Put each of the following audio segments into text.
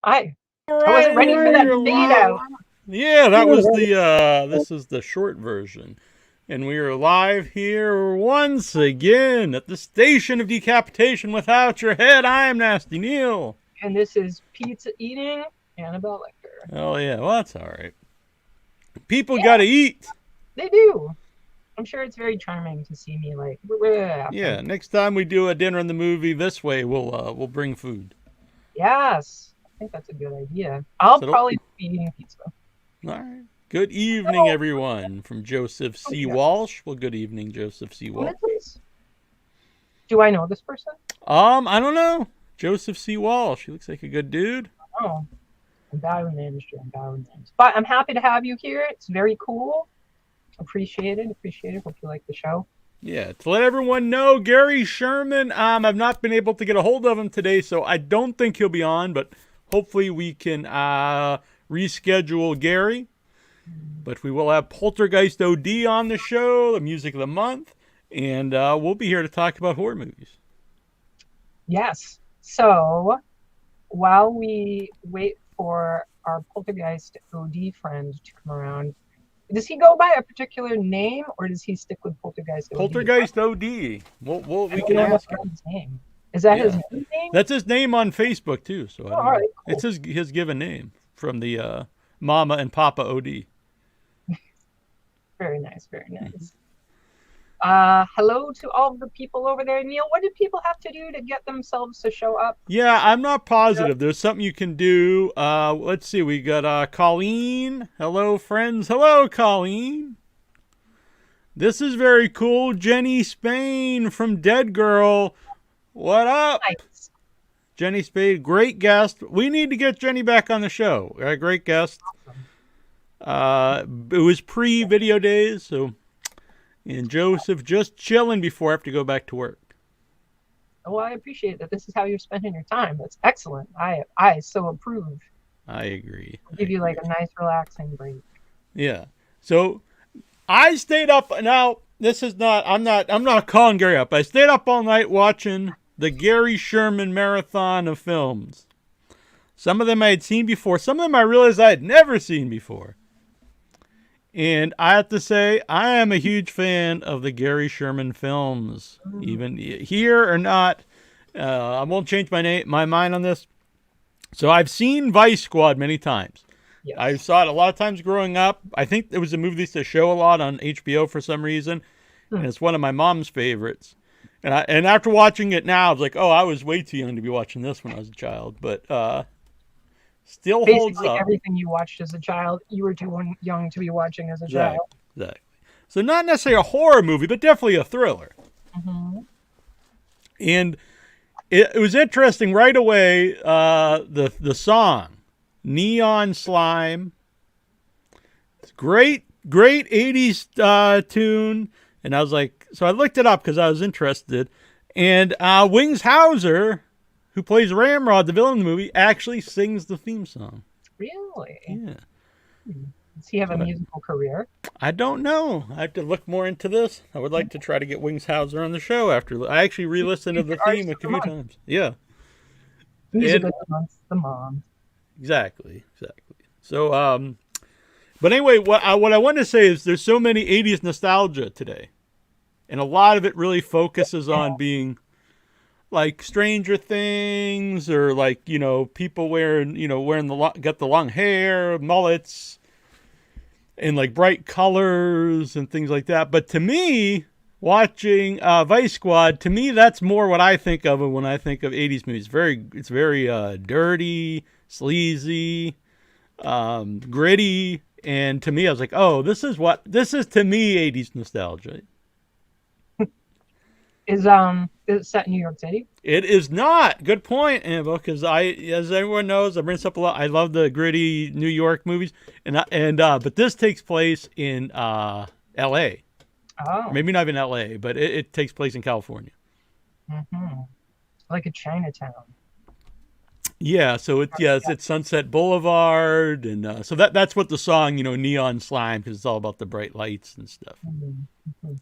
I All I wasn't right, ready for that we're fade live. out. Yeah, that was this is the short version. And we are live here once again at the station of decapitation without your head. I'm Nasty Neal. And this is pizza eating Annabelle Lecter. Oh yeah, well that's all right. People Yeah, gotta eat. they do. I'm sure it's very charming to see me like Yeah, next time we do a dinner in the movie this way, we'll bring food. Yes, I think that's a good idea. I'll So don't, probably be eating pizza. all right. Good evening, So, everyone. From Joseph oh, C. yeah. Walsh. Well, good evening, Joseph C. Who Walsh. is this? Do I know this person? I don't know. Joseph C. Walsh. He looks like a good dude. Oh, I'm bad with names, Drew. I'm bad with names. But I'm happy to have you here. It's very cool. Appreciate it. Appreciate it. Hope you like the show. Yeah, to let everyone know, Gary Sherman, I've not been able to get a hold of him today, so I don't think he'll be on, but hopefully we can reschedule Gary. But we will have Poltergeist OD on the show, the music of the month, and we'll be here to talk about horror movies. Yes. So while we wait for our Poltergeist OD friend to come around, does he go by a particular name or does he stick with Poltergeist OD? Poltergeist OD. We can ask him. His name. Is that his Yeah. name? That's his name on Facebook, too. So I don't all know. right, cool. It's his given name from the Mama and Papa OD. Very nice, very nice. Hello to all the people over there. Neal, what do people have to do to get themselves to show up? Yeah, I'm not positive. There's something you can do. Let's see. We got Colleen. Hello, friends. Hello, Colleen. This is very cool. Jenny Spain from Dead Girl. What up? Nice. Jenny Spain, great guest. We need to get Jenny back on the show. Great guest. It was pre-video days, so... And Joseph just chilling before I have to go back to work. Oh, I appreciate that. This is how you're spending your time. That's excellent. I so approve. I agree. I'll give you like a nice relaxing break. Yeah. So I stayed up. Now this is not. I'm not calling Gary up. I stayed up all night watching the Gary Sherman marathon of films. Some of them I had seen before. Some of them I realized I had never seen before. And I have to say, I am a huge fan of the Gary Sherman films, even here or not. I won't change my mind on this. So I've seen Vice Squad many times. Yes. I saw it a lot of times growing up. I think it was a movie they used to show a lot on HBO for some reason, and it's one of my mom's favorites. And after watching it now, I was like, oh, I was way too young to be watching this when I was a child, but still holds up. Everything you watched as a child, you were too young to be watching as a child. Exactly. So not necessarily a horror movie, but definitely a thriller. Mm-hmm. And it was interesting right away. The song, Neon Slime. It's great 80s tune. And I was like, so I looked it up because I was interested. And Wings Hauser, who plays Ramrod, the villain in the movie, actually sings the theme song. Really? Yeah. Does he have a musical career? I don't know. I have to look more into this. I would like to try to get Wings Hauser on the show after. I actually re-listened to the theme a few times. Yeah. Music of the mom. Exactly. So, but anyway, what I wanted to say is there's so many 80s nostalgia today. And a lot of it really focuses on being like Stranger Things, or like, people wearing got the long hair, mullets, and like bright colors and things like that. But to me, watching Vice Squad, to me, that's more what I think of when I think of 80s movies. It's very dirty, sleazy, gritty. And to me, I was like, oh, this is to me 80s nostalgia. Is it set in New York City? It is not. Good point, Annabelle, because as everyone knows, I bring this up a lot. I love the gritty New York movies, but this takes place in L.A. Oh, Maybe not even L.A., but it takes place in California. mm-hmm. Like a Chinatown. Yeah, so it's Sunset Boulevard, and so that's what the song, Neon Slime, because it's all about the bright lights and stuff. Mm-hmm.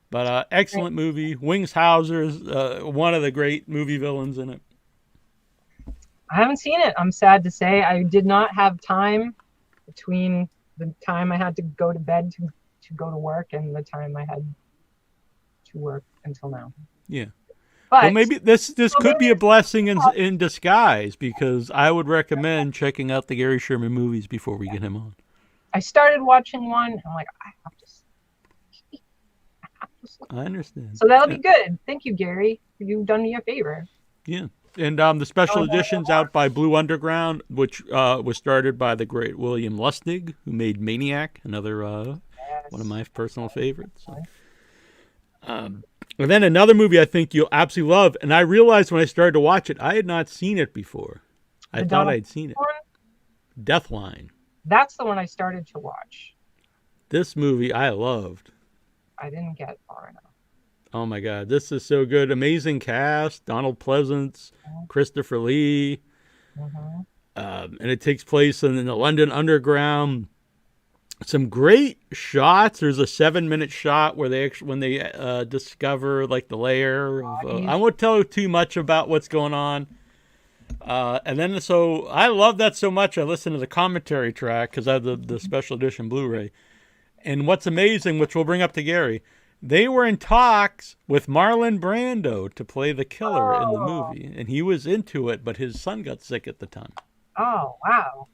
But excellent movie. Wings Hauser's one of the great movie villains in it. I haven't seen it. I'm sad to say I did not have time between the time I had to go to bed to go to work and the time I had to work until now. Yeah. Well, But maybe this well, could be maybe a blessing in disguise, because I would recommend checking out the Gary Sherman movies before we get him on. I started watching one. I'm like, I have to sleep. I have to sleep. I understand. So that'll Yeah. be good. Thank you, Gary. You've done me a favor. Yeah. And the special edition's out by Blue Underground, which was started by the great William Lustig, who made Maniac, another one of Yes. my personal favorites. And then another movie I think you'll absolutely love, and I realized when I started to watch it, I had not seen it before. I The thought Donald I'd seen it. one. Deathline. That's the one I started to watch. This movie I loved. I didn't get far enough. Oh my God, this is so good. Amazing cast. Donald Pleasance, Christopher Lee. Mm-hmm. And it takes place in the London Underground. Some great shots. There's a 7-minute shot where they actually, when they discover like the lair of, I won't tell you too much about what's going on. And then, so I love that so much. I listened to the commentary track because I have the special edition Blu-ray. And what's amazing, which we'll bring up to Gary, they were in talks with Marlon Brando to play the killer in the movie, and he was into it, but his son got sick at the time. Oh, wow.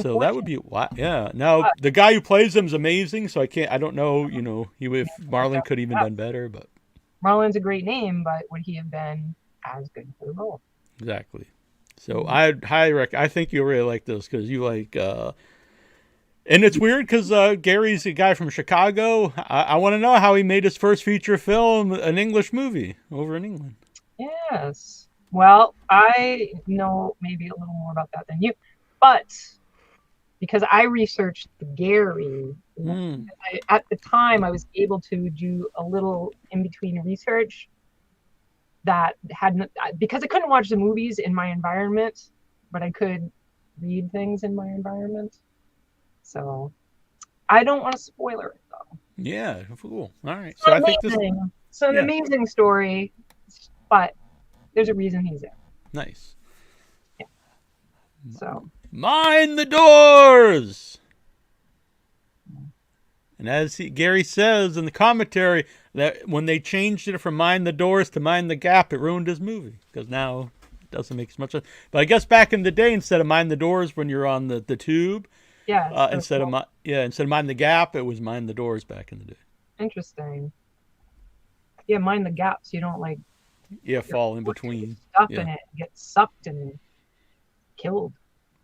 So that would be, yeah. Now the guy who plays him is amazing. So I don't know, if Marlon could even done better, but Marlon's a great name, but would he have been as good for the role? Exactly. So I'd highly recommend. I think you'll really like this because you like, and it's weird because Gary's a guy from Chicago. I want to know how he made his first feature film, an English movie over in England. Yes. Well, I know maybe a little more about that than you, but because I researched the Gary, at the time I was able to do a little in-between research that hadn't, because I couldn't watch the movies in my environment, but I could read things in my environment. So I don't want to spoiler it though. Yeah, cool. All right. So I think it's an amazing story, but there's a reason he's there. Nice. Yeah. So mind the doors. And as Gary says in the commentary, that when they changed it from Mind the Doors to Mind the Gap, it ruined his movie because now it doesn't make as much sense. But I guess back in the day, instead of Mind the Doors when you're on the tube, instead of Mind the Gap, it was Mind the Doors back in the day. Interesting. Yeah, mind the gap so you don't fall in between. Stuff in it, get sucked and killed.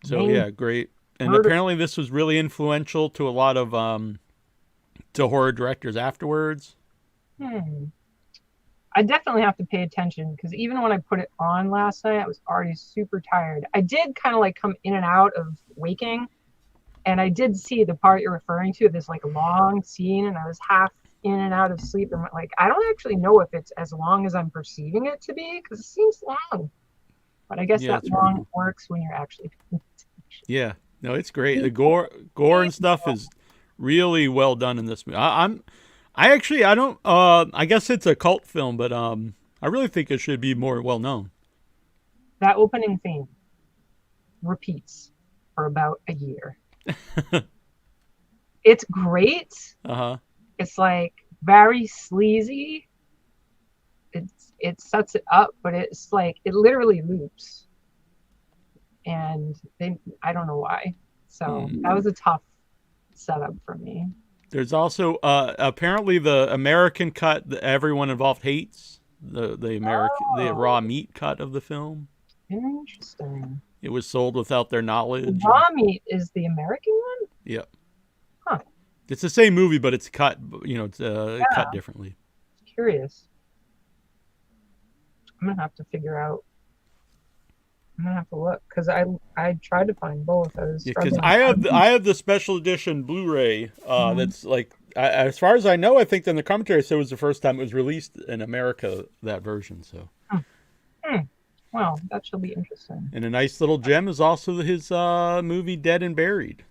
So great. And apparently this was really influential to a lot of to horror directors afterwards. I definitely have to pay attention because even when I put it on last night, I was already super tired. I did kind of come in and out of waking, and I did see the part you're referring to, this long scene, and I was half in and out of sleep, and I don't actually know if it's as long as I'm perceiving it to be because it seems long. But I guess that long works when you're actually paying attention. Yeah, no, it's great. The gore and stuff is really well done in this movie. I guess it's a cult film, but I really think it should be more well known. That opening theme repeats for about a year. It's great. It's very sleazy. It sets it up, but it's it literally loops. And I don't know why. So that was a tough setup for me. There's also apparently the American cut that everyone involved hates, the raw meat cut of the film. Interesting. It was sold without their knowledge. The raw meat is the American one? Yep. Huh. It's the same movie, but it's cut. It's cut differently. Curious. I'm gonna have to figure out. I'm gonna have to look because I tried to find both. Because I have the special edition Blu-ray. That's as far as I know, I think in the commentary it was the first time it was released in America, that version. So. Well, that should be interesting. And a nice little gem is also his movie Dead and Buried.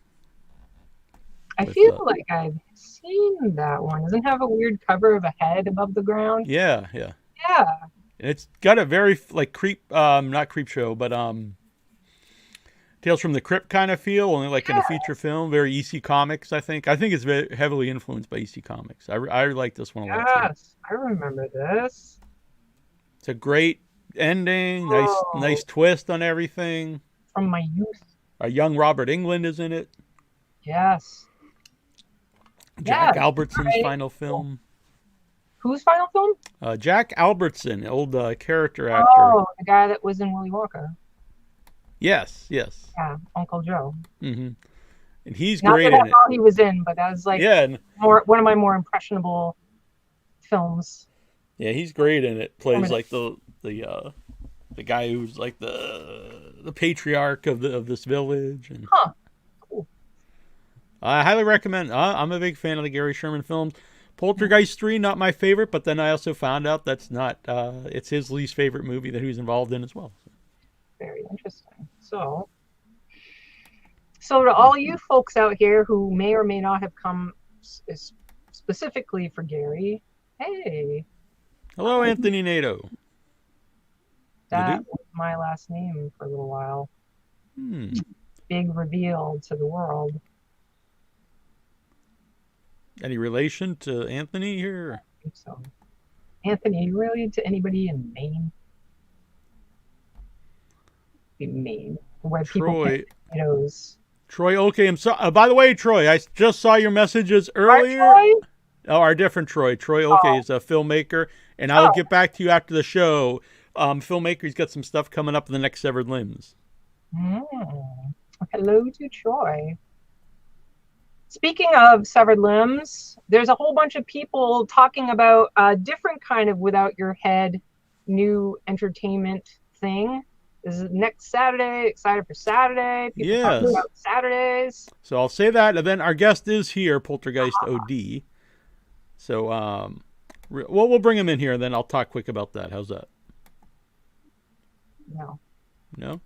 I feel like I've seen that one. Doesn't it have a weird cover of a head above the ground? Yeah. And it's got a very like not creep show, but Tales from the Crypt kind of feel, only like in a feature film. Very EC Comics, I think. I think it's very heavily influenced by EC Comics. I like this one a lot too. Yes, I remember this. It's a great ending, Oh, nice twist on everything. from my youth. A young Robert Englund is in it. Yes. Jack Yes, Albertson's right. final film. Whose final film? Jack Albertson, old character actor. Oh, the guy that was in Willy Wonka. Yes. Yeah, Uncle Joe. Mm-hmm. And he's Not great that in it. all he was in, but that was like Yeah, one of my more impressionable films. yeah, he's great in it. Plays like the guy who's like the patriarch of this village. And Cool. I highly recommend. I'm a big fan of the Gary Sherman films. Poltergeist 3, not my favorite, but then I also found out that's not. It's his least favorite movie that he was involved in as well. Very interesting. So to all you folks out here who may or may not have come specifically for Gary, hey, Hello, Anthony Nato. that was my last name for a little while. Big reveal to the world. Any relation to Anthony here? I think so. Anthony, are you related to anybody in Maine? Maine, where people Troy. pick potatoes. Troy, okay, I'm sorry. By the way, Troy, I just saw your messages earlier. Troy? Oh, our different Troy. Troy, okay, is a filmmaker, and I'll get back to you after the show. Filmmaker's got some stuff coming up in the next Severed Limbs. Hello to Troy. Speaking of Severed Limbs, there's a whole bunch of people talking about a different kind of without your head new entertainment thing. This is next Saturday. Excited for Saturday. People talking about Saturdays. So I'll say that, and then our guest is here, Poltergeist OD. So we'll bring him in here, and then I'll talk quick about that. How's that? No. No?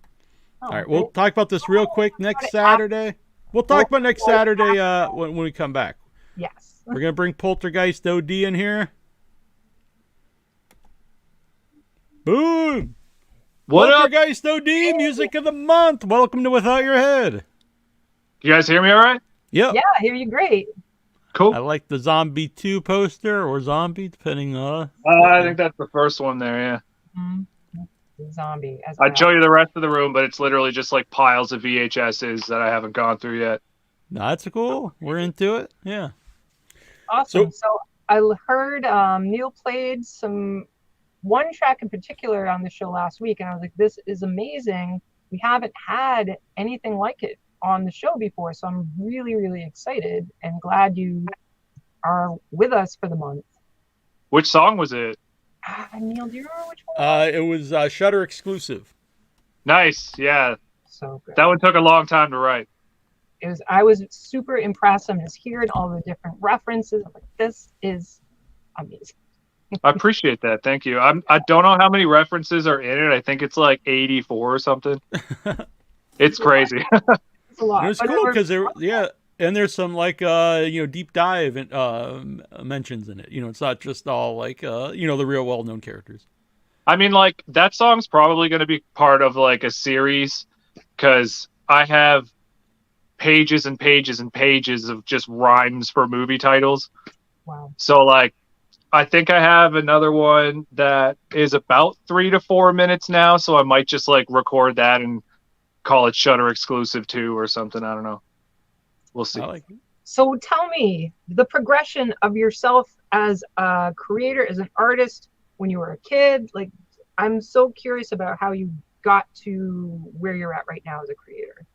All right, we'll talk about this real quick next Saturday. We'll talk about next Saturday when we come back. Yes. We're going to bring Poltergeist OD in here. Boom! What Poltergeist OD, music of the month. Welcome to Without Your Head. You guys hear me all right? Yep. Yeah, I hear you great. Cool. I like the Zombie 2 poster, or Zombie, depending on... I think that's the first one there, yeah. Mm-hmm. Zombie. I'd show you the rest of the room, but it's literally just like piles of VHSs that I haven't gone through yet. No, that's cool. We're into it. Yeah. Awesome. So I heard Neal played one track in particular on the show last week, and I was like, this is amazing. We haven't had anything like it on the show before, so I'm really, really excited and glad you are with us for the month. Which song was it? Neal, do you remember which one? It was Shudder exclusive. Nice, yeah. So good. That one took a long time to write. I was super impressed. I'm just hearing all the different references. I'm like, this is amazing. I appreciate that. Thank you. I don't know how many references are in it. I think it's like 84 or something. It's crazy. It's a lot. It was cool because and there's some like deep dive mentions in it. It's not just all like the real well-known characters. I mean, like that song's probably going to be part of like a series because I have pages and pages and pages of just rhymes for movie titles. Wow. So like I think I have another one that is about 3 to 4 minutes now, so I might just like record that and call it Shudder exclusive 2 or something. I don't know. We'll see. So tell me the progression of yourself as a creator, as an artist when you were a kid. Like, I'm so curious about how you got to where you're at right now as a creator.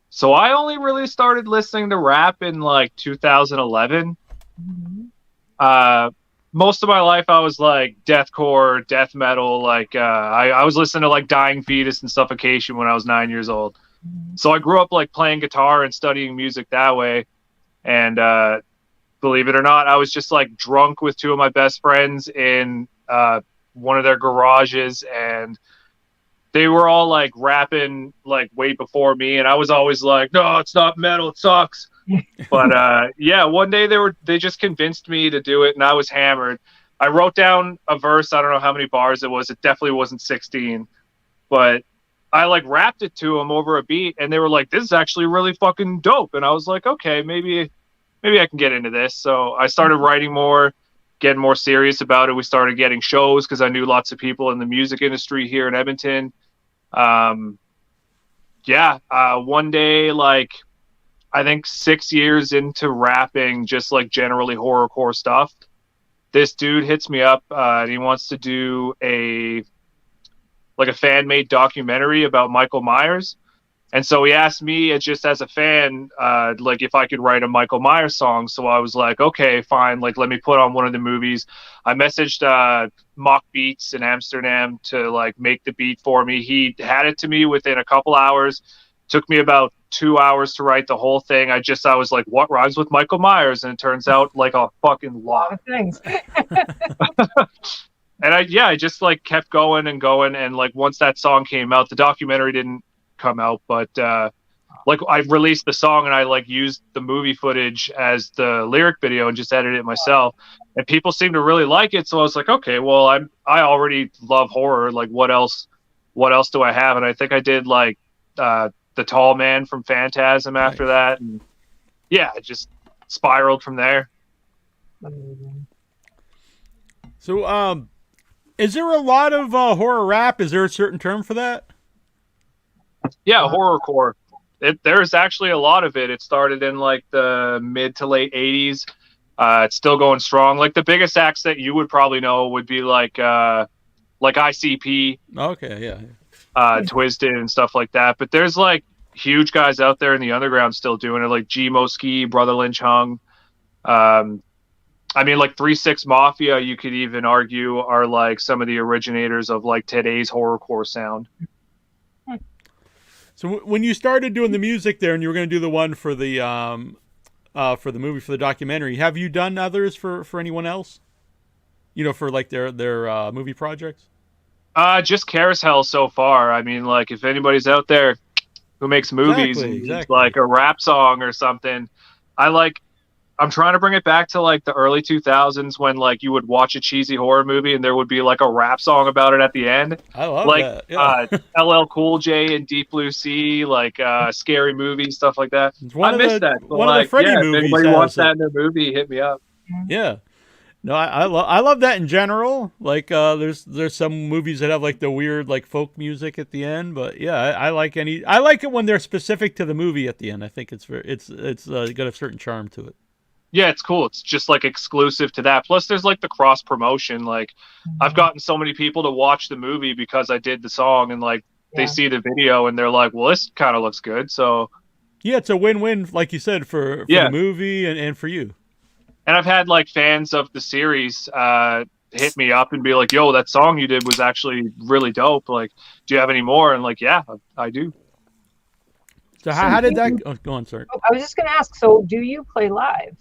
So I only really started listening to rap in like 2011. Mm-hmm. Most of my life I was like deathcore, death metal. Like I was listening to like Dying Fetus and Suffocation when I was 9 years old. Mm-hmm. So I grew up like playing guitar and studying music that way. And believe it or not, I was just like drunk with two of my best friends in one of their garages, and they were all like rapping like way before me, and I was always like, no, it's not metal, it sucks. But yeah, one day they just convinced me to do it, and I was hammered. I wrote down a verse. I don't know how many bars it was. It definitely wasn't 16, but I like rapped it to them over a beat, and they were like, "This is actually really fucking dope." And I was like, "Okay, maybe I can get into this." So I started writing more, getting more serious about it. We started getting shows because I knew lots of people in the music industry here in Edmonton. Um, one day, like I think 6 years into rapping, just like generally horrorcore stuff, this dude hits me up and he wants to do a fan made documentary about Michael Myers. And so he asked me just as a fan, like if I could write a Michael Myers song. So I was like, okay, fine. Like, let me put on one of the movies. I messaged Mock Beats in Amsterdam to like make the beat for me. He had it to me within a couple hours. Took me about 2 hours to write the whole thing. I was like, what rhymes with Michael Myers? And it turns out like a fucking A lot lot. of things. And I just like kept going and going. And like once that song came out, the documentary didn't come out, but like I released the song and I like used the movie footage as the lyric video and just edited it myself. And people seemed to really like it. So I was like, okay, well, I already love horror. Like what else do I have? And I think I did like the tall man from Phantasm after Nice. that. And yeah, it just spiraled from there. Amazing. So, is there a lot of horror rap? Is there a certain term for that? Yeah, horrorcore. There's actually a lot of it. It started in like the mid to late 80s. It's still going strong. Like the biggest acts that you would probably know would be like ICP, Okay, yeah. Twisted and stuff like that. But there's like huge guys out there in the underground still doing it, like G Moski, Brother Lynch Hung. I mean, like 3-6 Mafia, you could even argue are like some of the originators of like today's horrorcore sound. So when you started doing the music there, and you were going to do the one for the movie, for the documentary, have you done others for anyone else? You know, for like their movie projects. Just Carousel so far. I mean, like if anybody's out there who makes movies and needs like a rap song or something, I'm trying to bring it back to like the early 2000s when like you would watch a cheesy horror movie and there would be like a rap song about it at the end. I love Like that. Yeah. LL Cool J and Deep Blue Sea, like scary movies, stuff like that. I miss that. So, one of the Freddy if movies. anybody wants that in their movie, hit me up. Yeah. No, I love that in general. Like there's some movies that have like the weird like folk music at the end, but yeah, I like it when they're specific to the movie at the end. I think it's got a certain charm to it. Yeah, it's cool. It's just like exclusive to that. Plus there's like the cross promotion. Like I've gotten so many people to watch the movie because I did the song, and like they see the video and they're like, well, this kind of looks good. So yeah, it's a win-win, like you said, for the movie and for you. And I've had like fans of the series hit me up and be like, yo, that song you did was actually really dope. Like, do you have any more? And like, yeah, I do. So how did that go on, sorry. I was just going to ask, so do you play live?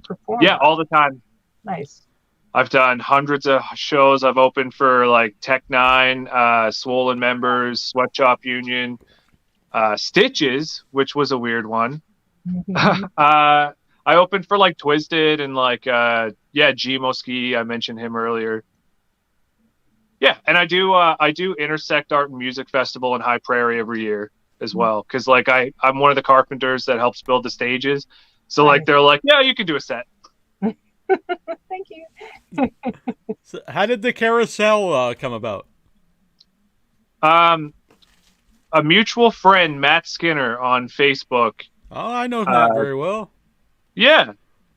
Perform? Yeah, all the time. Nice. I've done hundreds of shows. I've opened for like Tech Nine, Swollen Members, Sweatshop Union, Stitches, which was a weird one. Mm-hmm. I opened for like Twisted and like G Moski. I mentioned him earlier. Yeah, and I do Intersect Art and Music Festival in High Prairie every year as well, because like I'm one of the carpenters that helps build the stages. So like they're like, yeah, you can do a set. Thank you. So how did the carousel come about? A mutual friend, Matt Skinner, on Facebook. Oh, I know Matt very well. Yeah,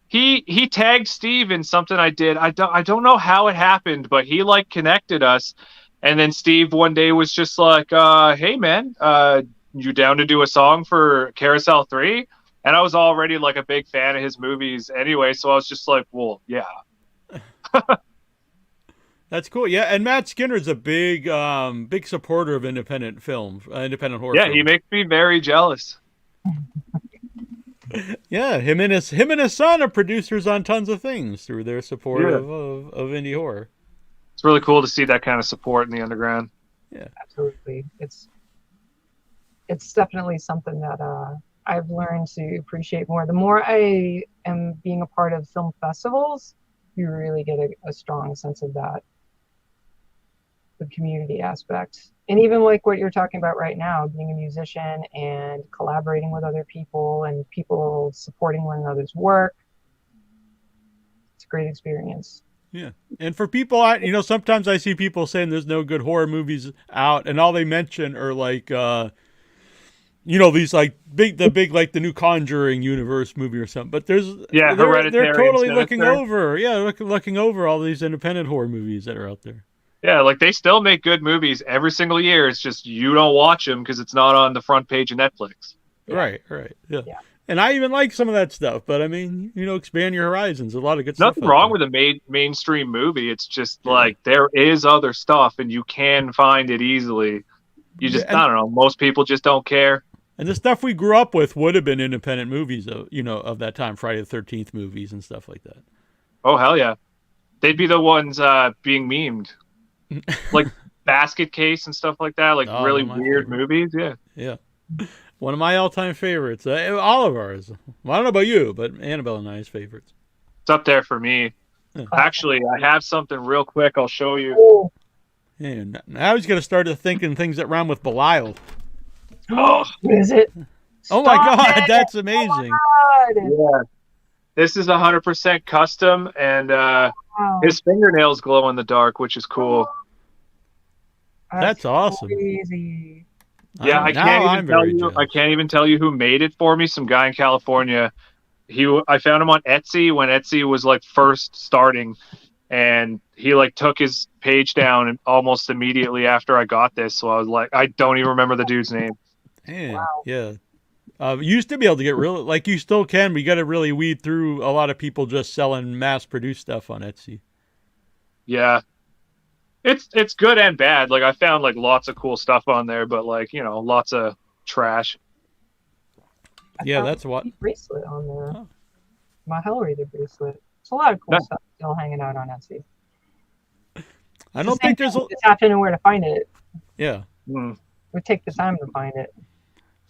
he tagged Steve in something I did. I don't know how it happened, but he like connected us, and then Steve one day was just like, "Hey man, you down to do a song for Carousel 3?" And I was already like a big fan of his movies anyway, so I was just like, well, yeah. That's cool. Yeah, and Matt Skinner's a big supporter of independent films, independent horror films. He makes me very jealous. Yeah, him and his son are producers on tons of things through their support of indie horror. It's really cool to see that kind of support in the underground. Yeah, absolutely. It's definitely something that I've learned to appreciate more. The more I am being a part of film festivals, You really get a strong sense of that, the community aspect. And even like what you're talking about right now, being a musician and collaborating with other people and people supporting one another's work. It's a great experience. Yeah. And for people, sometimes I see people saying there's no good horror movies out, and all they mention are like, these like the new Conjuring universe movie or something. But they're Hereditary and totally looking Sinister. over, looking over all these independent horror movies that are out there. Yeah, like they still make good movies every single year. It's just you don't watch them because it's not on the front page of Netflix. Yeah. Right. Yeah. And I even like some of that stuff, but I mean, expand your horizons. A lot of good stuff. Nothing wrong with a mainstream movie. It's just like there is other stuff, and you can find it easily. You just I don't know. Most people just don't care. And the stuff we grew up with would have been independent movies, of that time, Friday the 13th movies and stuff like that. Oh hell yeah, they'd be the ones being memed, like Basket Case and stuff like that. Like really weird movies. Yeah. One of my all-time favorites. All of ours. Well, I don't know about you, but Annabelle and I's favorites. It's up there for me. Yeah. Actually, I have something real quick. I'll show you. Yeah, now he's going to start thinking things that rhyme with Belial. Oh, is it? Oh my God, that's amazing. Oh yeah. This is 100% custom, and his fingernails glow in the dark, which is cool. That's awesome. Crazy. Yeah, I can't even tell you who made it for me. Some guy in California. I found him on Etsy when Etsy was like first starting, and he like took his page down and almost immediately after I got this. So I was like, I don't even remember the dude's name. Man, wow. Yeah. You used to be able to get really, like you still can, but you got to really weed through a lot of people just selling mass-produced stuff on Etsy. Yeah. It's good and bad. Like I found like lots of cool stuff on there, but like, lots of trash. Yeah, that's what bracelet on there. Oh. My Hellraiser bracelet. It's a lot of cool stuff still hanging out on Etsy. I don't think there's just have to know where to find it. Yeah. Mm. We take the time to find it.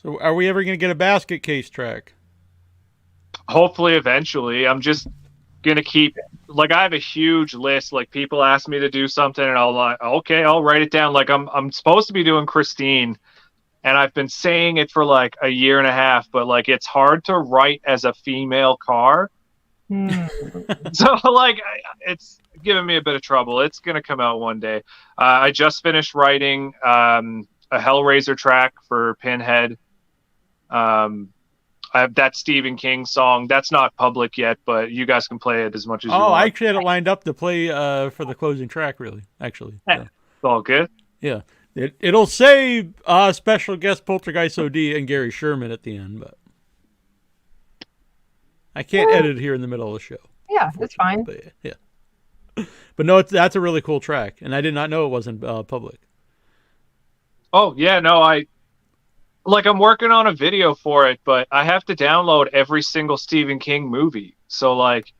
So are we ever going to get a basket case track? Hopefully eventually. I'm just going to keep, like, I have a huge list. Like, people ask me to do something, and I'll like, okay, I'll write it down. Like, I'm supposed to be doing Christine, and I've been saying it for like a year and a half, but like, it's hard to write as a female car. So like, it's giving me a bit of trouble. It's going to come out one day. I just finished writing a Hellraiser track for Pinhead. I have that Stephen King song. That's not public yet, but you guys can play it as much as you want. Oh, I actually had it lined up to play for the closing track, really, actually. Yeah. It's all good. Yeah. It'll say special guest Poltergeist OD and Gary Sherman at the end, but I can't edit here in the middle of the show. Yeah, that's fine. But, yeah. But no, that's a really cool track, and I did not know it wasn't public. Oh, yeah, no, I'm working on a video for it, but I have to download every single Stephen King movie. So, like,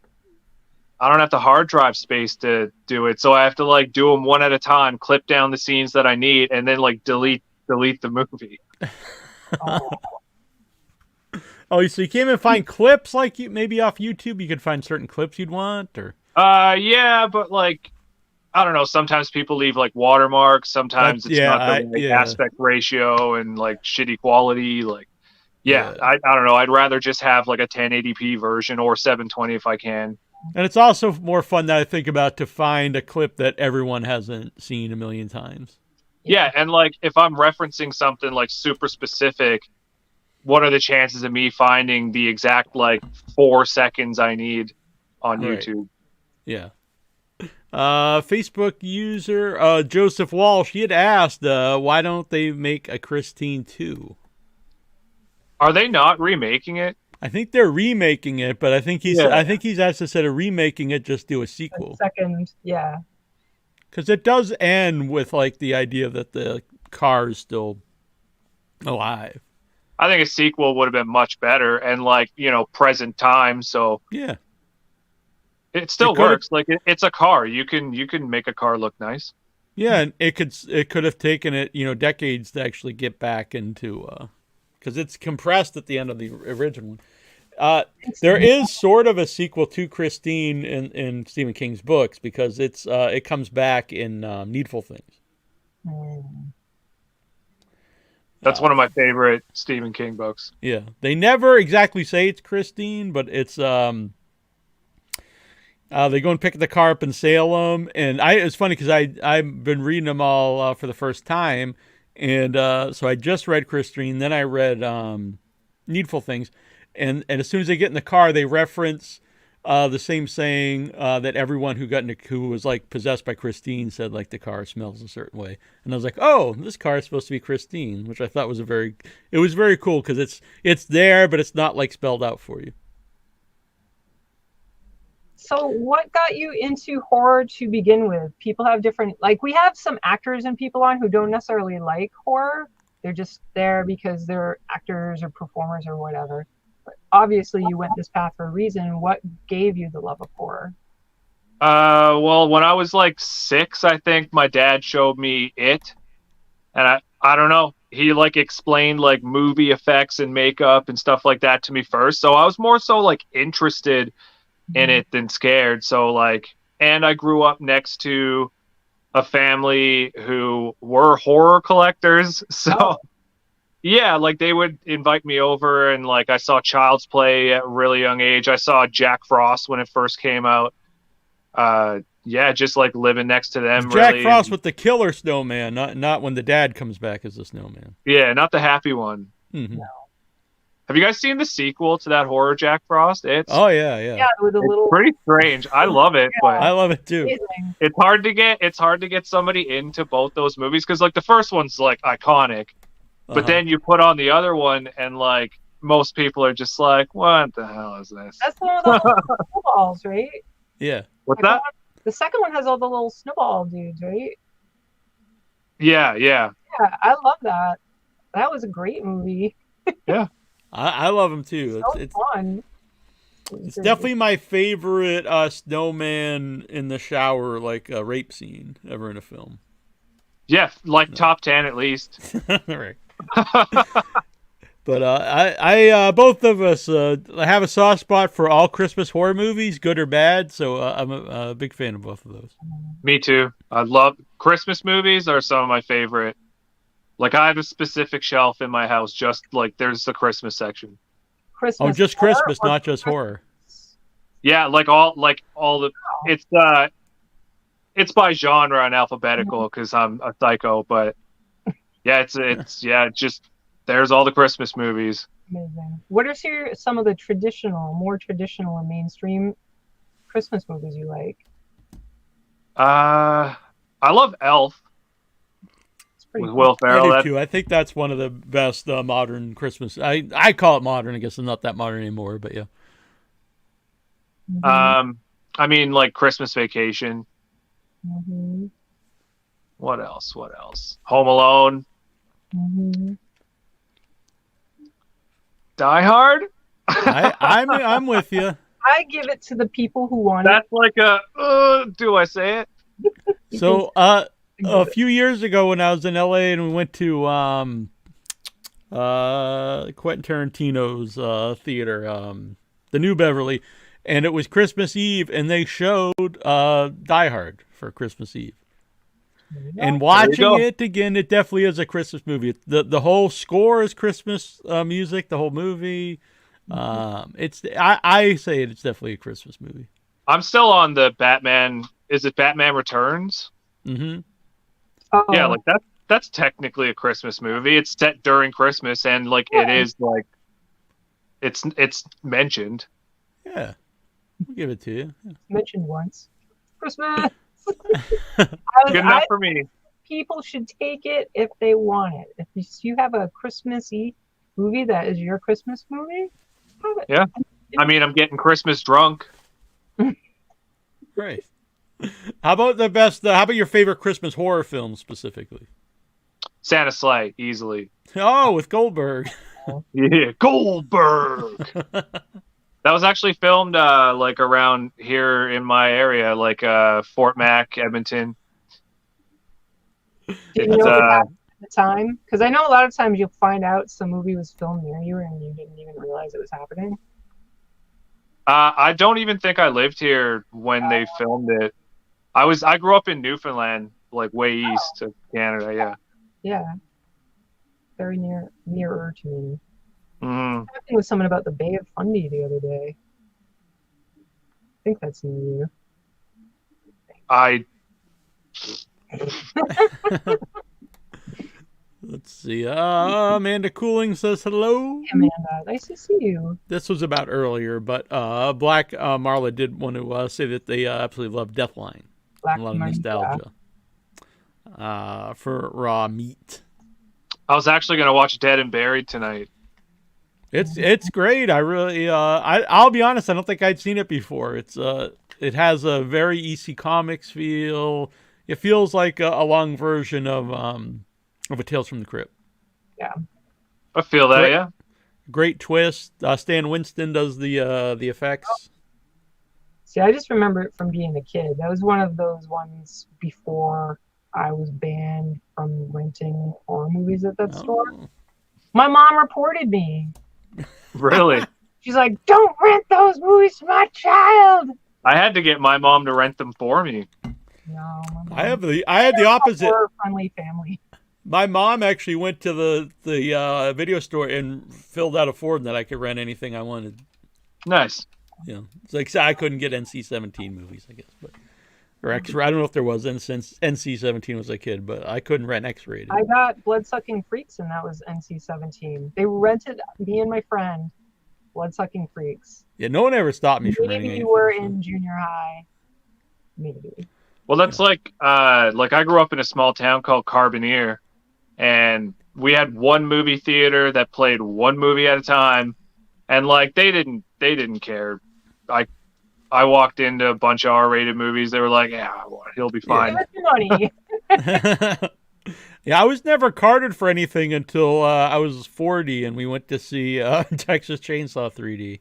I don't have the hard drive space to do it. So I have to, like, do them one at a time, clip down the scenes that I need, and then, like, delete the movie. Oh, so you can't even find clips, like, maybe off YouTube? You could find certain clips you'd want, or? Yeah, but, like, I don't know. Sometimes people leave like watermarks. Sometimes it's not the right aspect ratio and like shitty quality. Like, I don't know. I'd rather just have like a 1080p version or 720 if I can. And it's also more fun that I think about to find a clip that everyone hasn't seen a million times. Yeah, and like if I'm referencing something like super specific, what are the chances of me finding the exact like 4 seconds I need on YouTube? Yeah. Facebook user Joseph Walsh, he had asked, why don't they make a Christine 2? Are they not remaking it? I think they're remaking it, but I think he's asked instead of remaking it, just do a sequel. Second, yeah. Because it does end with like the idea that the car is still alive. I think a sequel would have been much better and like, present time. So yeah. It still works. Like it's a car. You can make a car look nice. Yeah, and it could have taken it, decades to actually get back into because it's compressed at the end of the original one. There is sort of a sequel to Christine in Stephen King's books because it comes back in Needful Things. Mm. That's one of my favorite Stephen King books. Yeah, they never exactly say it's Christine, but it's they go and pick the car up in Salem, and it's funny because I've been reading them all for the first time, and so I just read Christine, then I read Needful Things, and as soon as they get in the car, they reference the same saying that everyone who was like possessed by Christine said, like the car smells a certain way, and I was like, oh, this car is supposed to be Christine, which I thought was it was very cool because it's there, but it's not like spelled out for you. So what got you into horror to begin with? People have different, like we have some actors and people on who don't necessarily like horror. They're just there because they're actors or performers or whatever. But obviously you went this path for a reason. What gave you the love of horror? Well, when I was like 6, I think my dad showed me it, and I don't know. He like explained like movie effects and makeup and stuff like that to me first. So I was more so like interested in it than scared. So like, and I grew up next to a family who were horror collectors. So yeah, like they would invite me over, and like I saw Child's Play at a really young age. I saw Jack Frost when it first came out. Yeah, just like living next to them. Jack really. Frost with the killer snowman, not when the dad comes back as the snowman. Yeah, not the happy one. Mm-hmm. No. Have you guys seen the sequel to that horror Jack Frost? It's Yeah, with a little pretty strange. I love it, but I love it too. amazing. it's hard to get somebody into both those movies because like the first one's like iconic, but then you put on the other one and like most people are just like, what the hell is this? That's the one with all the snowballs, right? Yeah. What's that? The second one has all the little snowball dudes, right? Yeah. Yeah, I love that. That was a great movie. Yeah. I love him too. So fun. It's definitely my favorite snowman in the shower, like rape scene ever in a film. Yeah, like top 10 at least. Right. But I both of us have a soft spot for all Christmas horror movies, good or bad. So I'm a big fan of both of those. Me too. I love Christmas movies are some of my favorite. Like I have a specific shelf in my house, just like there's a Christmas section. Christmas. Oh, just Christmas, not just horror. Yeah, like all the it's by genre and alphabetical because I'm a psycho, but yeah, it's just there's all the Christmas movies. Amazing. What are some of the more traditional and mainstream Christmas movies you like? I love Elf with Cool. Will Ferrell. I do too. I think that's one of the best modern Christmas. I call it modern. I guess it's not that modern anymore, but yeah. Mm-hmm. I mean, like Christmas Vacation. Mm-hmm. What else? Home Alone. Mm-hmm. Die Hard. I'm with you. I give it to the people who want That's like do I say it? So a few years ago when I was in LA and we went to Quentin Tarantino's theater, the New Beverly, and it was Christmas Eve, and they showed Die Hard for Christmas Eve. And watching it again, it definitely is a Christmas movie. The whole score is Christmas music. The whole movie, I say it's definitely a Christmas movie. I'm still on the Batman. Is it Batman Returns? Mm-hmm. Oh. Yeah, like that's technically a Christmas movie. It's set during Christmas, and like it is like it's mentioned. Yeah, I'll give it to you. Yeah. Mentioned once. Christmas. Good enough for me. People should take it if they want it. If you have a Christmassy movie that is your Christmas movie, have it. Yeah. I mean, I'm getting Christmas drunk. Great. How about the best? How about your favorite Christmas horror film specifically? Santa Sleigh, easily. Oh, with Goldberg. Yeah, Goldberg. That was actually filmed like around here in my area, like Fort Mac, Edmonton. Did you know it happened at the time? Because I know a lot of times you'll find out some movie was filmed near you and you didn't even realize it was happening. I don't even think I lived here when they filmed it. I grew up in Newfoundland, like way east of Canada. Yeah. Yeah, very nearer to me. Mm, Talking with someone about the Bay of Fundy the other day. I think that's near you. I Let's see. Amanda Cooling says hello. Amanda, nice to see you. This was about earlier, but Black Marla did want to say that they absolutely love Deathline. Black A lot of nostalgia for raw meat. I was actually gonna watch Dead and Buried tonight. It's great. I really I'll be honest. I don't think I'd seen it before. It has a very EC Comics feel. It feels like a long version of a Tales from the Crypt. Yeah. I feel that. Great. Yeah. Great twist. Stan Winston does the effects. See, I just remember it from being a kid. That was one of those ones before I was banned from renting horror movies at that store. My mom reported me. Really? She's like, "Don't rent those movies to my child." I had to get my mom to rent them for me. No, I had the opposite. Horror-friendly family. My mom actually went to the video store and filled out a form that I could rent anything I wanted. Nice. Yeah, it's like I couldn't get NC-17 movies, I guess, but or X. I don't know if there was NC-17 was a kid, but I couldn't rent X-rated. I got Bloodsucking Freaks, and that was NC-17. They rented me and my friend Bloodsucking Freaks. Yeah, no one ever stopped me from renting Maybe anything. you were in junior high. Maybe. Well, that's like I grew up in a small town called Carbonear, and we had one movie theater that played one movie at a time, and like they didn't care. I walked into a bunch of R-rated movies. They were like, "Yeah, he'll be fine." Money. Yeah, I was never carded for anything until I was 40, and we went to see Texas Chainsaw 3D.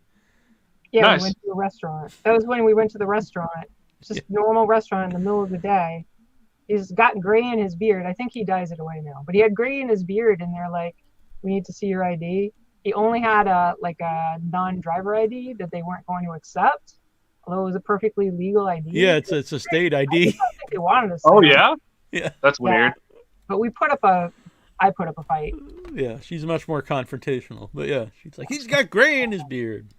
Yeah, Nice. we went to a restaurant. That was when we went to the restaurant. Just a normal restaurant in the middle of the day. He's got gray in his beard. I think he dyes it away now. But he had gray in his beard, and they're like, "We need to see your ID." He only had a non-driver ID that they weren't going to accept, although it was a perfectly legal ID. Yeah, it's a state ID. I think they wanted us. Oh yeah, Yeah, that's weird. But I put up a fight. yeah, she's much more confrontational. But yeah, she's like, he's got gray in his beard.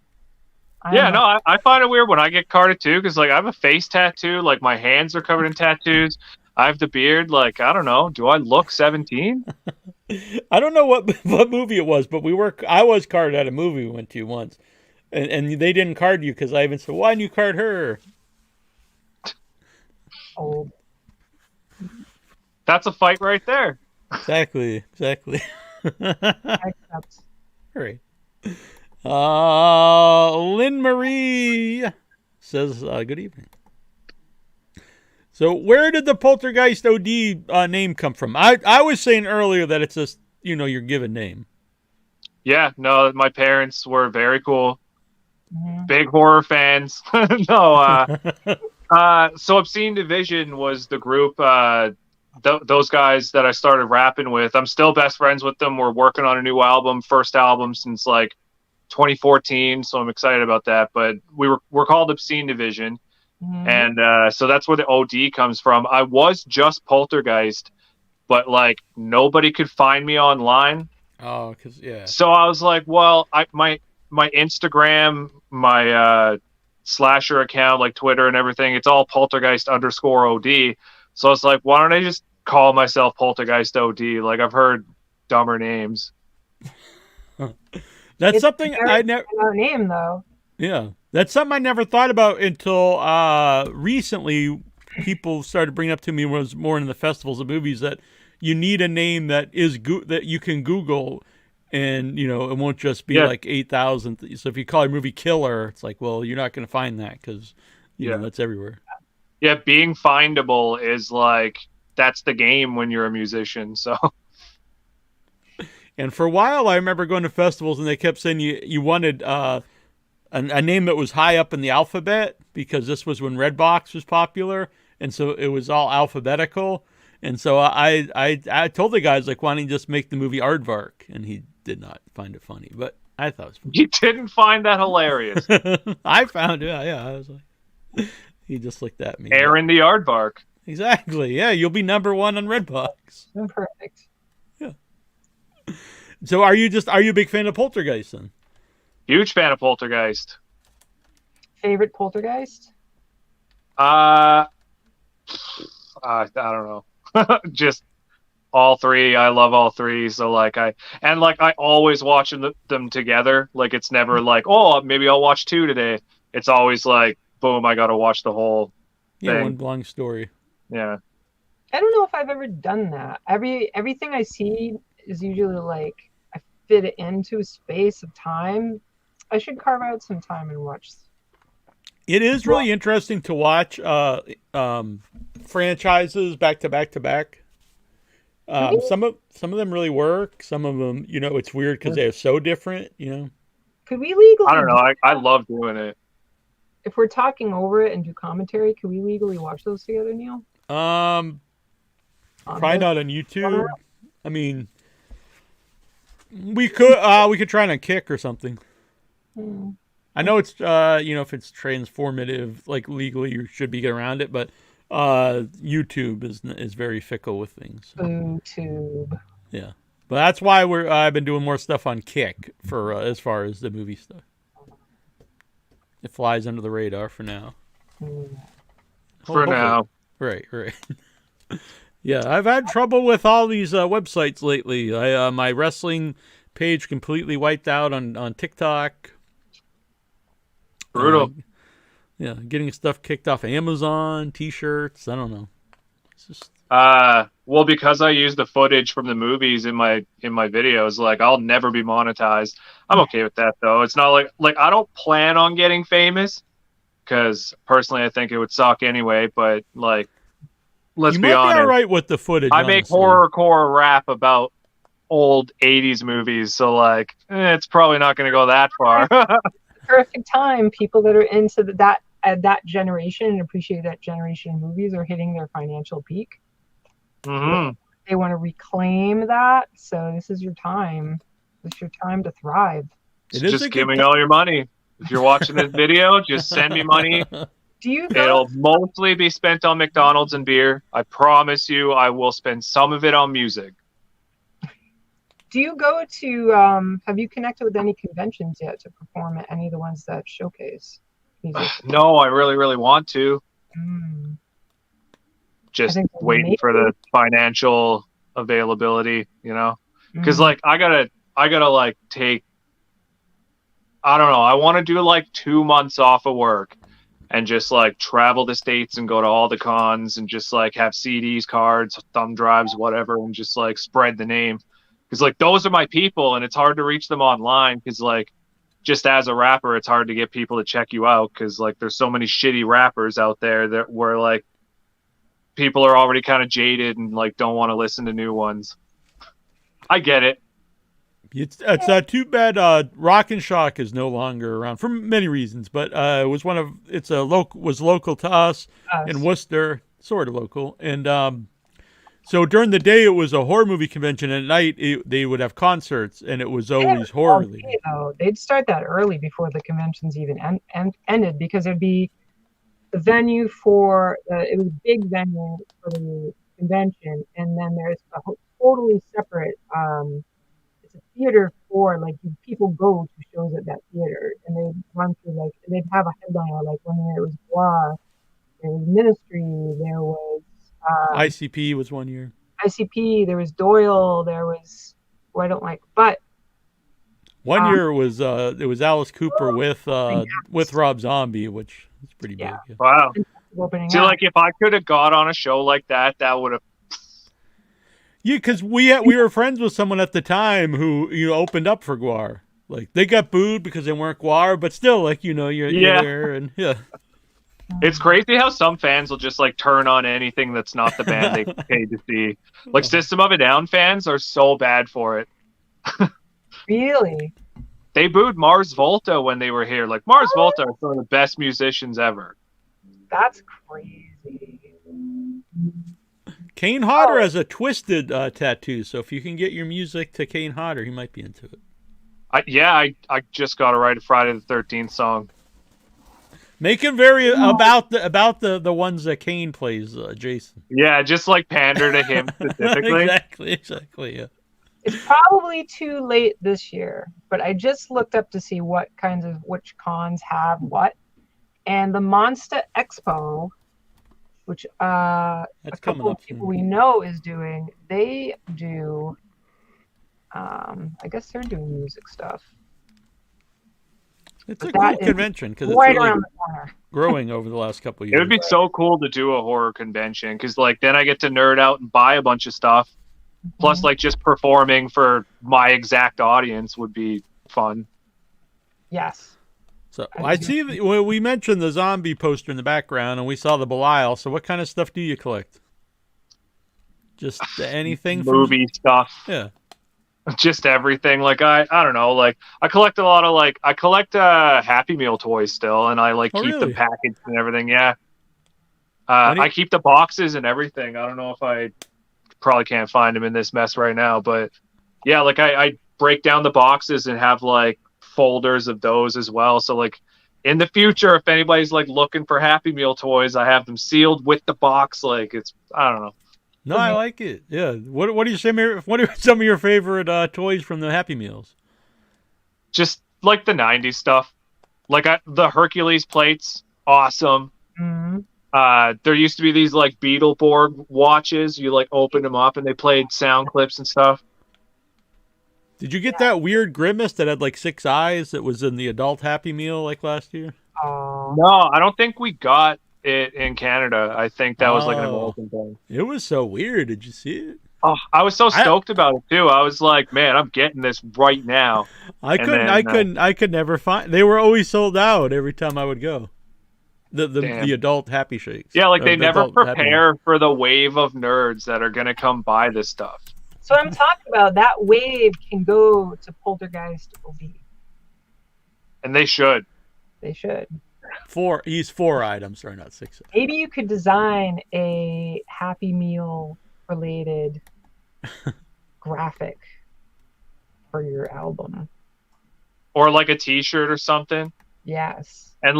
Yeah, no, I find it weird when I get carded too, because like I have a face tattoo, like my hands are covered in tattoos. I have the beard. Like I don't know, do I look 17? I don't know what movie it was, but I was carded at a movie we went to once, and they didn't card you because I even said, "Why didn't you card her?" Old. That's a fight right there. Exactly. I accept. All right. Lynn Marie says, "Good evening." So, where did the Poltergeist OD name come from? I was saying earlier that it's just your given name. Yeah, no, my parents were very cool, Mhm. big horror fans. No, so Obscene Division was the group. Those guys that I started rapping with. I'm still best friends with them. We're working on a new album, first album since like 2014. So I'm excited about that. But we're called Obscene Division. Mhm. And so that's where the OD comes from. I was just Poltergeist, but like nobody could find me online. Oh, yeah. So I was like, well, my Instagram, my slasher account, like Twitter and everything, it's all Poltergeist_OD. So I was like, why don't I just call myself Poltergeist OD? Like I've heard dumber names. That's It's something I very never. our name though. Yeah, that's something I never thought about until recently. People started bringing up to me when I was more in the festivals of movies that you need a name that is that you can Google, and it won't just be like 8,000. So if you call a movie Killer, it's like, well, you're not going to find that because that's everywhere. Yeah, being findable is like that's the game when you're a musician. So. And for a while, I remember going to festivals, and they kept saying you wanted a name that was high up in the alphabet because this was when Redbox was popular, and so it was all alphabetical. And so I told the guys, like, why don't you just make the movie Aardvark? And he did not find it funny, but I thought it was You didn't find that hilarious. funny. I found it. Yeah, I was like, he just looked at me. Aaron the Aardvark. Exactly. Yeah, you'll be number one on Redbox. Perfect. Yeah. So are you a big fan of Poltergeist then? Huge fan of Poltergeist. Favorite Poltergeist? I don't know. Just all three. I love all three. So I always watch them together. Like it's never like, oh, maybe I'll watch two today. It's always like, boom, I got to watch the whole thing. One long story. Yeah. I don't know if I've ever done that. Everything I see is usually like I fit it into a space of time. I should carve out some time and watch. It is really interesting to watch franchises back to back to back. Some of them really work. Some of them, it's weird because they're so different. Could we legally? I don't know. I love doing it. If we're talking over it and do commentary, could we legally watch those together, Neal? Probably not on YouTube. I mean, we could try it on Kick or something. I know it's if it's transformative, like legally you should be getting around it, but YouTube is very fickle with things. So. YouTube. Yeah, but that's why I've been doing more stuff on Kick for as far as the movie stuff. It flies under the radar for now. For now. Right. Yeah, I've had trouble with all these websites lately. My wrestling page completely wiped out on TikTok. Brutal. Yeah, getting stuff kicked off Amazon, T-shirts. I don't know. It's just well, because I use the footage from the movies in my videos, like I'll never be monetized. I'm okay with that though. It's not like I don't plan on getting famous because personally I think it would suck anyway. But like, let's be honest. All right with the footage. I make horrorcore rap about old '80s movies, so like it's probably not going to go that far. Perfect time. People that are into that generation and appreciate that generation of movies are hitting their financial peak. Mm-hmm. They want to reclaim that, so this is your time. This is your time to thrive. Just give me all your money. If you're watching this video, just send me money. It'll mostly be spent on McDonald's and beer. I promise you, I will spend some of it on music. Do you go to, have you connected with any conventions yet to perform at any of the ones that showcase music? No, I really, really want to. Just waiting for the financial availability, because like I gotta like take, I don't know, I want to do like 2 months off of work and just like travel the States and go to all the cons and just like have CDs, cards, thumb drives, whatever, and just like spread the name. Because like those are my people and it's hard to reach them online because like just as a rapper, it's hard to get people to check you out because like there's so many shitty rappers out there that where like people are already kind of jaded and like don't want to listen to new ones. I get it. It's too bad Rock and Shock is no longer around for many reasons, but it was was local to us in Worcester, sort of local, and so during the day it was a horror movie convention, and at night they would have concerts, and it was always horror. They'd start that early before the conventions even ended because it'd be the venue for it was a big venue for the convention, and then there's a totally separate. It's a theater for like people go to shows at that theater, and they run through like they'd have a headliner like one year it was Guar, there was Ministry, there was ICP was one year. ICP, there was Doyle, there was who I don't like, but one year it was Alice Cooper with Rob Zombie, which is pretty big. Yeah. Wow. See, like if I could have got on a show like that, that would have. Yeah, because we were friends with someone at the time who opened up for Guar. Like they got booed because they weren't Guar, but still, like you're there and yeah. It's crazy how some fans will just like turn on anything that's not the band they paid to see. Like System of a Down fans are so bad for it. Really? They booed Mars Volta when they were here. Like Mars Volta are some of the best musicians ever. That's crazy. Kane Hodder has a Twisted tattoo, so if you can get your music to Kane Hodder, he might be into it. I just got to write a Friday the 13th song. Make him very about the ones that Kane plays, Jason. Yeah, just like pander to him specifically. Exactly. Yeah. It's probably too late this year, but I just looked up to see which cons have what. And the Monster Expo, which a couple of people we know is doing, they do, I guess they're doing music stuff. It's a cool convention because it's right really around the corner. growing over the last couple of years. It would be so cool to do a horror convention because, like, then I get to nerd out and buy a bunch of stuff. Plus, like, just performing for my exact audience would be fun. Yes. So I see we mentioned the zombie poster in the background, and we saw the Belial. So what kind of stuff do you collect? Just anything? Movie stuff. Yeah. Just everything. Like I don't know. Like I collect a lot of I collect Happy Meal toys still, and I keep them packaged and everything. Yeah. I keep the boxes and everything. I don't know if I probably can't find them in this mess right now, but yeah, I break down the boxes and have folders of those as well. So in the future, if anybody's looking for Happy Meal toys, I have them sealed with the box. It's I don't know. No, I like it. Yeah. What are some of your favorite toys from the Happy Meals? Just the 90s stuff. The Hercules plates, awesome. Mm-hmm. There used to be these Beetleborg watches. You opened them up and they played sound clips and stuff. Did you get that weird Grimace that had 6 eyes that was in the adult Happy Meal last year? No, I don't think we got it in Canada. I think that was an American thing. It was so weird. Did you see it? Oh, I was so stoked about it too. I was like, man, I'm getting this right now. I could never find. They were always sold out every time I would go. The adult Happy Shakes. Yeah, they never prepare for the wave of nerds that are gonna come buy this stuff. So I'm talking about that wave can go to Poltergeist OD. And they should. They should. He's 4 items, or not 6. Maybe you could design a Happy Meal related graphic for your album. Or a t-shirt or something. Yes. And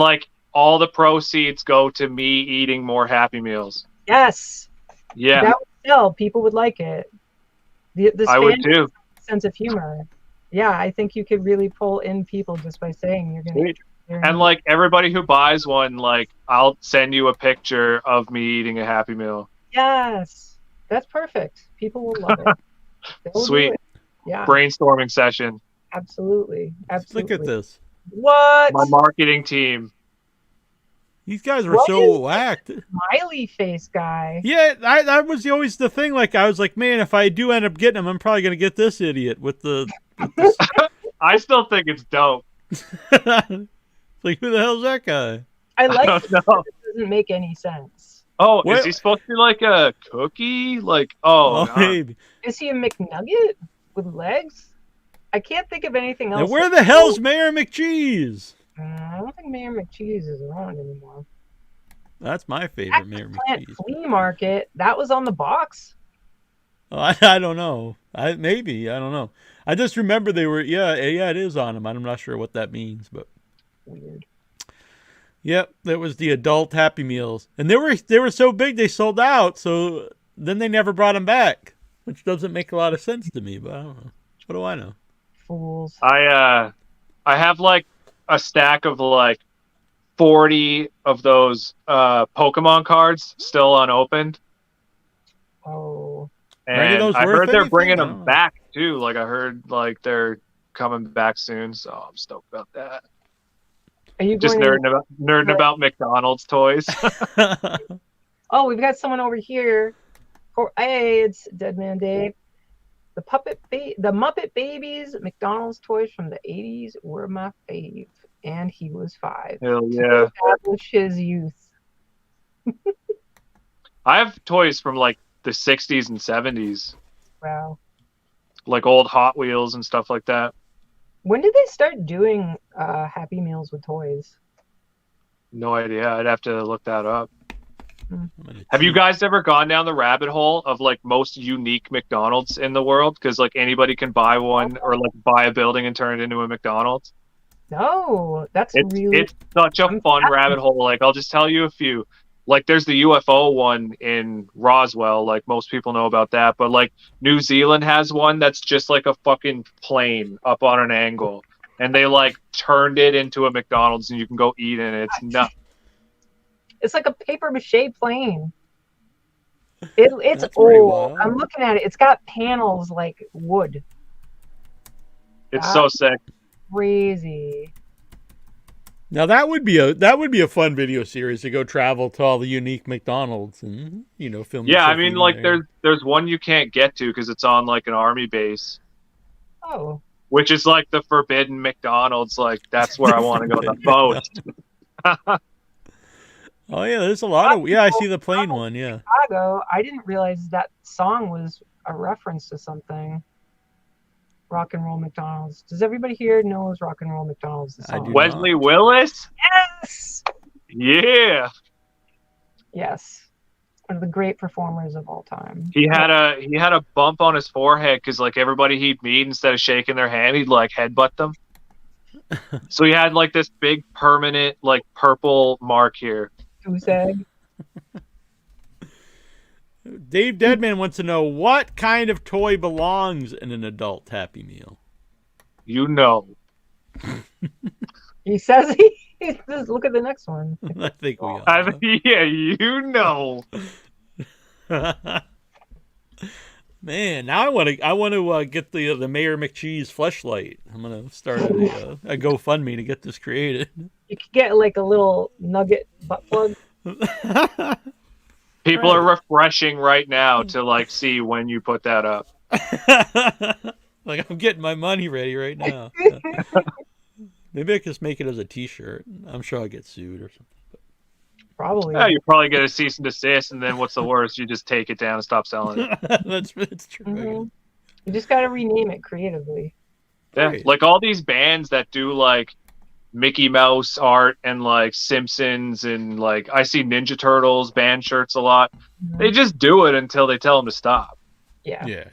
all the proceeds go to me eating more Happy Meals. Yes. Yeah. That would sell. People would like it. I would too. Sense of humor. Yeah, I think you could really pull in people just by saying you're going to. And everybody who buys one, I'll send you a picture of me eating a Happy Meal. Yes, that's perfect. People will love it. Sweet. Yeah. Brainstorming session. Absolutely. Look at this. What? My marketing team. These guys were so whacked. Smiley face guy. Yeah, that was always the thing. I was like, man, if I do end up getting him, I'm probably going to get this idiot with the... I still think it's dope. Who the hell's that guy? I like it. It doesn't make any sense. Oh, is he supposed to be a cookie? Maybe. Is he a McNugget with legs? I can't think of anything else. Now, where the hell's Mayor McCheese? I don't think Mayor McCheese is around anymore. That's my favorite Mayor McCheese. Flea Market, that was on the box. Oh, I don't know. Maybe, I don't know. I just remember they were, yeah, it is on them. I'm not sure what that means, but weird. Yep, that was the adult Happy Meals, and they were so big they sold out. So then they never brought them back, which doesn't make a lot of sense to me. But I don't know. What do I know? Fools. I have a stack of 40 of those Pokemon cards still unopened. Oh. And I heard they're bringing them back too. I heard they're coming back soon, so I'm stoked about that. Are you just nerding about McDonald's toys? Oh, we've got someone over here. Hey, it's Dead Man Dave. The Muppet Babies McDonald's toys from the 80s were my fave, and he was 5. Hell yeah! To establish his youth. I have toys from the 60s and 70s. Wow. Old Hot Wheels and stuff like that. When did they start doing Happy Meals with toys? No idea. I'd have to look that up. Have you guys ever gone down the rabbit hole of like most unique McDonald's in the world? Because like anybody can buy one or like buy a building and turn it into a McDonald's. No, that's really. It's such a I'm fun rabbit fascinated. hole. Like I'll just tell you a few. Like there's the UFO one in Roswell. Like most people know about that. But like New Zealand has one that's just like a fucking plane up on an angle, and they like turned it into a McDonald's, and you can go eat in it. It's nuts. It's like a paper mache plane. It's That's pretty old. wild. I'm looking at it. It's got panels like wood. It's so sick. Crazy. Now that would be a fun video series to go travel to all the unique McDonald's and film. Yeah, I yourself mean, eating like there. there's one you can't get to because it's on like an army base, Oh, which is like the forbidden McDonald's. Like that's where I want to go the most. Oh yeah, there's a lot of I see the plane one. Yeah, Chicago. I didn't realize that song was a reference to something. Rock and Roll McDonald's. Does everybody here knows Rock and Roll McDonald's? The I song? do. Wesley Willis. Yes. Yeah, Yes. One of the great performers of all time. he had a bump on his forehead because like everybody he'd meet, instead of shaking their hand, he'd like headbutt them. So he had like this big permanent like purple mark here. Goose egg. Dave Deadman wants to know what kind of toy belongs in an adult Happy Meal. You know. He says he says, look at the next one. I think we all. Yeah, you know. Man, now I want to get the Mayor McCheese fleshlight. I'm gonna start a GoFundMe to get this created. You could get like a little nugget butt plug. People are refreshing right now to like see when you put that up. Like I'm getting my money ready right now. Maybe I could just make it as a T-shirt. I'm sure I'll get sued or something. Probably. Yeah, you probably get a cease and desist, and then what's the worst? You just take it down and stop selling it. That's true. Mhm. You just gotta rename it creatively. Yeah, Right. like all these bands that do like Mickey Mouse art and like Simpsons and like I see Ninja Turtles band shirts a lot. Mhm. They just do it until they tell them to stop. Yeah. Yeah.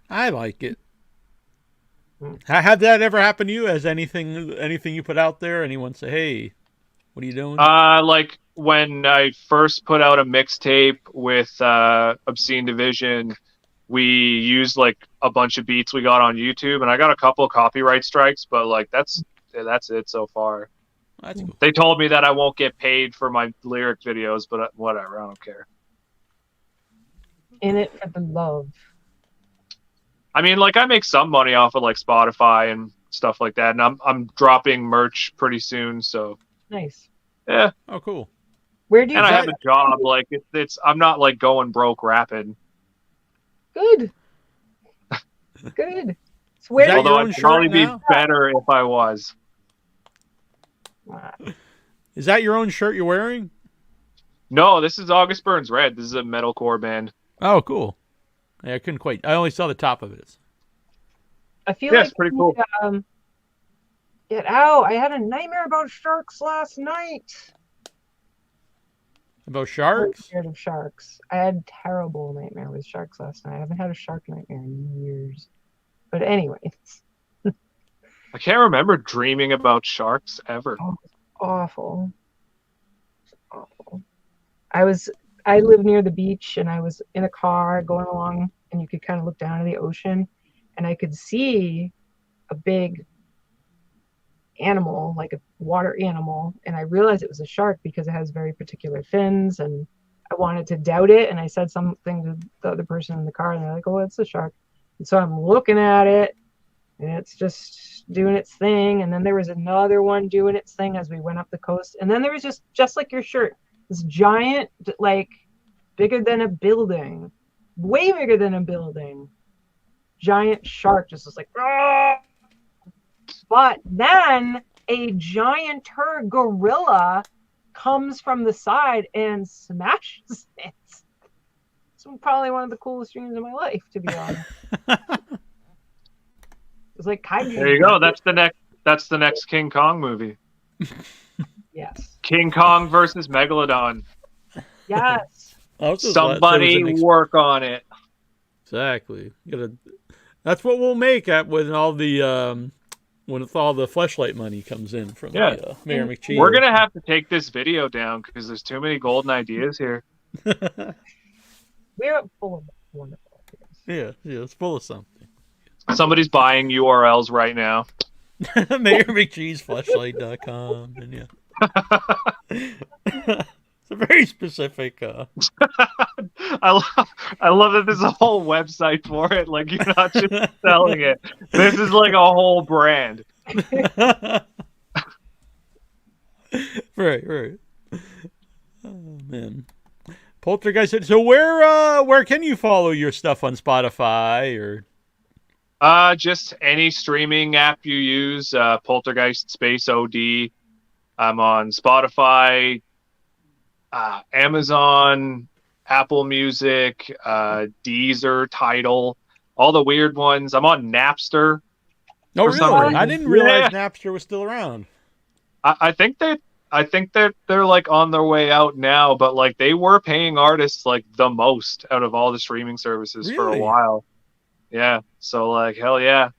I like it. Mm. Had that ever happen to you? Has anything you put out there, anyone say, "Hey, what are you doing?" Like when I first put out a mixtape with Obscene Division, we used like a bunch of beats we got on YouTube, and I got a couple copyright strikes, but like that's it so far. That's cool. They told me that I won't get paid for my lyric videos, but whatever, I don't care. In it for the love. I mean, like I make some money off of like Spotify and stuff like that, and I'm dropping merch pretty soon, so Nice. yeah. Oh, cool. Where do you And I get have a job, like it's I'm not like going broke rapping. Good. Good. So where Is that do Although your I'd own shirt probably be now? better if I was. Is that your own shirt you're wearing? No, this is August Burns Red. This is a metalcore band. Oh, cool. Yeah, I couldn't quite. I only saw the top of it. I feel Yeah, like it's pretty you cool. need, get out. I had a nightmare about sharks last night. About I'm sharks? scared of sharks. I had a terrible nightmare with sharks last night. I haven't had a shark nightmare in years. But anyways, I can't remember dreaming about sharks ever. awful. It's awful. I live near the beach, and I was in a car going along, and you could kind of look down at the ocean, and I could see a big animal, like a water animal, and I realized it was a shark because it has very particular fins, and I wanted to doubt it, and I said something to the other person in the car, and they're like, "Oh, it's a shark." And so I'm looking at it, and it's just doing its thing, and then there was another one doing its thing as we went up the coast, and then there was just like your shirt, this giant, like bigger than a building, way bigger than a building, giant shark just was like, "Ah!" But then a gianter gorilla comes from the side and smashes it. It's probably one of the coolest dreams of my life, to be honest. It was like kaiju. There you go. That's the next King Kong movie. Yes. King Kong versus Megalodon. Yes. Somebody work on it. Exactly. That's what we'll make when all the fleshlight money comes in from the Mayor McCheese. We're gonna have to take this video down because there's too many golden ideas here. We're full of wonderful ideas. Yeah, it's full of something. Somebody's buying URLs right now. Mayor McCheese fleshlight.com and it's a very specific. I love that there's a whole website for it. Like, you're not just selling it. This is like a whole brand. Right. Oh man, Poltergeist. So where can you follow your stuff on Spotify or? Just any streaming app you use. Poltergeist space OD. I'm on Spotify, Amazon, Apple Music, Deezer, Tidal, all the weird ones. I'm on Napster. Oh, really? I didn't realize Napster was still around. I think that they're like on their way out now, but like they were paying artists like the most out of all the streaming services for a while. Yeah. So like, hell yeah.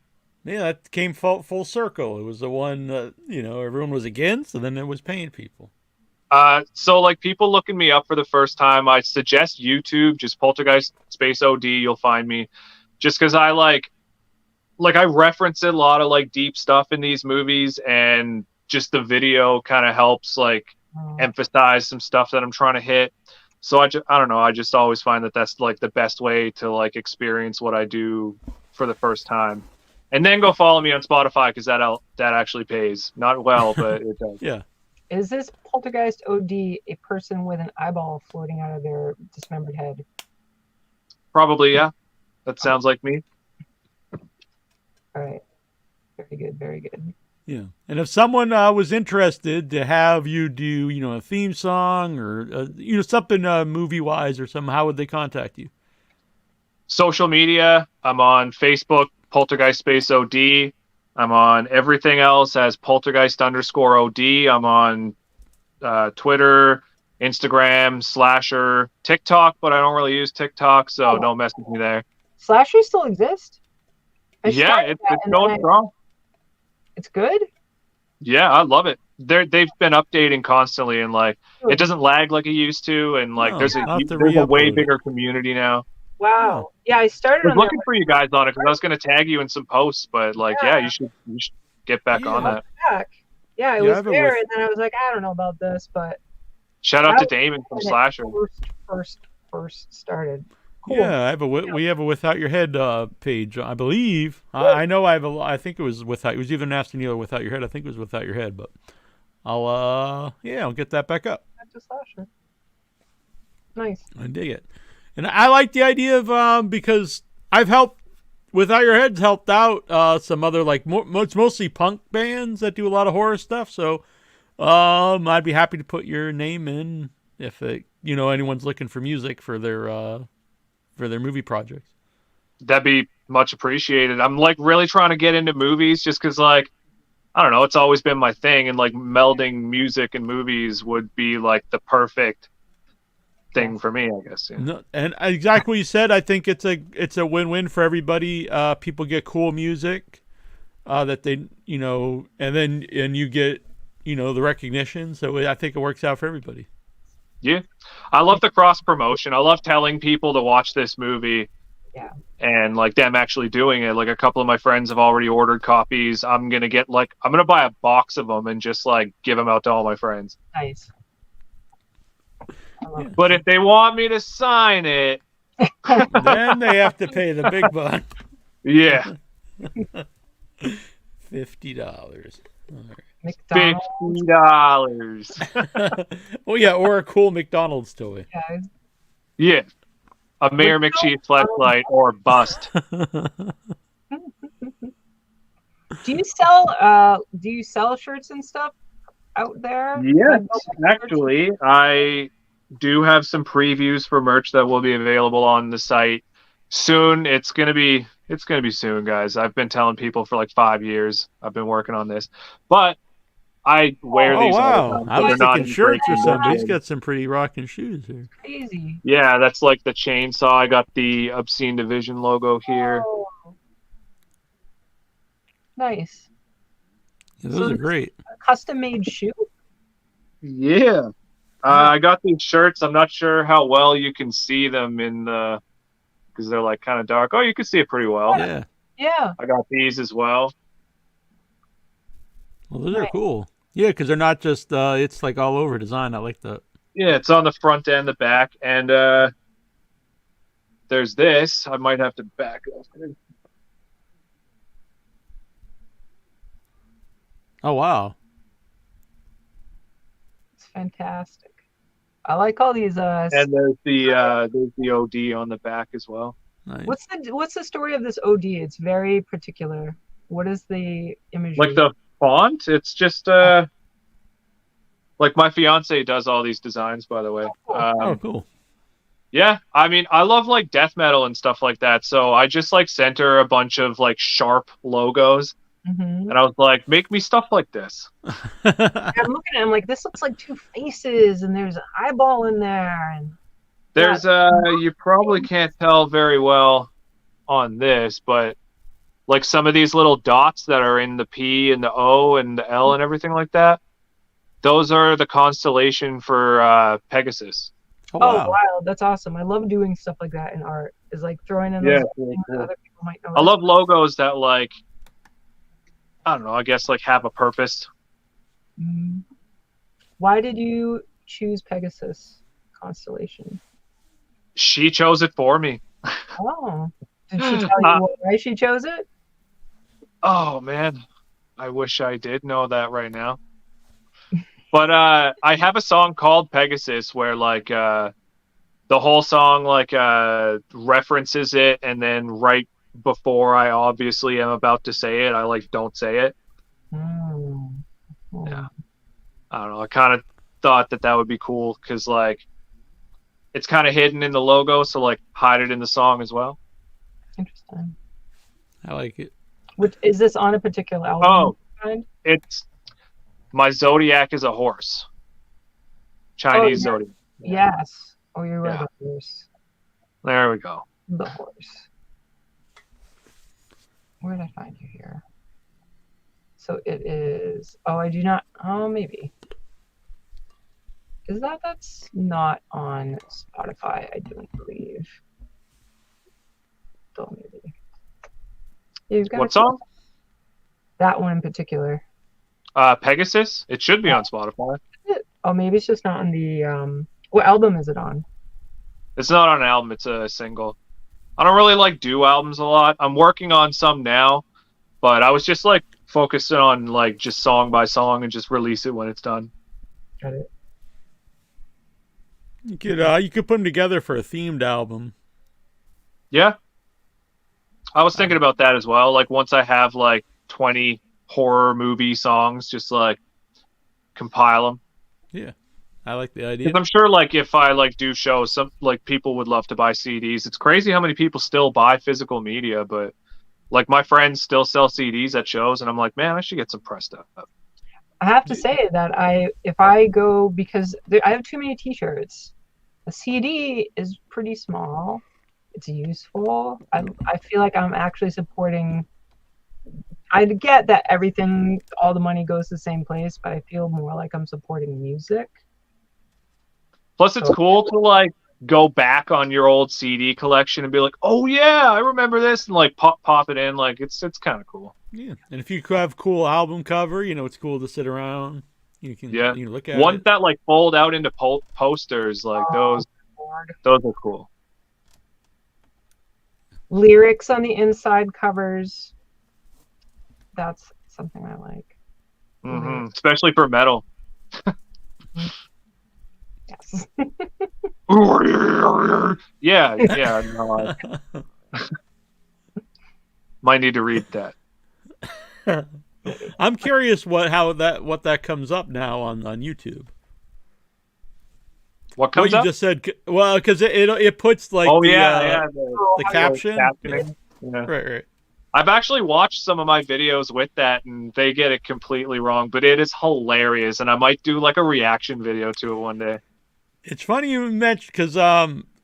Yeah, that came full circle. It was the one everyone was against, and then it was paying people. So like people looking me up for the first time, I suggest YouTube, just Poltergeist space OD. You'll find me, just because I like I reference a lot of like deep stuff in these movies, and just the video kind of helps like emphasize some stuff that I'm trying to hit. So I don't know. I just always find that that's like the best way to like experience what I do for the first time. And then go follow me on Spotify because that actually pays. Not well, but it does. Yeah. Is this Poltergeist OD a person with an eyeball floating out of their dismembered head? Probably, yeah. That sounds like me. All right. Very good. Very good. Yeah. And if someone was interested to have you do, a theme song or, something movie-wise or something, how would they contact you? Social media. I'm on Facebook, Poltergeist space OD. I'm on everything else as Poltergeist_OD. I'm on Twitter, Instagram, Slasher, TikTok, but I don't really use TikTok, so don't mess with me there. Slasher still exists? Yeah, it's going strong. It's good? Yeah, I love it. They've been updating constantly, and like it doesn't lag like it used to, and like there's a way bigger community now. Wow. Yeah, I started. I was looking for you guys on it because I was going to tag you in some posts, but like, you should get back on that. Yeah, it was there, and then I was like, I don't know about this, but shout out to Damon from Slasher. First started. Cool. Yeah, we have a Without Your Head page, I believe. I know I think it was it was either Nasty Neal or Without Your Head. I think it was Without Your Head, but I'll get that back up. That's a Slasher. Nice. I dig it. And I like the idea of because I've helped Without Your Head's helped out some other it's mostly punk bands that do a lot of horror stuff. So I'd be happy to put your name in if anyone's looking for music for their movie projects. That'd be much appreciated. I'm like really trying to get into movies just because like I don't know, it's always been my thing, and like melding music and movies would be like the perfect thing for me, I guess. Yeah. No, and exactly what you said. I think it's a win-win for everybody. People get cool music that they and you get the recognition. So I think it works out for everybody. Yeah, I love the cross promotion. I love telling people to watch this movie. Yeah. And like them actually doing it. Like a couple of my friends have already ordered copies. I'm gonna buy a box of them and just like give them out to all my friends. Nice. But if they want me to sign it, then they have to pay the big bucks. Yeah. $50. All right. $50. Oh yeah, or a cool McDonald's toy. Yeah. A Mayor McCheese flashlight or bust. Do you sell shirts and stuff out there? Yes, actually, I do have some previews for merch that will be available on the site soon. It's gonna be soon, guys. I've been telling people for like 5 years. I've been working on this, but I wear Oh these all the wow! time, I so was they're not thinking in shirts great or something. But he's condition. got some pretty rocking shoes here. Crazy. Yeah, that's like the chainsaw. I got the Obscene Division logo here. Oh, nice. Yeah, So those are this is great. a custom-made shoe? Yeah. Wow. I got these shirts. I'm not sure how well you can see them in the because they're like kind of dark. Oh, you can see it pretty well. Yeah. Yeah. I got these as well. Well, those are Nice. cool. Yeah, because they're not just. It's like all over design. I like that. Yeah, it's on the front and the back, and there's this. I might have to back up. Oh wow! It's fantastic. I like all these And there's the OD on the back as well. Nice. what's the story of this OD? It's very particular. What is the imagery? Like the font, it's just like my fiance does all these designs, by the way. Oh, cool. Yeah, I mean, I love like death metal and stuff like that. So I just like sent her a bunch of like sharp logos, Mhm. and I was like, make me stuff like this. I'm looking at it, I'm like, this looks like two faces, and there's an eyeball in there, and There's you probably can't tell very well on this, but like some of these little dots that are in the P and the O and the L and everything like that, those are the constellation for Pegasus. Oh oh wow! wow, that's awesome. I love doing stuff like that in art. Is like throwing in Yeah, those cool, things that cool. other people might know. I love logos that like I don't know, I guess like have a purpose. Mhm. Why did you choose Pegasus constellation? She chose it for me. Oh, did she tell you why she chose it? Oh man, I wish I did know that right now. But I have a song called Pegasus where like the whole song like references it, and then right before I obviously am about to say it, I like don't say it. Mm. Yeah. I don't know. I kind of thought that would be cool because like it's kind of hidden in the logo, so like hide it in the song as well. Interesting. I like it. Which is this on a particular album? Oh, kind? it's my zodiac is a horse. Chinese yeah. zodiac. Yes. Oh, you're right. Yeah. The horse. There we go. The horse. Where did I find you here? So it is. Oh, I do not. Oh, maybe. Is that's not on Spotify? I don't believe. Though maybe. You've got What song? that one in particular. Pegasus. It should be on Spotify. Oh, maybe it's just not on the. What album is it on? It's not on an album. It's a single. I don't really like do albums a lot. I'm working on some now, but I was just like focusing on like just song by song and just release it when it's done. Got it. You could put them together for a themed album. Yeah. I was thinking about that as well. Like once I have like 20 horror movie songs, just like compile them. Yeah, I like the idea. Because I'm sure like if I like do shows, some like people would love to buy CDs. It's crazy how many people still buy physical media, but like my friends still sell CDs at shows, and I'm like, man, I should get some pressed up. I have to say that if I go because I have too many T-shirts. A CD is pretty small. It's useful. I feel like I'm actually supporting. I get that all the money goes to the same place, but I feel more like I'm supporting music. Plus, it's cool to like go back on your old CD collection and be like, oh yeah, I remember this, and like pop it in. Like it's kind of cool. Yeah, and if you have cool album cover, it's cool to sit around. You can look at ones it. that like fold out into posters, like those are cool. Lyrics on the inside covers. That's something I like. Mm-hmm. Especially for metal. Yes. yeah. No, might need to read that. I'm curious what that comes up now on YouTube. What comes you up? just said? Well, because it puts like the the caption. Yeah. Right. I've actually watched some of my videos with that, and they get it completely wrong, but it is hilarious, and I might do like a reaction video to it one day. It's funny you mentioned because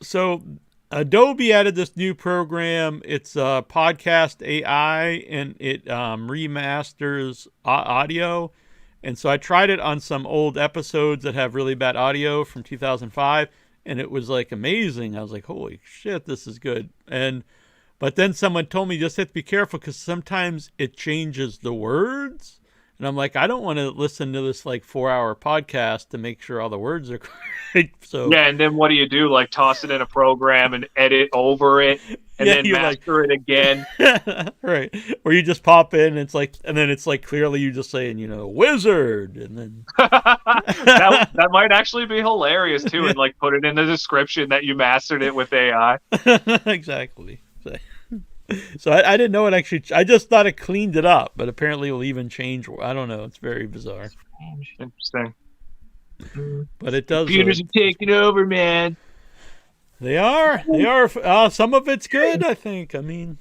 so Adobe added this new program. It's podcast AI, and it remasters audio. And so I tried it on some old episodes that have really bad audio from 2005, and it was like amazing. I was like, holy shit, this is good. But then someone told me just have to be careful because sometimes it changes the words. And I'm like, I don't want to listen to this like 4-hour podcast to make sure all the words are correct. So yeah, and then what do you do? Like toss it in a program and edit over it, and then master it again. Right. Or you just pop in, and it's like, and then it's like clearly you just saying, wizard, and then that might actually be hilarious too, and like put it in the description that you mastered it with AI. Exactly. So I didn't know it actually. I just thought it cleaned it up, but apparently it'll even change. I don't know. It's very bizarre. Interesting. But it does. Computers are taking over, man. They are. They are. Some of it's good, I think. I mean,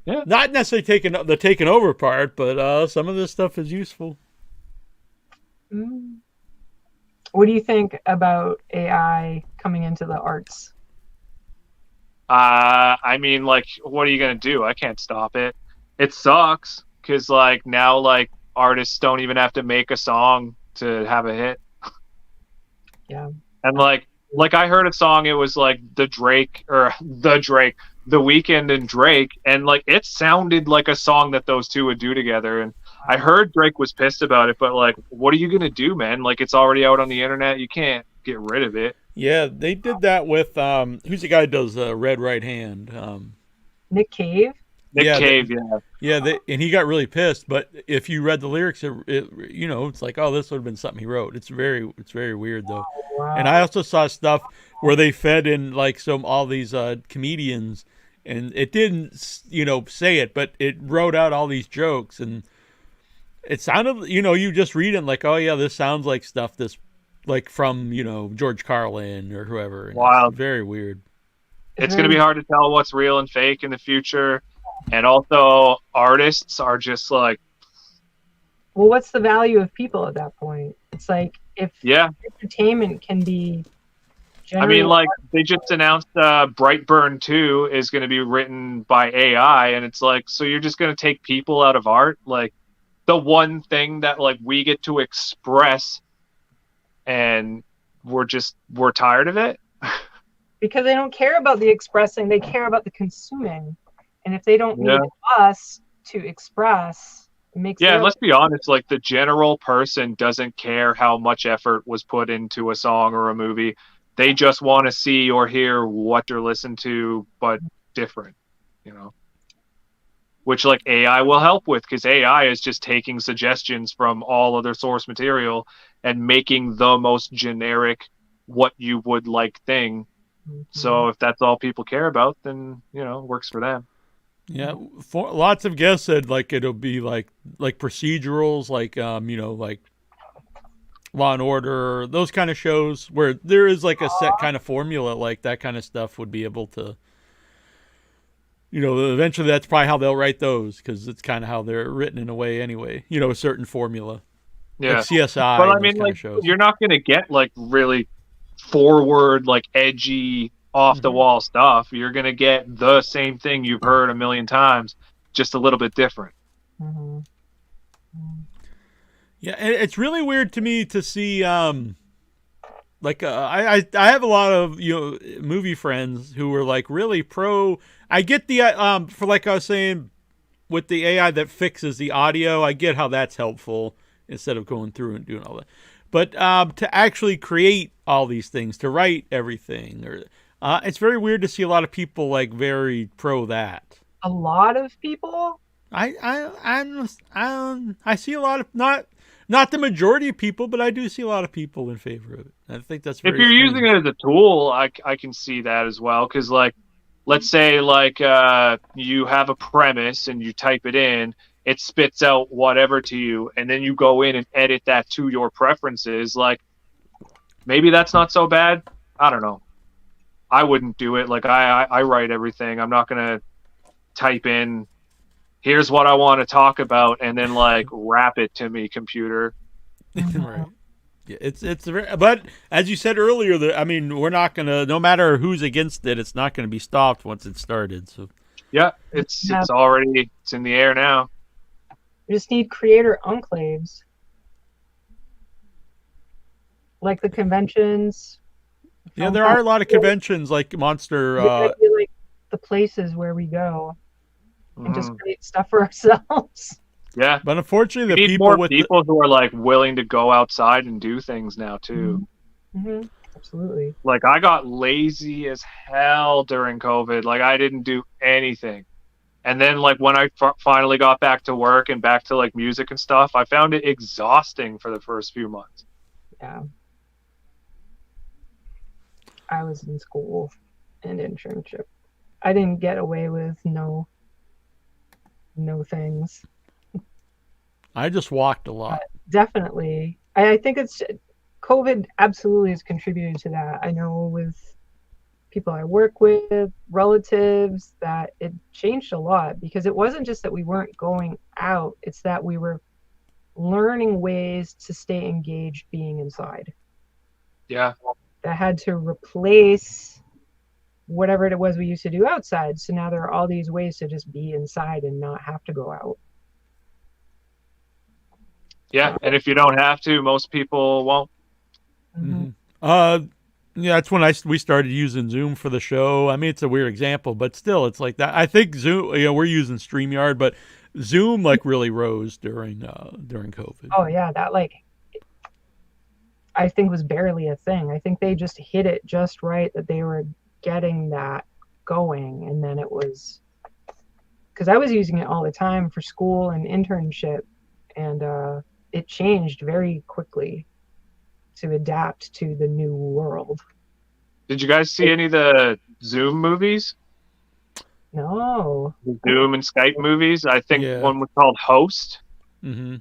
yeah, not necessarily the taking over part, but some of this stuff is useful. What do you think about AI coming into the arts? I mean, like, what are you gonna do? I can't stop it. It sucks because like now like artists don't even have to make a song to have a hit. Yeah. And like I heard a song. It was like The Weeknd and Drake, and like it sounded like a song that those two would do together. And I heard Drake was pissed about it, but like, what are you gonna do, man? Like, it's already out on the internet. You can't get rid of it. Yeah, they did that with who's the guy who does Red Right Hand? Nick Cave. Nick Cave, and he got really pissed. But if you read the lyrics, it's like, oh, this would have been something he wrote. It's very weird though. Oh, wow. And I also saw stuff where they fed in like all these comedians, and it didn't say it, but it wrote out all these jokes, and it sounded you just read it like, oh yeah, this sounds like stuff this. Like from, George Carlin or whoever. Wow. It's very weird. It's going to be hard to tell what's real and fake in the future. And also, artists are just like... Well, what's the value of people at that point? It's like, if entertainment can be... I mean, like, they just announced Brightburn 2 is going to be written by AI. And it's like, so you're just going to take people out of art? Like, the one thing that, like, we get to express... and we're tired of it because they don't care about the expressing, they care about the consuming. And if they don't need us to express, it makes let's be honest, like the general person doesn't care how much effort was put into a song or a movie. They just want to see or hear what they're listening to, but different, which like AI will help with, because AI is just taking suggestions from all other source material and making the most generic what you would like thing. Mm-hmm. So if that's all people care about, then it works for them. Yeah, lots of guests said like it'll be like procedurals, like like Law and Order, those kind of shows where there is like a set kind of formula, like that kind of stuff would be able to. Eventually that's probably how they'll write those, because it's kind of how they're written in a way anyway. A certain formula. Yeah. Like CSI. But I mean, like, you're not going to get like really forward, like edgy, off the wall stuff. You're going to get the same thing you've heard a million times, just a little bit different. Mm-hmm. Yeah, it's really weird to me to see. Like I have a lot of movie friends who were like really pro. I get the for like I was saying with the AI that fixes the audio. I get how that's helpful instead of going through and doing all that. But to actually create all these things, to write everything, or it's very weird to see a lot of people like very pro that. A lot of people. I see a lot of not the majority of people, but I do see a lot of people in favor of it. I think that's very if you're strange. using it as a tool, I can see that as well. Because like, let's say like you have a premise and you type it in, it spits out whatever to you, and then you go in and edit that to your preferences. Like, maybe that's not so bad. I don't know. I wouldn't do it. Like I write everything. I'm not gonna type in here's what I want to talk about, and then like rap it to me, computer. Right. Yeah, but as you said earlier, I mean, we're not gonna. No matter who's against it, it's not gonna be stopped once it started. So Yeah, it's already it's in the air now. We just need creator enclaves, like the conventions. yeah, there are a lot of conventions like Monster. Like the places where we go and just create stuff for ourselves. Yeah, but unfortunately, we need more people who are like willing to go outside and do things now too. Mm-hmm. Absolutely. Like I got lazy as hell during COVID. Like I didn't do anything. And then like when I finally got back to work and back to like music and stuff, I found it exhausting for the first few months. Yeah. I was in school and internship. I didn't get away with no things. I just walked a lot. Definitely. I think it's COVID absolutely has contributed to that. I know with people I work with, relatives, that it changed a lot because it wasn't just that we weren't going out, it's that we were learning ways to stay engaged being inside. Yeah. That had to replace whatever it was we used to do outside. So now there are all these ways to just be inside and not have to go out. Yeah, and if you don't have to, most people won't. Mm-hmm. Yeah, that's when we started using Zoom for the show. I mean, it's a weird example, but still, it's like that. I think Zoom. We're using StreamYard, but Zoom like really rose during COVID. Oh yeah, that like I think was barely a thing. I think they just hit it just right that they were getting that going, and then it was because I was using it all the time for school and internship, and it changed very quickly to adapt to the new world. Did you guys see any of the Zoom movies? No. The Zoom and Skype movies? I think one was called Host. Mm-hmm.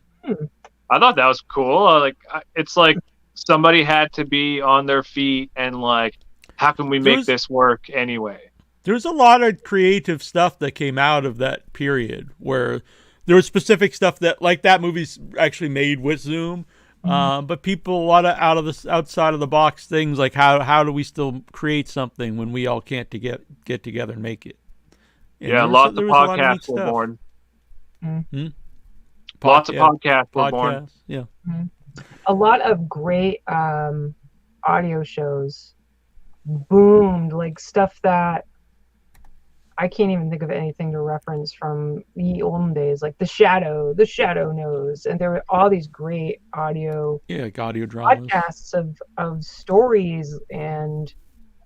I thought that was cool. It's like somebody had to be on their feet and like, how can we make this work anyway? There's a lot of creative stuff that came out of that period where there was specific stuff that like that movie's actually made with Zoom. But people, a lot of outside of the box things like how do we still create something when we all can't get together and make it? And lots of podcasts were born. Mm-hmm. Lots of podcasts were born. Yeah. Mm-hmm. A lot of great audio shows boomed, like stuff that I can't even think of anything to reference from the olden days, like the Shadow Knows, and there were all these great audio dramas, podcasts of stories and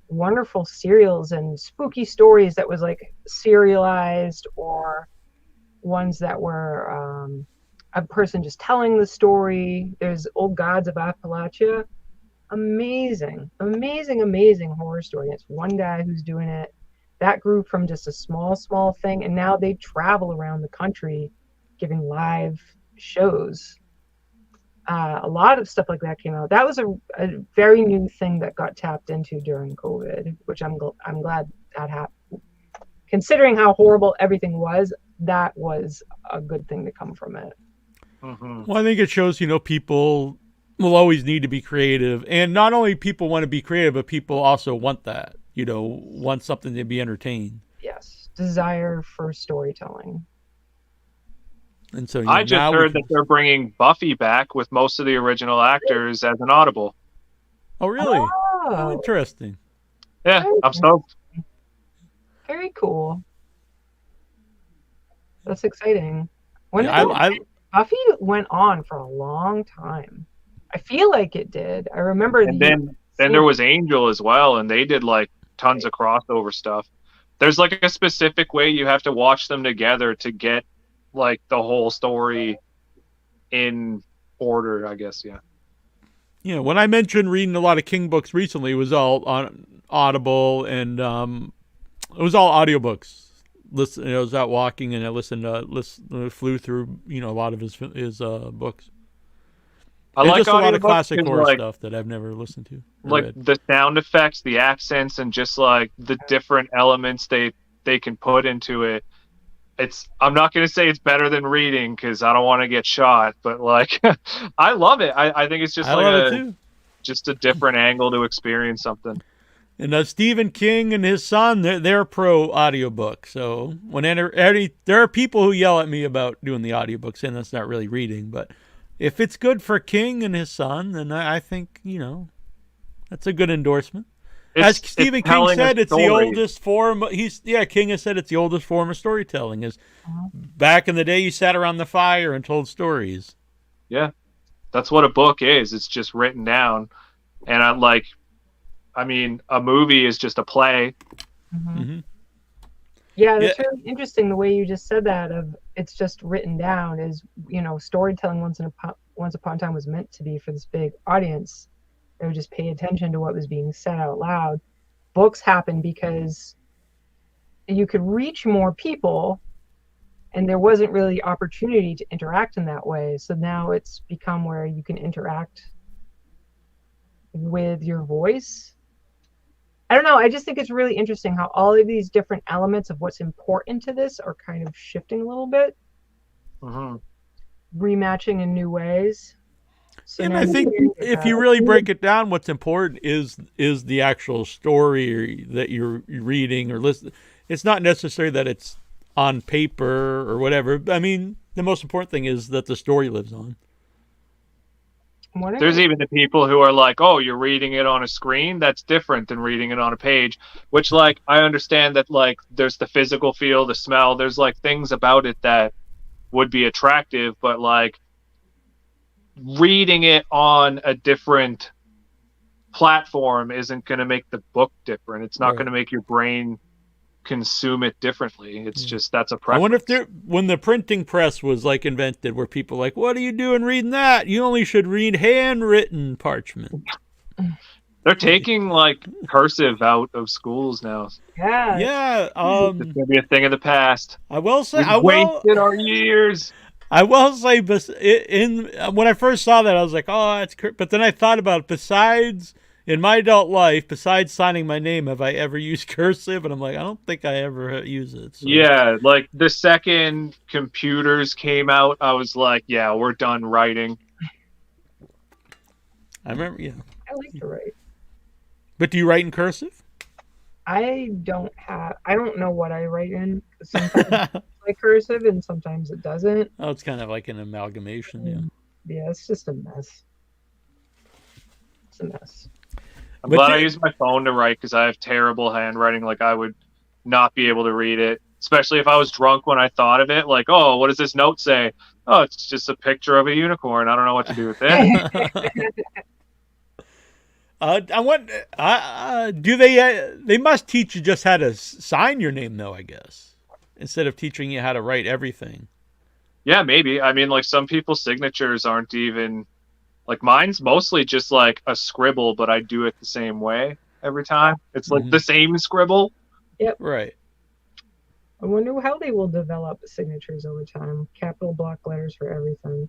wonderful serials and spooky stories that was like serialized, or ones that were a person just telling the story. There's Old Gods of Appalachia, amazing horror story. It's one guy who's doing it. That grew from just a small thing, and now they travel around the country giving live shows. A lot of stuff like that came out. That was a very new thing that got tapped into during COVID, which I'm glad that happened. Considering how horrible everything was, that was a good thing to come from it. Mm-hmm. Well, I think it shows, people will always need to be creative, and not only people want to be creative, but people also want that. Want something to be entertained. Yes, desire for storytelling. And so I just heard that they're bringing Buffy back with most of the original actors as an Audible. Oh, really? Oh, interesting. Yeah, I'm stoked. Very cool. That's exciting. Buffy went on for a long time. I feel like it did. I remember. And then there was Angel as well, and they did like tons of crossover stuff. There's like a specific way you have to watch them together to get like the whole story in order, I guess. Yeah, when I mentioned reading a lot of King books recently, it was all on Audible, and it was all audiobooks. I was out walking and I flew through a lot of his books. I like just a lot of classic horror stuff that I've never listened to. Like the sound effects, the accents, and just like the different elements they can put into it. I'm not going to say it's better than reading because I don't want to get shot, but like I love it. I think it's just I like love it too. just a different angle to experience something. And Stephen King and his son, they're pro audiobook. So there are people who yell at me about doing the audiobooks, and that's not really reading. But if it's good for King and his son, then I think, that's a good endorsement. As Stephen King said, it's the oldest form. King has said it's the oldest form of storytelling. Is back in the day, you sat around the fire and told stories. Yeah, that's what a book is. It's just written down, and a movie is just a play. Mm-hmm. Mm-hmm. Yeah, that's really interesting the way you just said that. Of it's just written down. Is storytelling once upon a time was meant to be for this big audience. They would just pay attention to what was being said out loud. Books happen because you could reach more people, and there wasn't really opportunity to interact in that way. So now it's become where you can interact with your voice. I don't know. I just think it's really interesting how all of these different elements of what's important to this are kind of shifting a little bit, rematching in new ways. So and I think if you really break it down, what's important is the actual story that you're reading or listening. It's not necessary that it's on paper or whatever. I mean, the most important thing is that the story lives on. There's even the people who are like, oh, you're reading it on a screen? That's different than reading it on a page, which, like, I understand that, like, there's the physical feel, the smell, there's, like, things about it that would be attractive, but, like, reading it on a different platform isn't going to make the book different. It's not going to make your brain consume it differently. It's just that's a preference. I wonder if when the printing press was like invented, were people like, what are you doing reading that? You only should read handwritten parchment. They're taking like cursive out of schools now. Yeah. It's gonna be a thing of the past. I will say We've wasted our years. I will say, when I first saw that, I was like, oh, that's crazy. But then I thought about it. Besides, in my adult life, besides signing my name, have I ever used cursive? And I'm like, I don't think I ever use it. So. Yeah, like the second computers came out, I was like, yeah, we're done writing. I remember, yeah. I like to write. But do you write in cursive? I don't know what I write in. Sometimes it's like cursive and sometimes it doesn't. Oh, it's kind of like an amalgamation, yeah. It's just a mess. It's a mess. I'm glad I use my phone to write because I have terrible handwriting. Like, I would not be able to read it, especially if I was drunk when I thought of it. Like, oh, what does this note say? Oh, it's just a picture of a unicorn. I don't know what to do with it. They must teach you just how to sign your name, though, I guess, instead of teaching you how to write everything. Yeah, maybe. I mean, like, some people's signatures aren't even, like, mine's mostly just like a scribble, but I do it the same way every time. It's like the same scribble. Yep. Right. I wonder how they will develop signatures over time. Capital block letters for everything.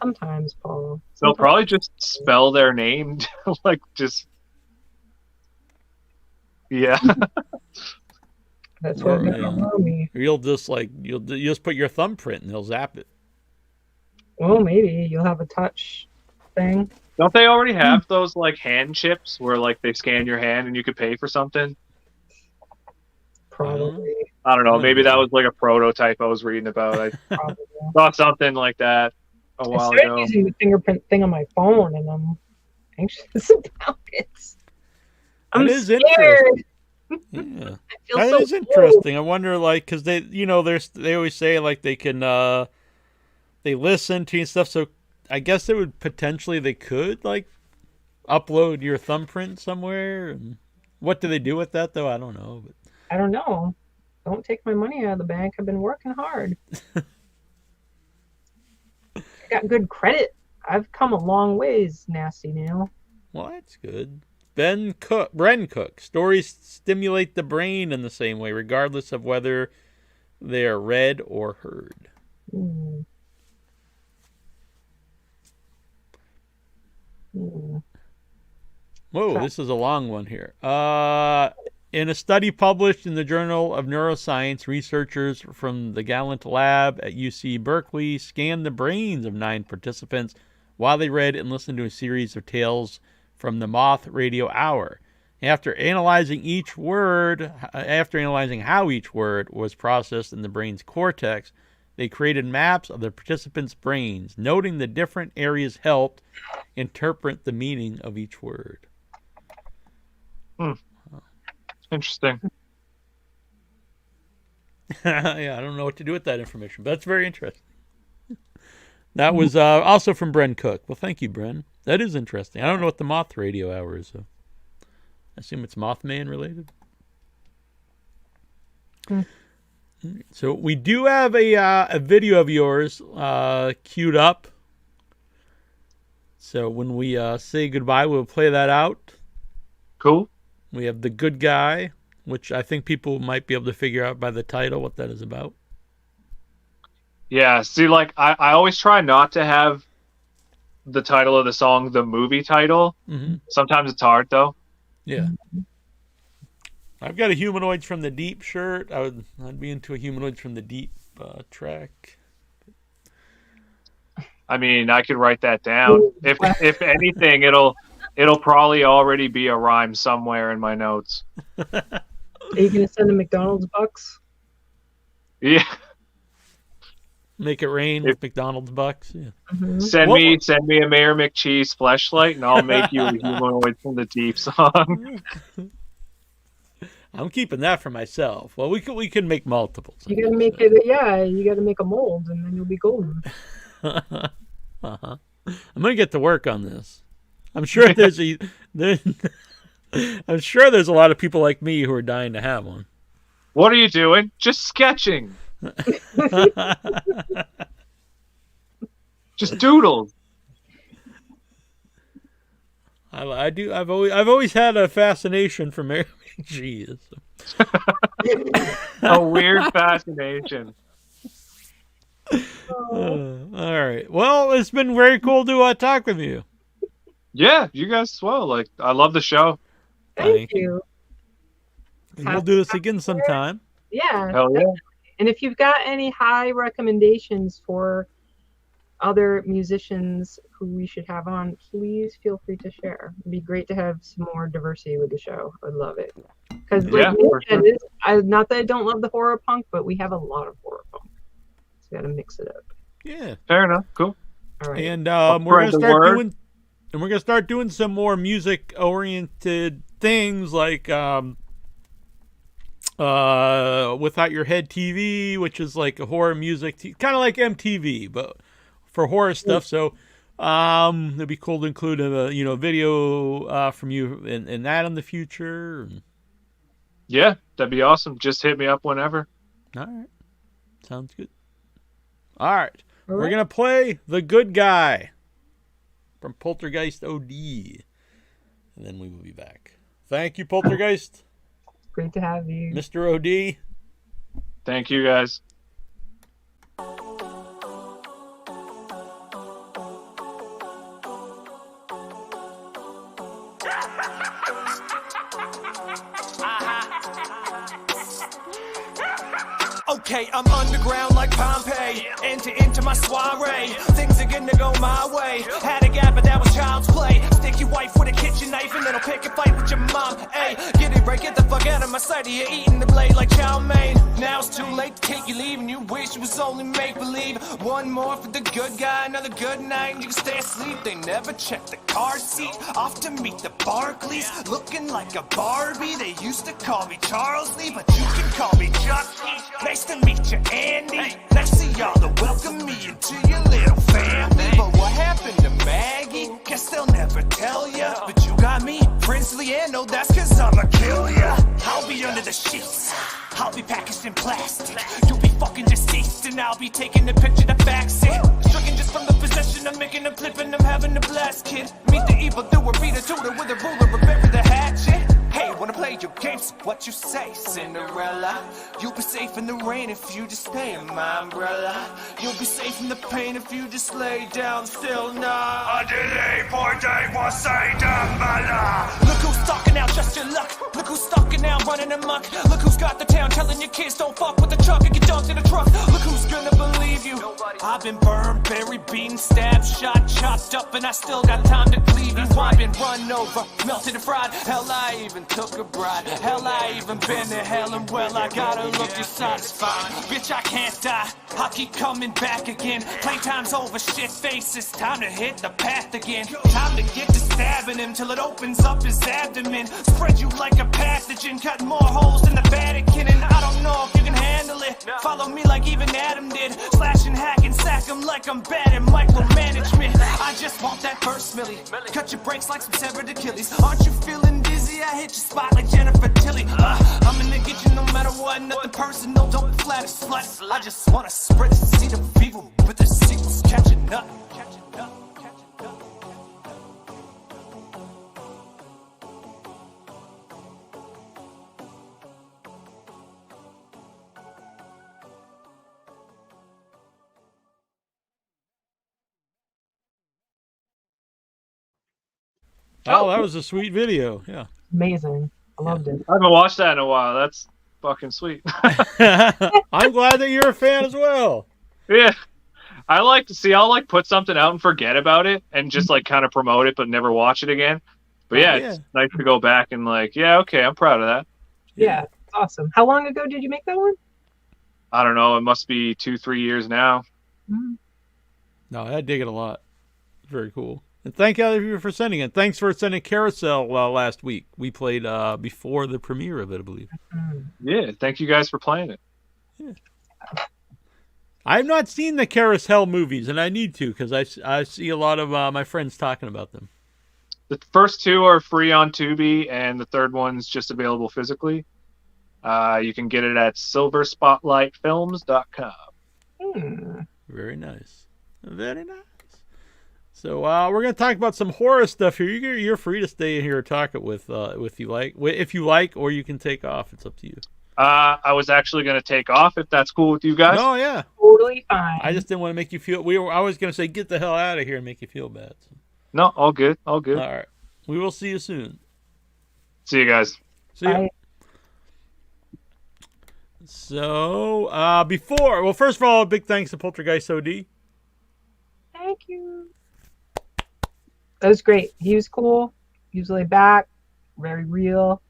Sometimes, Paul. They'll probably just spell their name, like, just... Yeah. That's what me. You'll just put your thumbprint and they'll zap it. Well, maybe you'll have a touch thing. Don't they already have those like hand chips where like they scan your hand and you could pay for something? Probably. I don't know. Maybe that was like a prototype I was reading about. I saw something like that a while ago. I started using the fingerprint thing on my phone, and I'm anxious about it. I'm scared. Yeah, that is interesting. I wonder, like, because they always say like they can they listen to you and stuff. So I guess they could like upload your thumbprint somewhere. And what do they do with that though? I don't know. But I don't know. Don't take my money out of the bank. I've been working hard. I got good credit. I've come a long ways, Nasty Neal. Well, that's good. Bren Cook. Stories stimulate the brain in the same way, regardless of whether they are read or heard. Mm. Whoa, this is a long one here. In a study published in the Journal of Neuroscience, researchers from the Gallant Lab at UC Berkeley scanned the brains of 9 participants while they read and listened to a series of tales from the Moth Radio Hour. After analyzing how each word was processed in the brain's cortex, they created maps of the participants' brains, noting the different areas helped interpret the meaning of each word. Interesting. Yeah, I don't know what to do with that information, but that's very interesting. That was also from Bren Cook. Well, thank you, Bren. That is interesting. I don't know what the Moth Radio Hour is, though. I assume it's Mothman related. So we do have a video of yours queued up. So when we say goodbye, we'll play that out. Cool. We have The Good Guy, which I think people might be able to figure out by the title what that is about. Yeah, see, like, I always try not to have the title of the song the movie title. Mm-hmm. Sometimes it's hard, though. Yeah. I've got a Humanoids from the Deep shirt. I'd be into a Humanoids from the Deep track. I mean, I could write that down. If anything, it'll probably already be a rhyme somewhere in my notes. Are you gonna send the McDonald's bucks? Yeah. Make it rain with McDonald's bucks. Yeah. Mm-hmm. Send me a Mayor McCheese fleshlight, and I'll make you a Humanoid from the Deep song. I'm keeping that for myself. Well, we can make multiples. You gotta make it. Yeah, you gotta make a mold, and then you'll be golden. I'm gonna get to work on this. I'm sure there's a lot of people like me who are dying to have one. What are you doing? Just sketching. Just doodles. I do. I've always had a fascination for Mary McGee. A weird fascination. All right. Well, it's been very cool to talk with you. Yeah, you guys as well. Like, I love the show. Thank you. And we'll do this again sometime. Yeah. Hell yeah. And if you've got any high recommendations for other musicians who we should have on, please feel free to share. It'd be great to have some more diversity with the show. I'd love it. Because not that I don't love the horror punk, but we have a lot of horror punk. So we got to mix it up. Yeah. Fair enough. Cool. All right. And we're gonna start doing some more music oriented things like Without Your Head TV, which is like a horror music kind of like MTV, but for horror stuff. So it'd be cool to include a video from you in that in the future. Yeah, that'd be awesome. Just hit me up whenever. All right. Sounds good. All right. We're going to play The Good Guy from Poltergeist OD. And then we will be back. Thank you, Poltergeist. Great to have you. Mr. OD. Thank you, guys. Okay, I'm underground like Pompeii. Enter into my soiree. Things are gonna go my way. Had a gap, but that was child's play. Stick your wife with a kitchen knife and then I'll pick a fight with your mom. Hey, get it right, get the fuck out of my sight. You're eating the blade like chow mein. Now it's too late to take you leave, and you wish it was only make believe. One more for the good guy, another good night, and you can stay asleep. They never check the car seat. Off to meet the Barclays, looking like a Barbie. They used to call me Charles Lee, but you can call me Chucky. Nice to meet you, Andy. Nice to y'all to welcome me into your little family. But what happened to Maggie? Guess they'll never tell ya. But you got me, Prince Leano, that's cause I'ma kill ya. I'll be under the sheets, I'll be packaged in plastic. You'll be fucking deceased, and I'll be taking a picture to fax it. Stricken just from the possession, I'm making a flip and I'm having a blast, kid. Meet the evil doer, beat a tutor with a ruler, and bury the hatchet. Hey, what wanna play your games. What you say, Cinderella? You'll be safe in the rain if you just stay in my umbrella. You'll be safe from the pain if you just lay down still now. A delay for day was Cinderella. Look who's stalking out, just your luck. Look who's stalking out, running amok. Look who's got the town telling your kids don't fuck with the truck and get dunked in the truck. Look who's gonna believe you. I've been burned, buried, beaten, stabbed, shot, chopped up, and I still got time to cleave you. I've been run over, melted and fried. Hell, I even took a bride. Hell, I even been to hell, and well, I gotta look you satisfied. Bitch, I can't die. I'll keep coming back again. Playtime's over, shit faces. Time to hit the path again. Time to get to stabbing him till it opens up his abdomen. Spread you like a pathogen, cut more holes than the Vatican. And I don't know if you can handle it. Follow me like even Adam did. Slash and hack and sack him like I'm bad at micromanagement. I just want that first milli. Cut your brakes like some severed Achilles. Aren't you feeling dizzy? I hit your spot like Jennifer Tilly. I'm in the kitchen no matter what. Nothing personal, don't be flat as slut. I just wanna spread the seed of evil, but the sequel's catching up. Oh, that was a sweet video. Yeah. Amazing. I loved it. I haven't watched that in a while. That's fucking sweet. I'm glad that you're a fan as well. Yeah. I like to see, I'll like put something out and forget about it and just like kind of promote it but never watch it again. But yeah, it's nice to go back and like, yeah, okay, I'm proud of that. Yeah, it's awesome. How long ago did you make that one? I don't know. It must be 2-3 years now. Mm-hmm. No, I dig it a lot. Very cool. And thank all of you for sending it. Thanks for sending Carousel last week. We played before the premiere of it, I believe. Yeah, thank you guys for playing it. Yeah. I have not seen the Carousel movies, and I need to because I see a lot of my friends talking about them. The first two are free on Tubi, and the third one's just available physically. You can get it at silverspotlightfilms.com. Very nice. Very nice. So we're going to talk about some horror stuff here. You're free to stay in here and talk it with if you like, or you can take off. It's up to you. I was actually going to take off if that's cool with you guys. Oh yeah, totally fine. I just didn't want to make you feel. I was going to say get the hell out of here and make you feel bad. So. No, all good, all good. All right, we will see you soon. See you guys. See you. So first of all, a big thanks to Poltergeist OD. Thank you. That was great. He was cool. He was laid back, very real.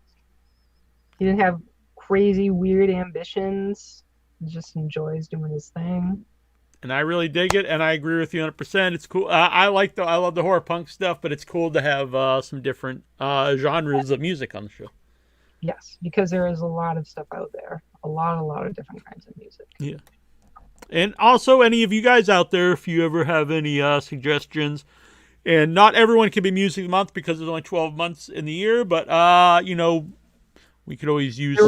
He didn't have crazy, weird ambitions. He just enjoys doing his thing. And I really dig it, and I agree with you 100%. It's cool. I love the horror punk stuff, but it's cool to have some different genres of music on the show. Yes, because there is a lot of stuff out there. A lot of different kinds of music. Yeah. And also, any of you guys out there, if you ever have any suggestions, and not everyone can be Music Month because there's only 12 months in the year, but, we could always use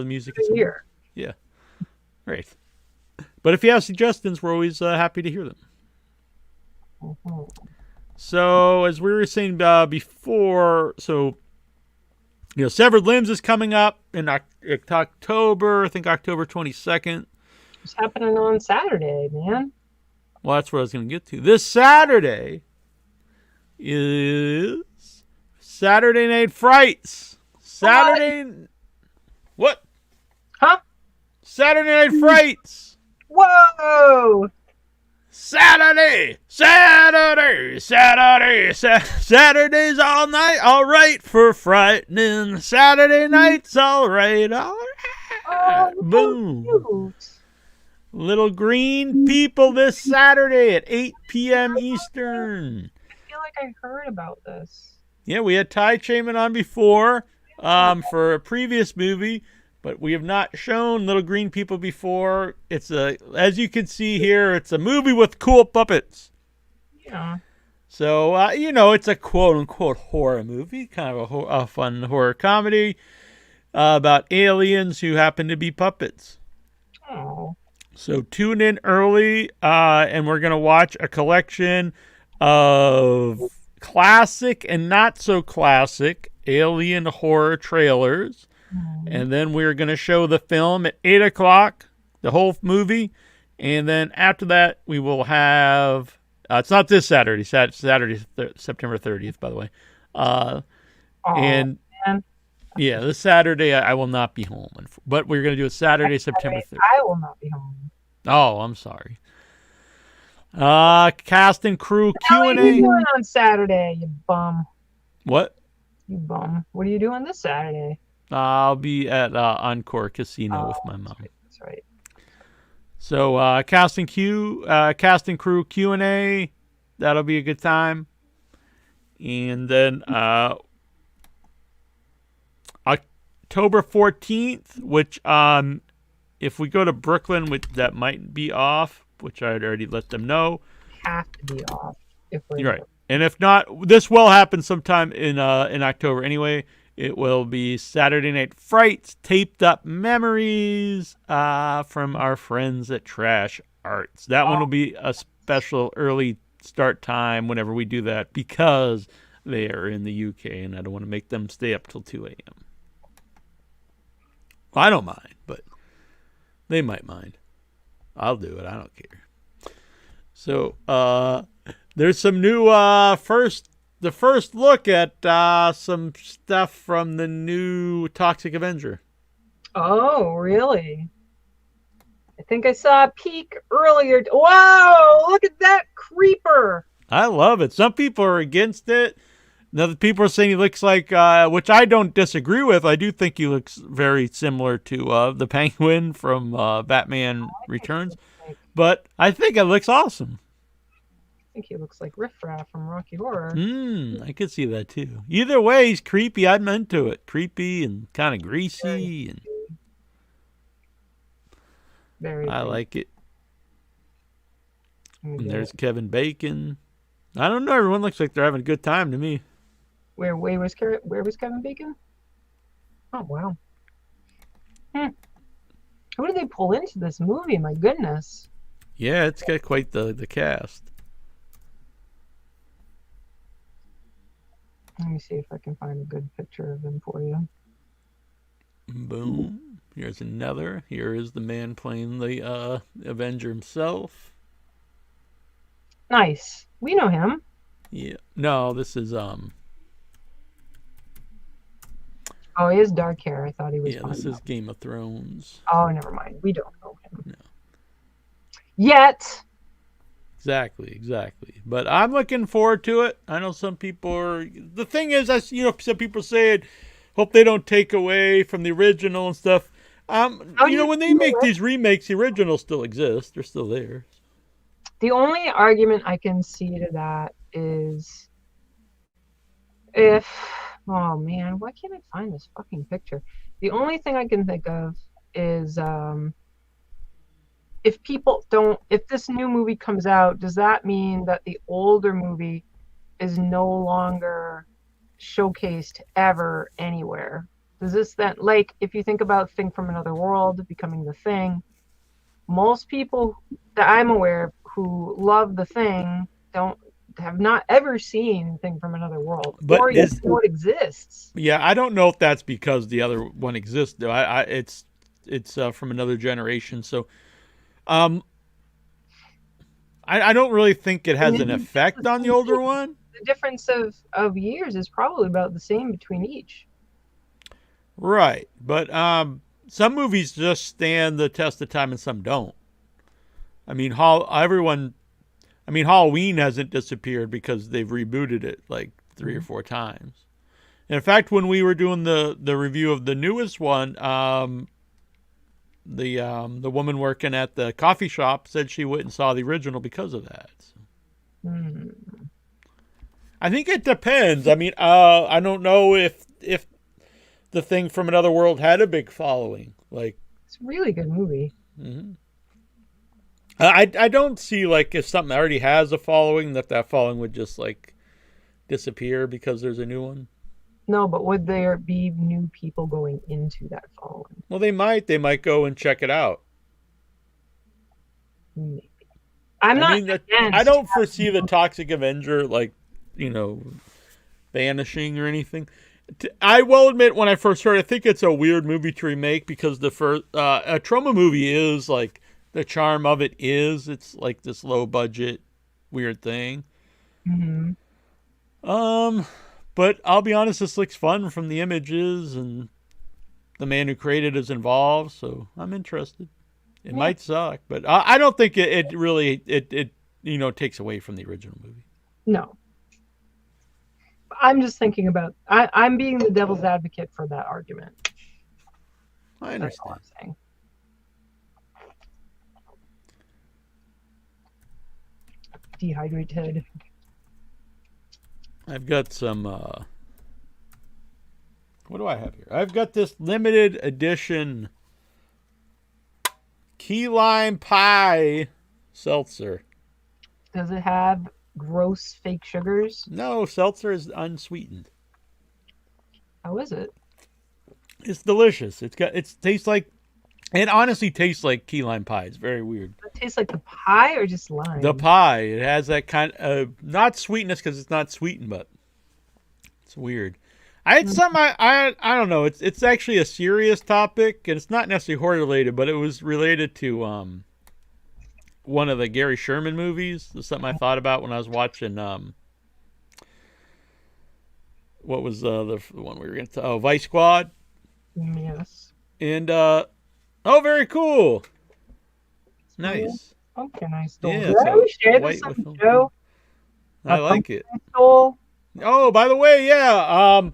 music. Year. Yeah. Great. But if you have suggestions, we're always happy to hear them. Mm-hmm. So, as we were saying before, Severed Limbs is coming up in October, I think October 22nd. It's happening on Saturday, man. Well, that's what I was going to get to. This Saturday is Saturday Night Frights. What? Huh? Saturday Night Frights. Whoa! Saturdays all night, all right for frightening. Saturday nights, all right. Oh, boom. Cute. Little green people this Saturday at 8 p.m. Eastern. I feel like I heard about this. Yeah, we had Ty Chaman on before for a previous movie, but we have not shown Little Green People before. It's as you can see here, it's a movie with cool puppets. Yeah. So, it's a quote-unquote horror movie, kind of a fun horror comedy about aliens who happen to be puppets. Oh. So tune in early, and we're going to watch a collection of classic and not so classic alien horror trailers. And then we're going to show the film at 8 o'clock, the whole movie. And then after that, we will have... it's not this Saturday. Saturday, September 30th, by the way. And man. yeah, this Saturday, I will not be home. But we're going to do it Saturday, September 30th. I will not be home. Oh, I'm sorry. Cast and crew What are you Q&A. doing on Saturday, you bum? What? You bum. What are you doing this Saturday? I'll be at Encore Casino with my mom. That's right. So cast and crew Q&A. That'll be a good time. And then October 14th, which if we go to Brooklyn, that might be off, which I'd already let them know. Have to be off if we're You're right. And if not, this will happen sometime in October anyway. It will be Saturday Night Frights, Taped Up Memories from our friends at Trash Arts. That one will be a special early start time whenever we do that because they are in the UK and I don't want to make them stay up till 2 a.m. Well, I don't mind, but they might mind. I'll do it. I don't care. So there's some new the first look at some stuff from the new Toxic Avenger. Oh, really? I think I saw a peek earlier. Wow, look at that creeper. I love it. Some people are against it. Other people are saying he looks like, which I don't disagree with. I do think he looks very similar to the Penguin from Batman Returns. But I think it looks awesome. I think he looks like Riff Raff from Rocky Horror. I could see that too. Either way, he's creepy. I'm into it. Creepy and kind of greasy. I like it. And there's Kevin Bacon. I don't know. Everyone looks like they're having a good time to me. Where was Kevin Bacon? Oh, wow. Who did they pull into this movie? My goodness. Yeah, it's got quite the cast. Let me see if I can find a good picture of him for you. Boom. Here's another. Here is the man playing the Avenger himself. Nice. We know him. Yeah. No, this is Oh, he has dark hair. I thought he was. Yeah, this is Game of Thrones. Oh, never mind. We don't know him. No. Yet. Exactly. But I'm looking forward to it. I know some people are. The thing is, some people say, hope they don't take away from the original and stuff. When they make these remakes, the originals still exist. They're still there. The only argument I can see to that is oh man, why can't I find this fucking picture? The only thing I can think of is if this new movie comes out, does that mean that the older movie is no longer showcased ever anywhere? Does this then, like, if you think about Thing from Another World becoming The Thing, most people that I'm aware of who love The Thing have not ever seen Thing from Another World, but or even know it exists. Yeah, I don't know if that's because the other one exists. Though it's from another generation, so I don't really think it has an effect on the older one. The difference of years is probably about the same between each. Right, but some movies just stand the test of time and some don't. I mean, Halloween hasn't disappeared because they've rebooted it like 3 or 4 times. In fact, when we were doing the review of the newest one, the woman working at the coffee shop said she went and saw the original because of that. So. I think it depends. I mean, I don't know if The Thing from Another World had a big following. Like, it's a really good movie. Mm-hmm. I don't see, like, if something already has a following, that following would just, like, disappear because there's a new one. No, but would there be new people going into that following? Well, they might. They might go and check it out. Maybe. I don't foresee the Toxic Avenger, like, vanishing or anything. I will admit, when I first heard, I think it's a weird movie to remake because the first a trauma movie is like the charm of it is it's like this low budget weird thing. Mm-hmm. But I'll be honest, this looks fun from the images, and the man who created it is involved, so I'm interested. It might suck, but I don't think it really takes away from the original movie. No. I'm just thinking about. I'm being the devil's advocate for that argument. I understand. That's all I'm saying. Dehydrated. I've got some. What do I have here? I've got this limited edition key lime pie seltzer. Does it have gross fake sugars? No, seltzer is unsweetened. How is it? It's delicious. It tastes like. It honestly tastes like key lime pie. It's very weird. Does it taste like the pie or just lime? The pie. It has that kind of not sweetness because it's not sweetened, but it's weird. I had some. I don't know. It's actually a serious topic, and it's not necessarily horror related, but it was related to one of the Gary Sherman movies. It's something I thought about when I was watching. What was the one we were going to? Oh, Vice Squad. Yes. And very cool. Nice. Pumpkin I stole. Yeah, Did I always share white this on with the them. show? I like it. I stole. Oh, by the way, yeah.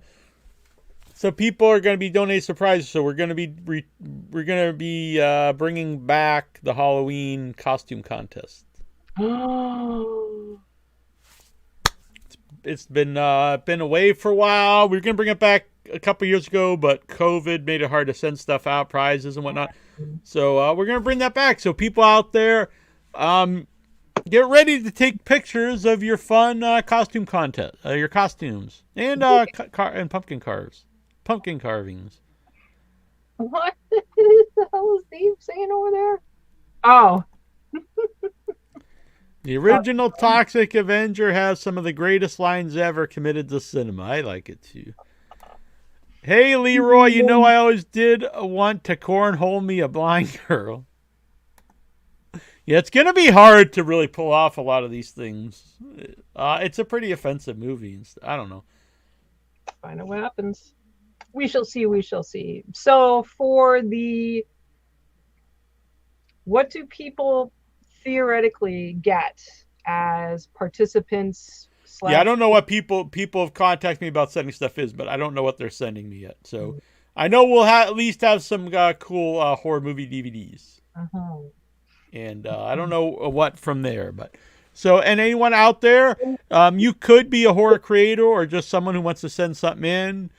So people are going to be donating surprises. So we're going to be bringing back the Halloween costume contest. It's been away for a while. We were going to bring it back a couple years ago, but COVID made it hard to send stuff out, prizes and whatnot. So we're going to bring that back. So people out there, get ready to take pictures of your fun costume contest, your costumes, and and pumpkin carvings. What the hell is Dave saying over there? Oh. The original Toxic Avenger has some of the greatest lines ever committed to cinema. I like it too. Hey, Leroy, you know I always did want to cornhole me a blind girl. Yeah, it's going to be hard to really pull off a lot of these things. It's a pretty offensive movie. I don't know. Find out what happens. We shall see. We shall see. So for what do people theoretically get as participants? Yeah, I don't know what people have contacted me about sending stuff is, but I don't know what they're sending me yet. So I know we'll at least have some cool horror movie DVDs. Uh-huh. And I don't know what from there, but and anyone out there, you could be a horror creator or just someone who wants to send something in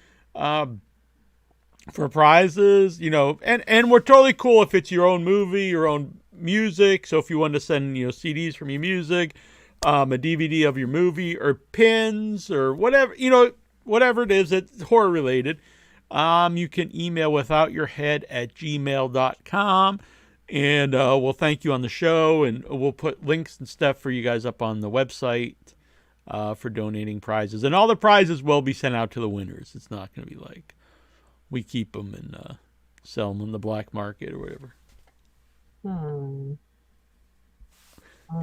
for prizes, and we're totally cool if it's your own movie, your own music. So if you want to send CDs from your music, a DVD of your movie, or pins or whatever whatever it is that's horror related, you can email withoutyourhead@gmail.com. And we'll thank you on the show, and we'll put links and stuff for you guys up on the website for donating prizes. And all the prizes will be sent out to the winners. It's not going to be like we keep them and sell them on the black market or whatever.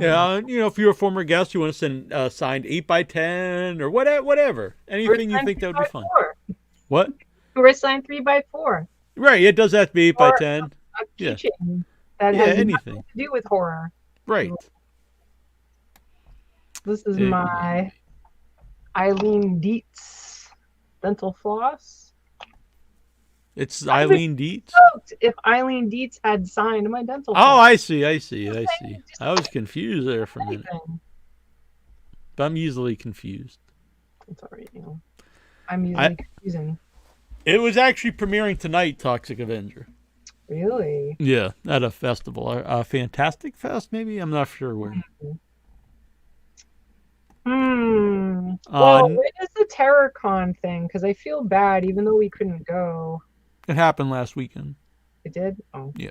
Yeah, if you're a former guest, you want to send signed 8x10 or whatever. Anything you think that would be fun. What? Or a signed 3x4. Right, it does have to be 8x10. A keychain that has anything nothing to do with horror. Right. This is my Eileen Dietz dental floss. It's Eileen Dietz? If Eileen Dietz had signed my dental floss. Oh, I see. I was confused there for a minute. But I'm easily confused. It's all right, I'm easily confusing. It was actually premiering tonight, Toxic Avenger. Really? Yeah, at a festival. A Fantastic Fest, maybe? I'm not sure where. Well, when is the TerrorCon thing? Because I feel bad, even though we couldn't go. It happened last weekend. It did? Oh. Yeah.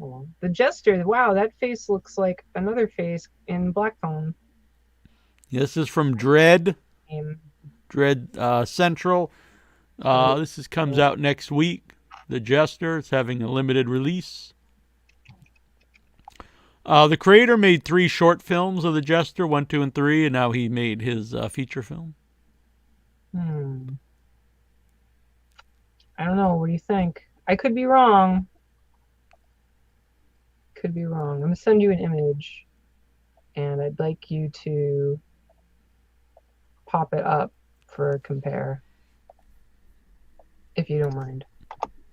Oh. The Jester, wow, that face looks like another face in Blackphone. This is from Dread. Name. Dread Central. Comes out next week. The Jester. It's having a limited release. The creator made 3 short films of The Jester, 1, 2, and 3, and now he made his feature film. I don't know. What do you think? I could be wrong. I'm going to send you an image, and I'd like you to pop it up for a compare, if you don't mind.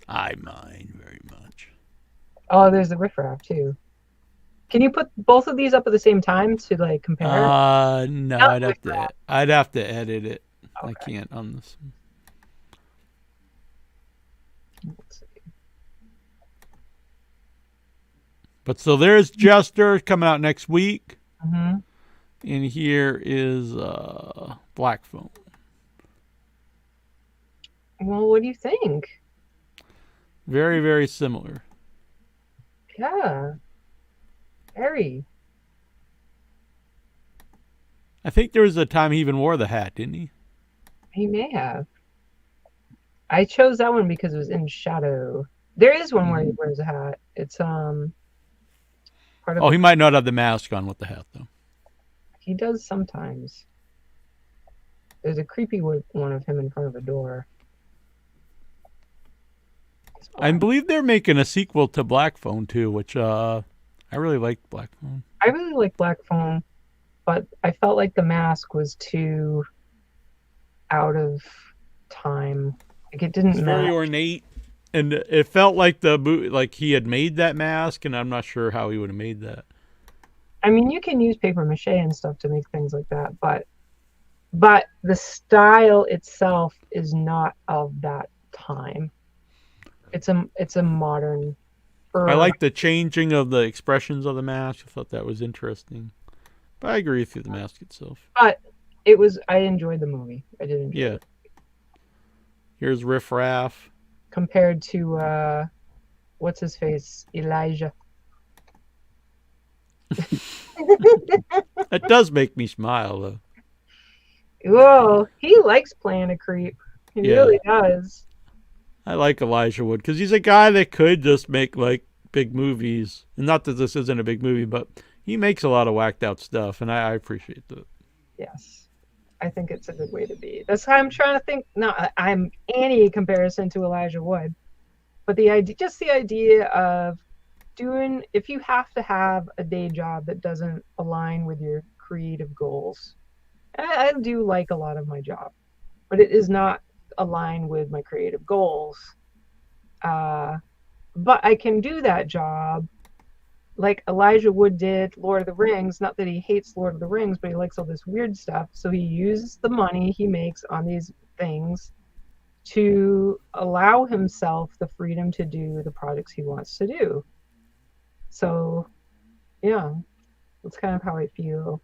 I mind very much. Oh, there's the riffraff, too. Can you put both of these up at the same time to, like, compare? No, Not I'd have to edit it. Okay. I can't on this. Let's see. But so there's Jester coming out next week. Mm-hmm. And here is Black Phone. Well, what do you think? Very, very similar. Yeah. Very. I think there was a time he even wore the hat, didn't he? He may have. I chose that one because it was in shadow. There is one where he wears a hat. It's part of. Oh, he might not have the mask on with the hat though. He does sometimes. There's a creepy one of him in front of a door. I believe they're making a sequel to Black Phone too, which I really liked Black Phone. I really like Black Phone, but I felt like the mask was too out of time. Like it didn't It's match. very ornate, and it felt like like he had made that mask, and I'm not sure how he would have made that. I mean, you can use paper mache and stuff to make things like that, but the style itself is not of that time. It's a modern. I like the changing of the expressions of the mask. I thought that was interesting. But I agree with you, the mask itself. But I enjoyed the movie. I did enjoy it. Here's Riff Raff. Compared to, what's his face? Elijah. That does make me smile, though. Whoa, he likes playing a creep. He really does. I like Elijah Wood because he's a guy that could just make like big movies. And not that this isn't a big movie, but he makes a lot of whacked out stuff, and I appreciate that. Yes. I think it's a good way to be. That's how I'm trying to think. No, I'm any comparison to Elijah Wood. But the idea of doing, if you have to have a day job that doesn't align with your creative goals. I do like a lot of my job, but it is not aligned with my creative goals. But I can do that job like Elijah Wood did Lord of the Rings. Not that he hates Lord of the Rings, but he likes all this weird stuff. So he uses the money he makes on these things to allow himself the freedom to do the projects he wants to do. So, yeah, that's kind of how I feel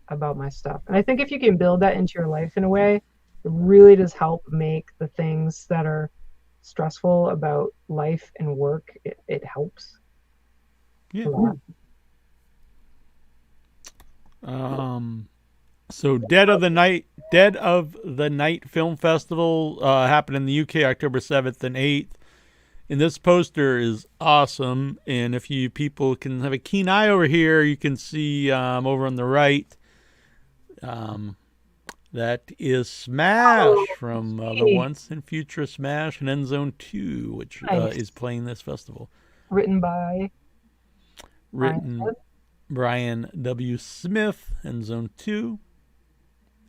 about my stuff. And I think if you can build that into your life in a way, it really does help make the things that are stressful about life and work, it helps. Yeah. So Dead of the Night Film Festival happened in the UK October 7th and 8th. And this poster is awesome. And if you people can have a keen eye over here, you can see over on the right, that is Smash from the Once and Future Smash and End Zone 2, which is playing this festival. Written by Brian W. Smith, End Zone 2.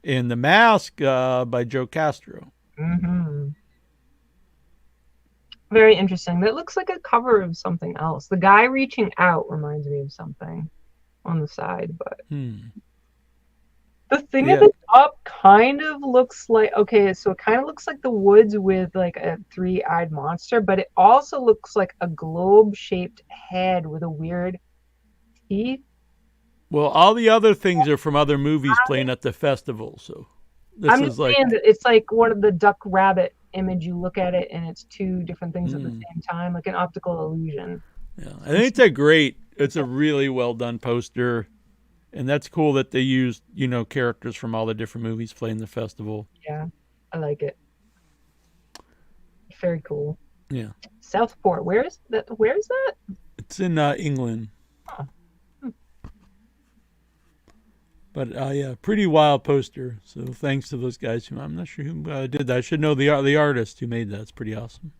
And The Mask by Joe Castro. Mm-hmm. Very interesting. That looks like a cover of something else. The guy reaching out reminds me of something on the side, but the thing at the top kind of looks like, so it kind of looks like the woods with like a 3-eyed monster, but it also looks like a globe-shaped head with a weird teeth. Well, all the other things are from other movies playing at the festival, so I'm just saying that it's like one of the duck rabbit image. You look at it and it's two different things at the same time, like an optical illusion. Yeah, I think it's a really well done poster, and that's cool that they used characters from all the different movies playing the festival. Yeah, I like it. Very cool. Yeah. Southport. Where is that? Where is that? It's in England. Oh. But yeah, pretty wild poster. So thanks to those guys. I'm not sure who did that. I should know the artist who made that. It's pretty awesome.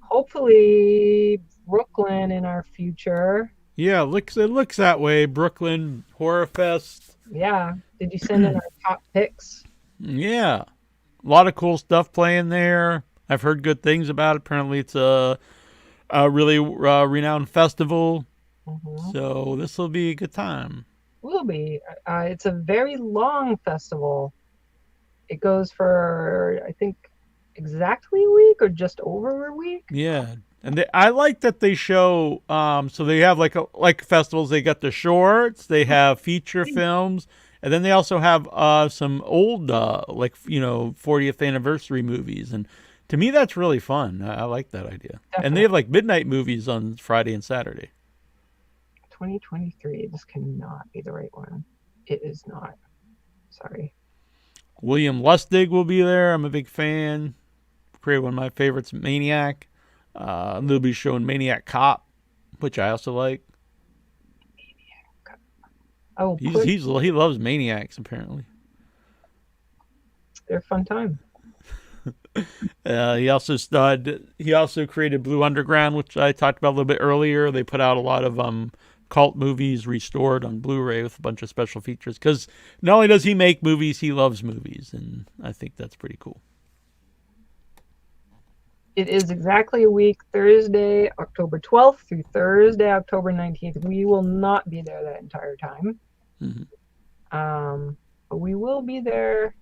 Hopefully Brooklyn in our future. Yeah, it looks that way. Brooklyn Horror Fest. Yeah. Did you send in our top picks? Yeah, a lot of cool stuff playing there. I've heard good things about it. Apparently, it's a really renowned festival. Mm-hmm. So this will be a good time. Will be. It's a very long festival. It goes for, I think, exactly a week or just over a week. Yeah, and I like that they show. So they have like festivals. They got the shorts. They have feature films, and then they also have some old 40th anniversary movies. And to me, that's really fun. I like that idea. Definitely. And they have like midnight movies on Friday and Saturday. 2023. This cannot be the right one. It is not. Sorry. William Lustig will be there. I'm a big fan. Created one of my favorites, Maniac. They'll be showing Maniac Cop, which I also like. Oh, he loves Maniacs apparently. They're a fun time. He also created Blue Underground, which I talked about a little bit earlier. They put out a lot of cult movies restored on Blu-ray with a bunch of special features. Because not only does he make movies, he loves movies, and I think that's pretty cool. It is exactly a week, Thursday, October 12th through Thursday, October 19th. We will not be there that entire time. Mm-hmm. But we will be there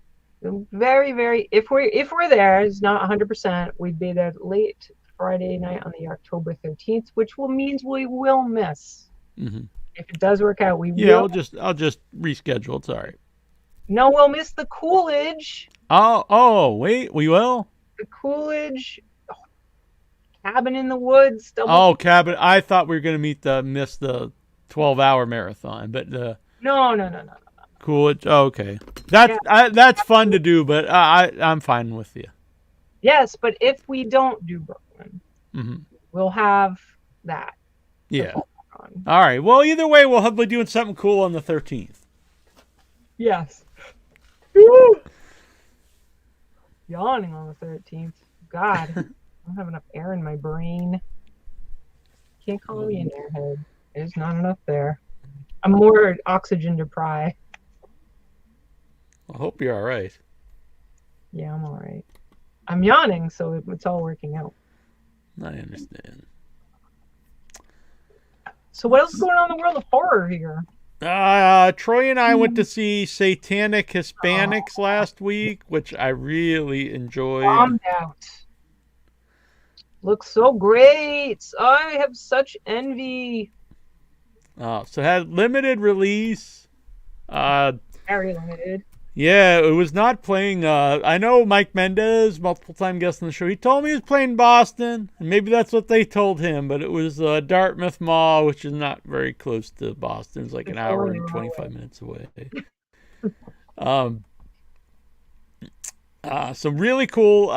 very, very, if we're there, it's not 100%, we'd be there late Friday night on the October 13th, which means we will miss. Mm-hmm. If it does work out, we will. Yeah, I'll just reschedule. It's all right. No, we'll miss the Coolidge. Oh, wait, we will? The Coolidge Cabin in the Woods. Cabin. I thought we were going to miss the 12-hour marathon, but No. Coolidge. Oh, okay. That's fun to do, but I'm fine with you. Yes, but if we don't do Brooklyn, mm-hmm. we'll have that. Yeah. All right. Well, either way, we'll be doing something cool on the 13th. Yes. Woo! Yawning on the 13th. God, I don't have enough air in my brain. Can't call me an airhead. There's not enough there. I'm more oxygen deprived. I hope you're all right. Yeah, I'm all right. I'm yawning, so it's all working out. I understand. So what else is going on in the world of horror here? Troy and I went to see Satanic Hispanics last week, which I really enjoyed. Bombed out. Looks so great. I have such envy. So it had limited release. Very limited. Yeah, it was not playing. I know Mike Mendez, multiple time guest on the show. He told me he was playing Boston, and maybe that's what they told him. But it was Dartmouth Mall, which is not very close to Boston. It's like an hour and 25 minutes away. Some really cool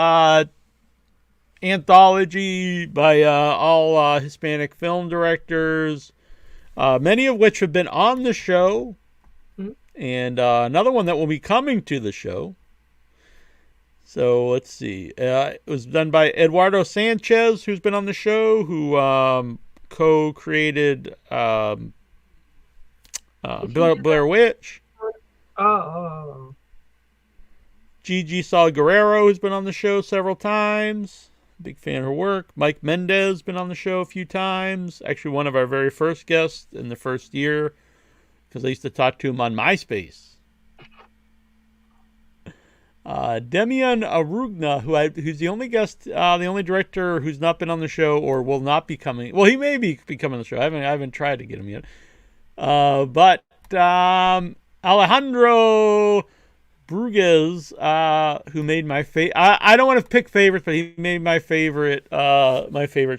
anthology by all Hispanic film directors, many of which have been on the show. And another one that will be coming to the show. So let's see. It was done by Eduardo Sanchez, who's been on the show, who co-created Blair Witch. Oh. Gigi Saul Guerrero, who's been on the show several times. Big fan of her work. Mike Mendez been on the show a few times. Actually, one of our very first guests in the first year, because I used to talk to him on MySpace. Demian Arugna, who's the only guest, the only director who's not been on the show or will not be coming. Well, he may be coming on the show. I haven't tried to get him yet. But Alejandro Brugues, who made my favorite. I don't want to pick favorites, but he made my favorite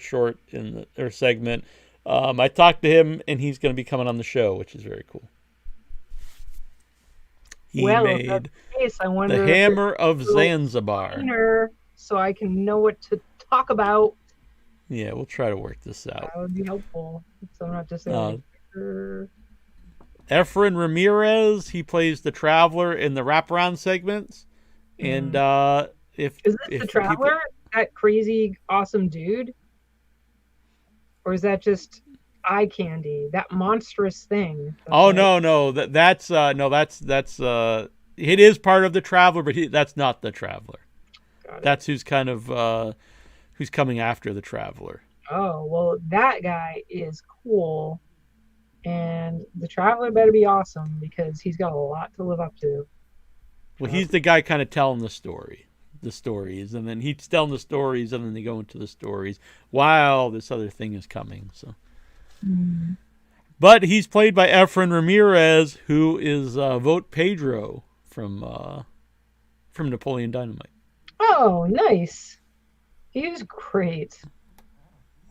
short or segment. I talked to him, and he's going to be coming on the show, which is very cool. He made I wonder The Hammer of Zanzibar. so I can know what to talk about. Yeah, we'll try to work this out. That would be helpful. So I'm not just there. Efren Ramirez, he plays the Traveler in the wraparound segments. And if is this the Traveler, that crazy, awesome dude? Or is that just eye candy, that monstrous thing? Oh, no. That's it is part of the Traveler, but that's not the Traveler. That's who's kind of who's coming after the Traveler. Oh, well, that guy is cool. And the Traveler better be awesome because he's got a lot to live up to. Well, he's the guy kind of telling the stories, and then he's telling the stories, and then they go into the stories while this other thing is coming. So, But he's played by Efren Ramirez, who is Vote Pedro from Napoleon Dynamite. Oh, nice. He was great.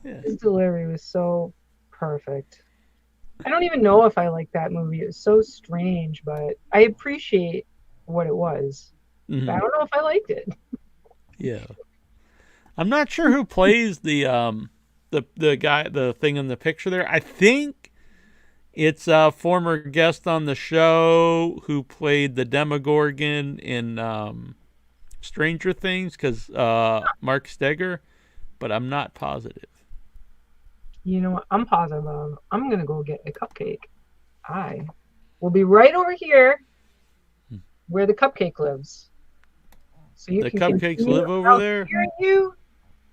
Yeah. His delivery was so perfect. I don't even know if I like that movie. It was so strange, but I appreciate what it was. Mm-hmm. I don't know if I liked it. Yeah. I'm not sure who plays the guy, the thing in the picture there. I think it's a former guest on the show who played the Demogorgon in Stranger Things, because Mark Steger, but I'm not positive. You know what? I'm positive of. I'm going to go get a cupcake. I will be right over here where the cupcake lives. So you the can cupcakes continue. live over there?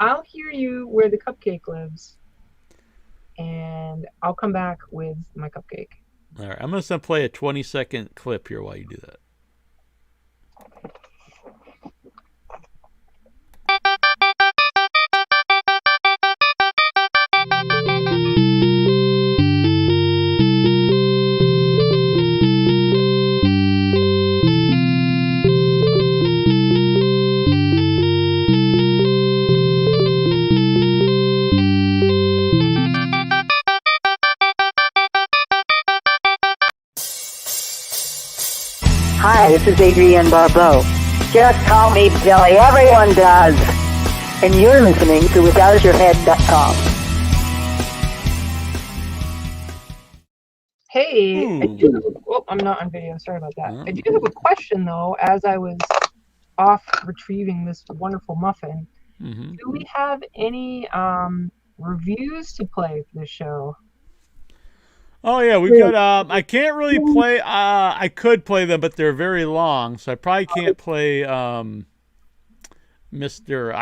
I'll hear you where the cupcake lives. And I'll come back with my cupcake. All right. I'm going to play a 20-second clip here while you do that. Hi, this is Adrienne Barbeau. Just call me Billy. Everyone does. And you're listening to withoutyourhead.com. Hey, I'm not on video. Sorry about that. I do have a question, though, as I was off retrieving this wonderful muffin. Mm-hmm. Do we have any reviews to play for the show? Oh, yeah, we've got, I can't really play, I could play them, but they're very long, so I probably can't play I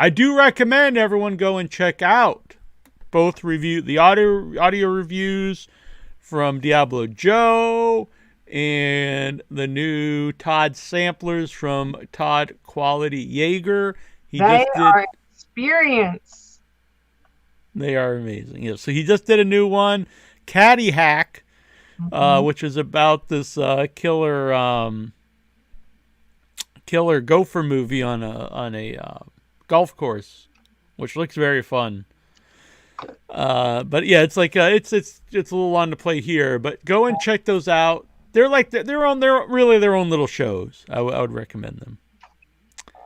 do recommend everyone go and check out both the audio reviews from Diablo Joe and the new Todd samplers from Todd Quality Jaeger. They are experience. They are amazing. Yeah, so he just did a new one, Caddy Hack, which is about this killer gopher movie on a golf course, which looks very fun. But yeah, it's like it's a little long to play here, but go and check those out. They're like they're really their own little shows. I would recommend them.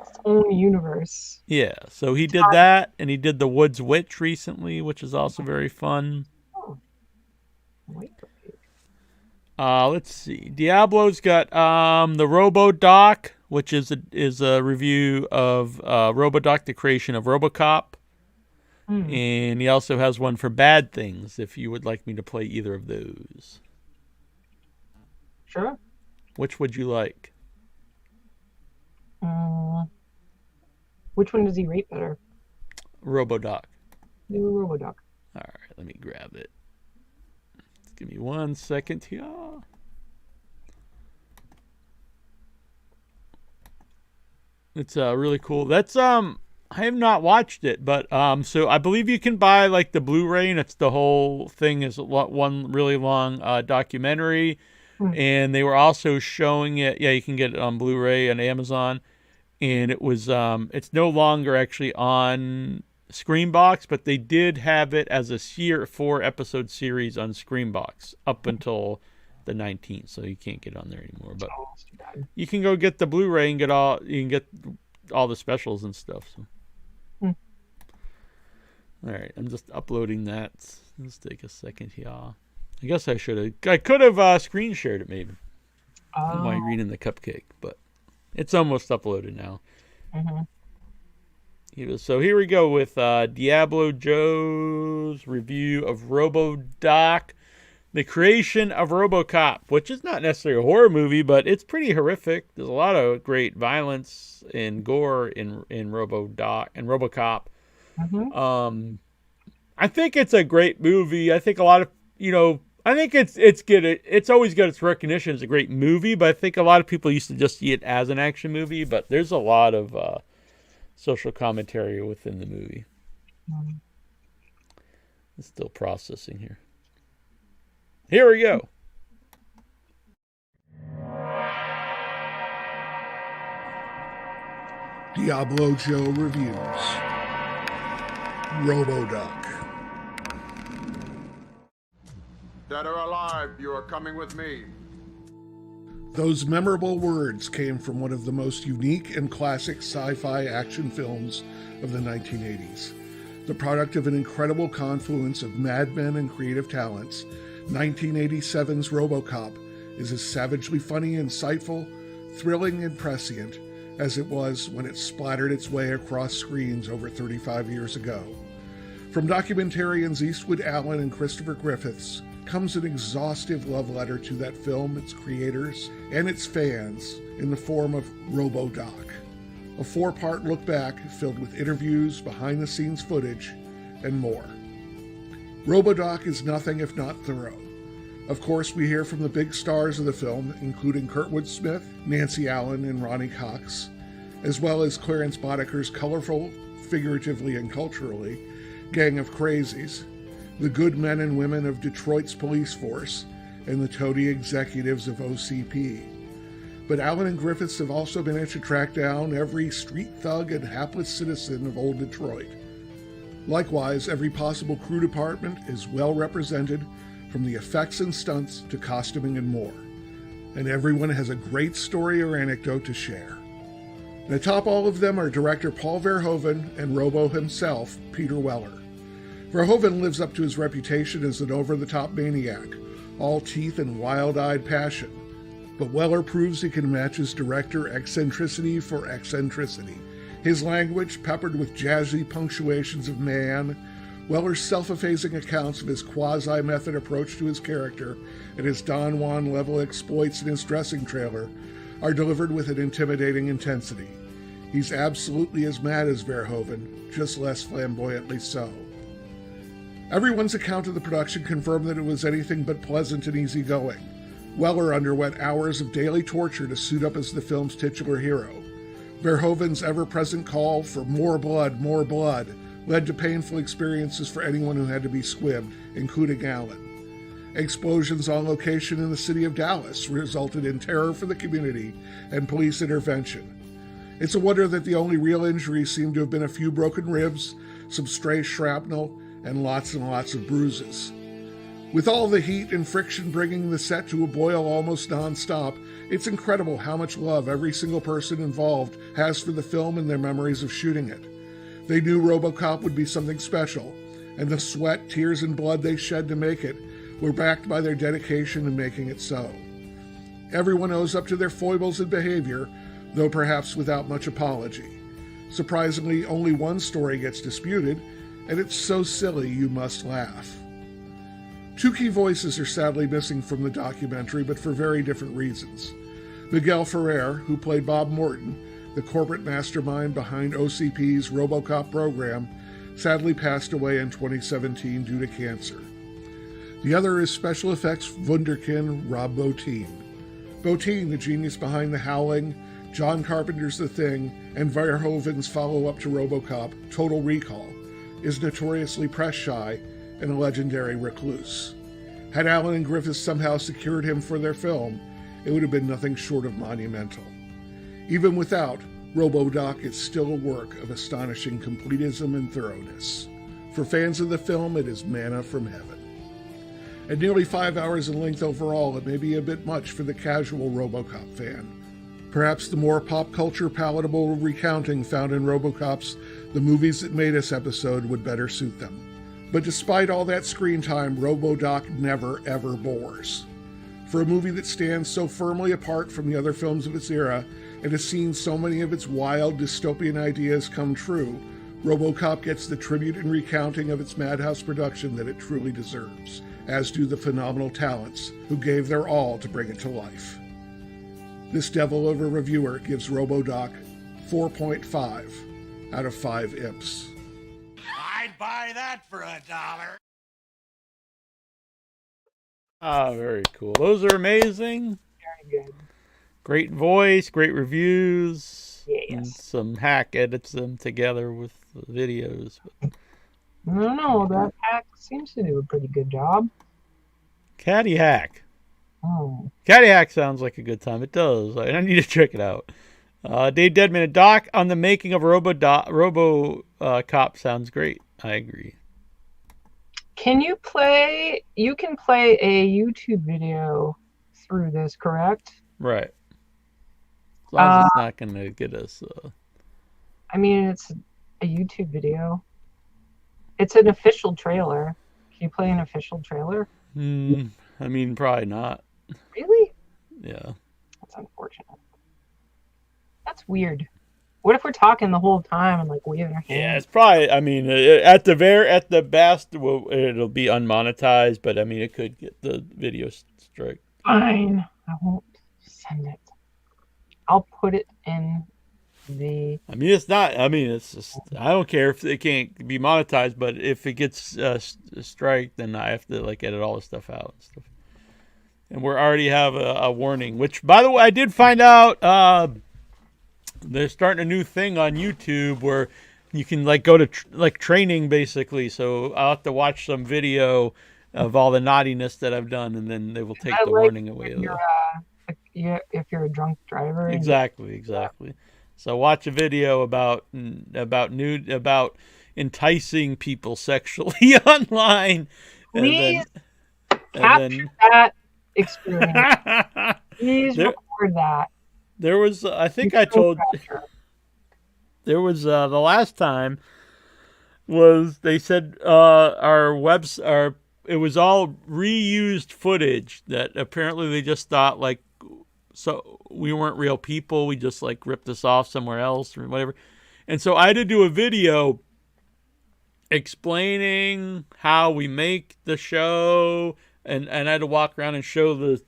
Its own universe. Yeah, so he did that, and he did The Woods Witch recently, which is also very fun. Let's see. Diablo's got the RoboDoc, which is a review of RoboDoc, the creation of RoboCop. And he also has one for Bad Things, if you would like me to play either of those. Sure. Which would you like? Which one does he rate better? RoboDoc. Do RoboDoc. All right, let me grab it. Give me 1 second here. It's really cool. That's I have not watched it, but so I believe you can buy like the Blu-ray, and it's the whole thing is one really long documentary. And they were also showing it. Yeah, you can get it on Blu-ray and Amazon, and it was it's no longer actually on Screenbox, but they did have it as a 4-episode series on Screenbox up until the 19th, so you can't get on there anymore. But you can go get the Blu-ray and get all the specials and stuff. So All right, I'm just uploading that. Let's take a second here. I guess I should have. I could have screen shared it maybe. My green in the cupcake, but it's almost uploaded now. So here we go with Diablo Joe's review of RoboDoc, the creation of RoboCop, which is not necessarily a horror movie, but it's pretty horrific. There's a lot of great violence and gore in RoboDoc and RoboCop. I think it's a great movie. I think a lot of, I think it's good. It's always got its recognition as a great movie, but I think a lot of people used to just see it as an action movie, but there's a lot of social commentary within the movie. It's still processing here. Here we go. Diablo Joe reviews RoboDoc. Dead or alive, you are coming with me. Those memorable words came from one of the most unique and classic sci-fi action films of the 1980s. The product of an incredible confluence of madmen and creative talents, 1987's RoboCop is as savagely funny, insightful, thrilling, and prescient as it was when it splattered its way across screens over 35 years ago. From documentarians Eastwood Allen and Christopher Griffiths comes an exhaustive love letter to that film, its creators, and its fans in the form of RoboDoc, a 4-part look back filled with interviews, behind-the-scenes footage, and more. RoboDoc is nothing if not thorough. Of course, we hear from the big stars of the film, including Kurtwood Smith, Nancy Allen, and Ronnie Cox, as well as Clarence Boddicker's colorful, figuratively and culturally, gang of crazies, the good men and women of Detroit's police force, and the toady executives of OCP. But Allen and Griffiths have also managed to track down every street thug and hapless citizen of old Detroit. Likewise, every possible crew department is well represented, from the effects and stunts to costuming and more. And everyone has a great story or anecdote to share. And atop all of them are director Paul Verhoeven and Robo himself, Peter Weller. Verhoeven lives up to his reputation as an over-the-top maniac, all teeth and wild-eyed passion. But Weller proves he can match his director eccentricity for eccentricity. His language, peppered with jazzy punctuations of man, Weller's self-effacing accounts of his quasi-method approach to his character, and his Don Juan-level exploits in his dressing trailer, are delivered with an intimidating intensity. He's absolutely as mad as Verhoeven, just less flamboyantly so. Everyone's account of the production confirmed that it was anything but pleasant and easygoing. Weller underwent hours of daily torture to suit up as the film's titular hero. Verhoeven's ever-present call for more blood led to painful experiences for anyone who had to be squibbed, including Allen. Explosions on location in the city of Dallas resulted in terror for the community and police intervention. It's a wonder that the only real injuries seem to have been a few broken ribs, some stray shrapnel, and lots of bruises. With all the heat and friction bringing the set to a boil almost non-stop, it's incredible how much love every single person involved has for the film and their memories of shooting it. They knew RoboCop would be something special, and the sweat, tears, and blood they shed to make it were backed by their dedication in making it so. Everyone owes up to their foibles and behavior, though perhaps without much apology. Surprisingly, only one story gets disputed, and it's so silly you must laugh. Two key voices are sadly missing from the documentary, but for very different reasons. Miguel Ferrer, who played Bob Morton, the corporate mastermind behind OCP's RoboCop program, sadly passed away in 2017 due to cancer. The other is special effects wunderkind Rob Bottin. Bottin, the genius behind The Howling, John Carpenter's The Thing, and Verhoeven's follow-up to RoboCop, Total Recall, is notoriously press-shy and a legendary recluse. Had Allen and Griffiths somehow secured him for their film, it would have been nothing short of monumental. Even without, RoboDoc is still a work of astonishing completism and thoroughness. For fans of the film, it is manna from heaven. At nearly 5 hours in length overall, it may be a bit much for the casual RoboCop fan. Perhaps the more pop culture palatable recounting found in RoboCop's The Movies That Made Us episode would better suit them. But despite all that screen time, RoboDoc never ever bores. For a movie that stands so firmly apart from the other films of its era and has seen so many of its wild dystopian ideas come true, RoboCop gets the tribute and recounting of its Madhouse production that it truly deserves, as do the phenomenal talents who gave their all to bring it to life. This devil of a reviewer gives RoboDoc 4.5 out of 5 imps. I'd buy that for $1. Ah, very cool. Those are amazing. Very good. Great voice, great reviews. Yes. And some hack edits them together with the videos. I don't know. That hack seems to do a pretty good job. Caddy Hack. Oh. Caddy Hack sounds like a good time. It does. I need to check it out. Dave Deadman, a doc on the making of RoboCop sounds great. I agree. You can play a YouTube video through this, correct? Right. As long as it's not going to get us... I mean, it's a YouTube video. It's an official trailer. Can you play an official trailer? I mean, probably not. Really? Yeah. That's unfortunate. That's weird. What if we're talking the whole time and like waving our hands? Yeah, it's probably. I mean, at the best, it'll be unmonetized, but I mean, it could get the video strike. Fine, I won't send it. I'll put it in the. I mean, it's not. I mean, it's just. I don't care if it can't be monetized, but if it gets a strike, then I have to like edit all the stuff out and stuff. And we already have a warning. Which, by the way, I did find out. They're starting a new thing on YouTube where you can like go to training basically. So I'll have to watch some video of all the naughtiness that I've done, and then they will take the warning away. If you're a drunk driver. Exactly. So watch a video about enticing people sexually online. Please capture that experience. Please record that. There was, I think I told you, there was the last time was they said it was all reused footage that apparently they just thought like, so we weren't real people. We just like ripped this off somewhere else or whatever. And so I had to do a video explaining how we make the show and I had to walk around and show this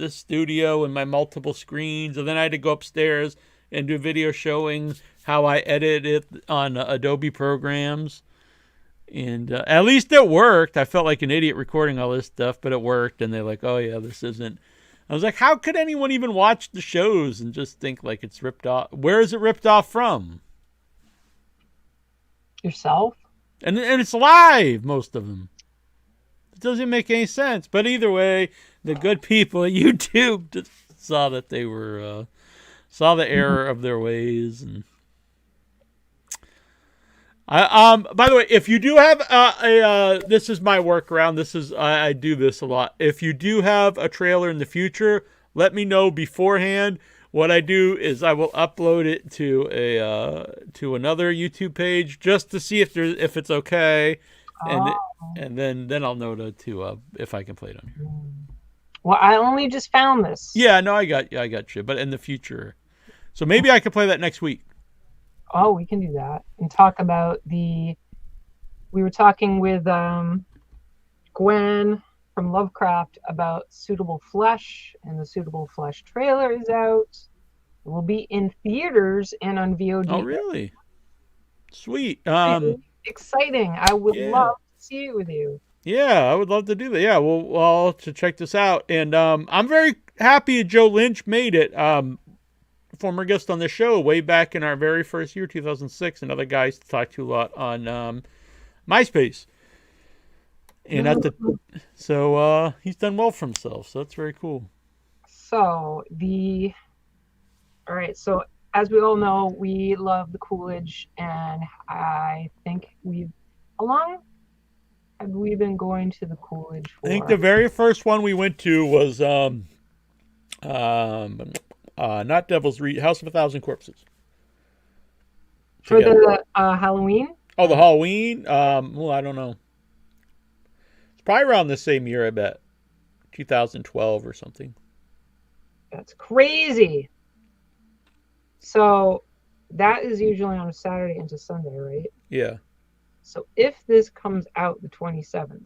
studio and my multiple screens, and then I had to go upstairs and do a video showing how I edit it on Adobe programs. And at least it worked. I felt like an idiot recording all this stuff, but it worked. And they're like, "Oh yeah, this isn't." I was like, "How could anyone even watch the shows and just think like it's ripped off? Where is it ripped off from?" Yourself. And it's live, most of them. It doesn't make any sense. But either way, the good people at YouTube just saw that they were saw the error of their ways. And by the way, if you do have this is my workaround. This is I do this a lot. If you do have a trailer in the future, let me know beforehand. What I do is I will upload it to another YouTube page just to see if it's okay. And then I'll know to if I can play it on here. Well, I only just found this. Yeah, no, I got you. But in the future, so maybe I could play that next week. Oh, we can do that and talk about we were talking with Gwen from Lovecraft about Suitable Flesh, and the Suitable Flesh trailer is out. It will be in theaters and on VOD. Oh, really? Sweet. Exciting. I would love to see it with you. Yeah, I would love to do that. Yeah, well, I'll to check this out. And I'm very happy Joe Lynch made it. Former guest on the show way back in our very first year, 2006. Another guy to talk to a lot on MySpace. And so he's done well for himself. So that's very cool. So all right. So as we all know, we love the Coolidge, and I think how long have we been going to the Coolidge for? I think the very first one we went to was not Devil's Reed, House of a Thousand Corpses. For the Halloween? Oh, the Halloween? Well, I don't know. It's probably around the same year, I bet. 2012 or something. That's crazy. So that is usually on a Saturday into Sunday, right? Yeah. So if this comes out the 27th,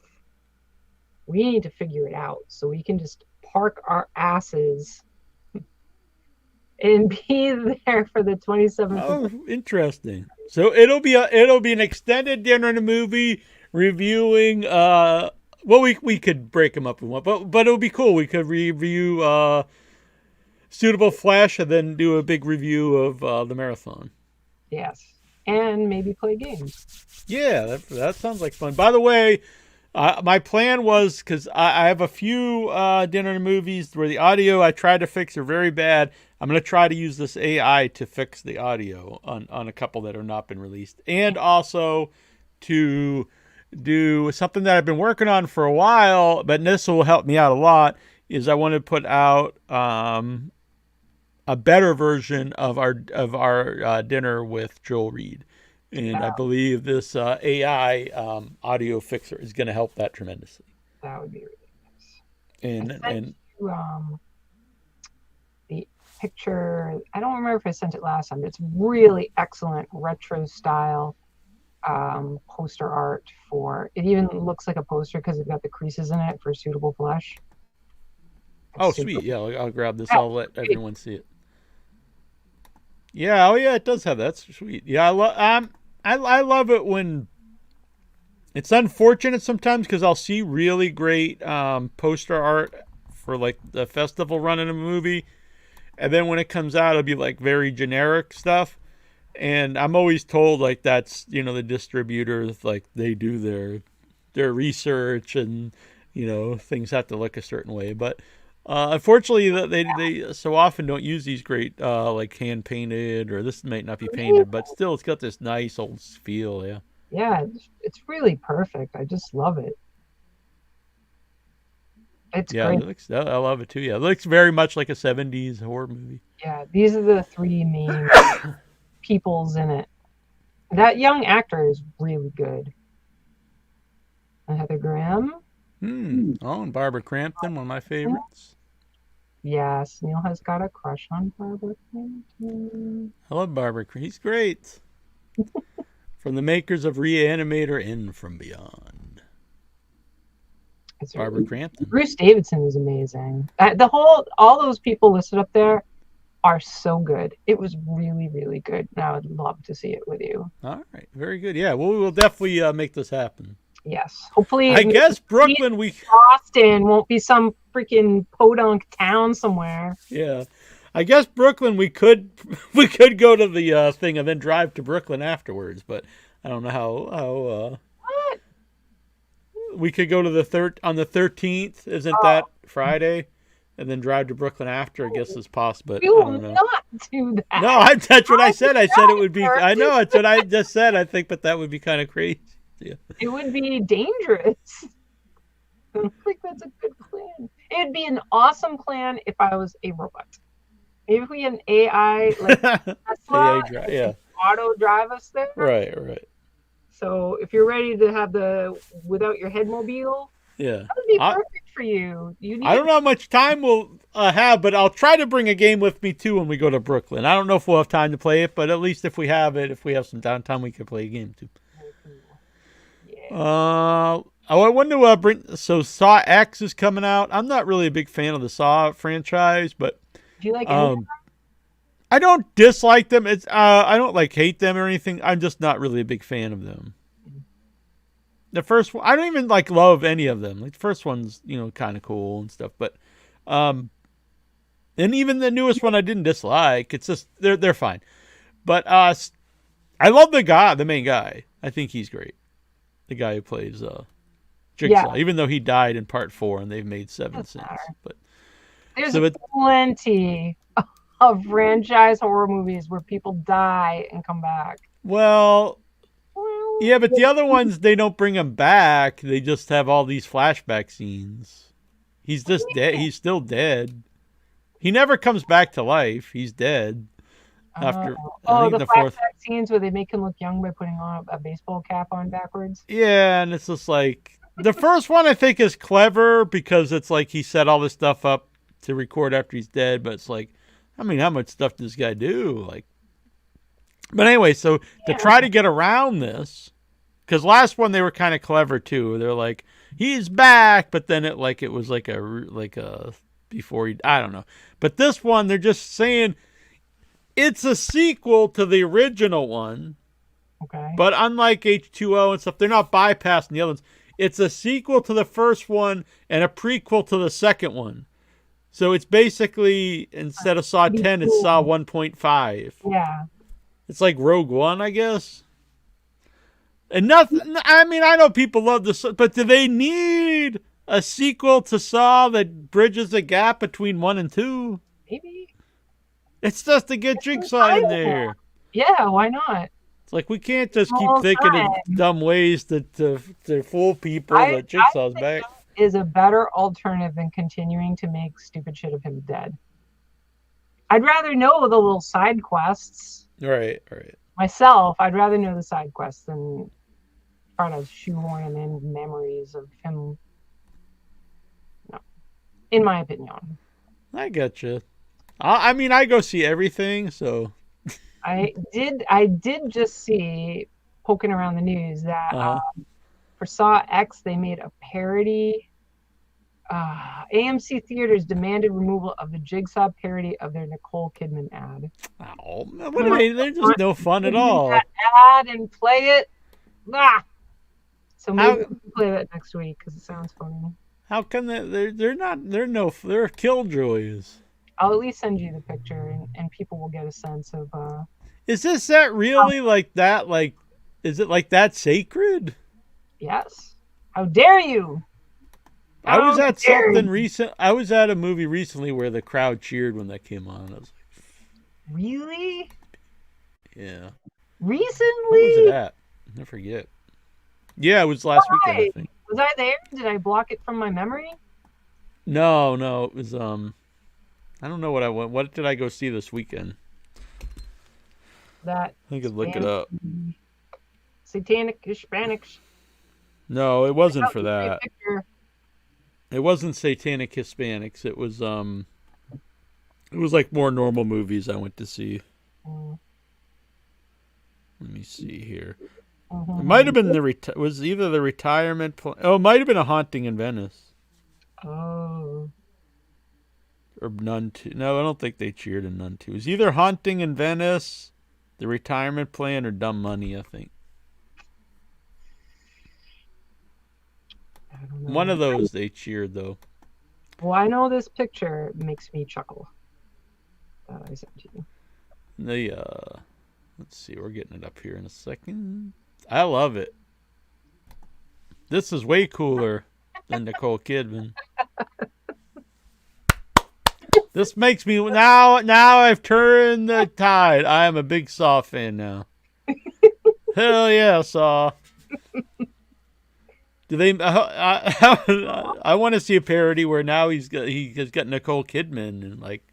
we need to figure it out so we can just park our asses and be there for the 27th. Oh, interesting. So it'll be an extended dinner and a movie reviewing. Well, we could break them up if we want, but it'll be cool. We could review Suitable Flesh and then do a big review of the marathon. Yes, and maybe play games. Yeah, that sounds like fun. By the way, my plan was, because I have a few dinner and movies where the audio I tried to fix are very bad. I'm going to try to use this AI to fix the audio on a couple that have not been released. And also to do something that I've been working on for a while, but this will help me out a lot, is I want to put out a better version of our dinner with Joel Reed. And I believe this AI audio fixer is going to help that tremendously. That would be really nice. And the picture, I don't remember if I sent it last time, but it's really excellent retro style poster art for it. Even looks like a poster because it's got the creases in it for Suitable Flesh. Oh, sweet. Yeah, I'll grab this. I'll let everyone see it. Yeah, oh yeah, it does have that. That's sweet. Yeah, I love it when it's unfortunate sometimes because I'll see really great poster art for like the festival run in a movie, and then when it comes out, it'll be like very generic stuff, and I'm always told like that's the distributors, like they do their research and things have to look a certain way, but. Unfortunately, they so often don't use these great like hand painted, or this might not be painted, but still it's got this nice old feel. Yeah. Yeah, it's really perfect. I just love it. It's great. I love it too. Yeah, it looks very much like a 70s horror movie. Yeah, these are the three main peoples in it. That young actor is really good. And Heather Graham. Oh, and Barbara Crampton, one of my favorites. Yes, Neal has got a crush on Barbara Crampton. I love Barbara Crampton. He's great. From the makers of Reanimator and From Beyond. Barbara Crampton. Bruce Davidson is amazing. All those people listed up there are so good. It was really, really good. And I would love to see it with you. All right, very good. Yeah, well, we will definitely make this happen. Yes, hopefully. I guess Brooklyn, Boston won't be some freaking podunk town somewhere. Yeah, I guess Brooklyn we could go to the thing and then drive to Brooklyn afterwards, but I don't know how. What? We could go to on the 13th. Isn't that Friday? And then drive to Brooklyn after. I guess is possible. But We will not do that. No, that's what I said. I said it would be. I know that's what I just said. I think, but that would be kind of crazy. Yeah. It would be dangerous. I don't think that's a good plan. It would be an awesome plan if I was a robot. Maybe if we had an AI like Tesla, auto drive us there. Right. So if you're ready to have the without your head mobile, that would be perfect for you. I don't know how much time we'll have, but I'll try to bring a game with me too when we go to Brooklyn. I don't know if we'll have time to play it, but at least if we have some downtime, we could play a game too. I want to bring. So Saw X is coming out. I'm not really a big fan of the Saw franchise, but do you like any of them? I don't dislike them. It's I don't hate them or anything. I'm just not really a big fan of them. The first one, I don't even love any of them. Like the first one's kind of cool and stuff, but and even the newest one I didn't dislike. It's just they're fine. But I love the main guy. I think he's great. The guy who plays Jigsaw, even though he died in part 4 and they've made 7 since. But there's plenty of franchise horror movies where people die and come back. Well, yeah, but the other ones, they don't bring him back. They just have all these flashback scenes. He's just dead. He's still dead. He never comes back to life. He's dead. After I think the the flashback fourth. scenes where they make him look young by putting on a baseball cap on backwards. Yeah, and it's just like the first one I think is clever because it's like he set all this stuff up to record after he's dead, but it's like, I mean, how much stuff does this guy do? Like, but anyway, so to try to get around this, because last one they were kind of clever too. They're like, he's back, but then it was like a before he, I don't know. But this one they're just saying it's a sequel to the original one. Okay. But unlike H2O and stuff, they're not bypassing the other ones. It's a sequel to the first one and a prequel to the second one. So it's basically, instead of Saw 10, it's Saw 1.5. Yeah. It's like Rogue One, I guess. And nothing, I mean, I know people love this, but do they need a sequel to Saw that bridges the gap between 1 and 2? Maybe. It's just to get Jigsaw in there. Yeah, why not? It's like we can't just keep thinking of dumb ways to fool people that Jigsaw's back. Is a better alternative than continuing to make stupid shit of him dead. I'd rather know the little side quests. Right. Myself, I'd rather know the side quests than try to shoehorn him in memories of him. No. In my opinion. I get you. I mean, I go see everything, so. I did just see, poking around the news, that for Saw X, they made a parody. AMC Theaters demanded removal of the Jigsaw parody of their Nicole Kidman ad. Oh, what are they? They're just no fun at all. That ad and play it. So maybe we'll play that next week because it sounds funny. How come they're killjoys? I'll at least send you the picture and people will get a sense of. Is this that really like that? Like, is it like that sacred? Yes. How dare you? I was at something recent. I was at a movie recently where the crowd cheered when that came on. I was like, really? Yeah. Recently? What was it at? I forget. Yeah, it was last weekend, I think. Was I there? Did I block it from my memory? No, it was I don't know what I went. What did I go see this weekend? That I could look it up. Satanic Hispanics. No, it wasn't for that. It wasn't Satanic Hispanics. It was like more normal movies I went to see. Let me see here. It might have been was either the retirement. It might have been A Haunting in Venice. Oh. Or Nun 2. No, I don't think they cheered in Nun 2. It was either Haunting in Venice, The Retirement Plan, or Dumb Money, I think. I don't know. One of those they cheered, though. Well, I know this picture makes me chuckle. That I sent to you. Let's see, we're getting it up here in a second. I love it. This is way cooler than Nicole Kidman. This makes me now I've turned the tide. I am a big Saw fan now. Hell yeah, Saw. Do they? I want to see a parody where now he has got Nicole Kidman and like.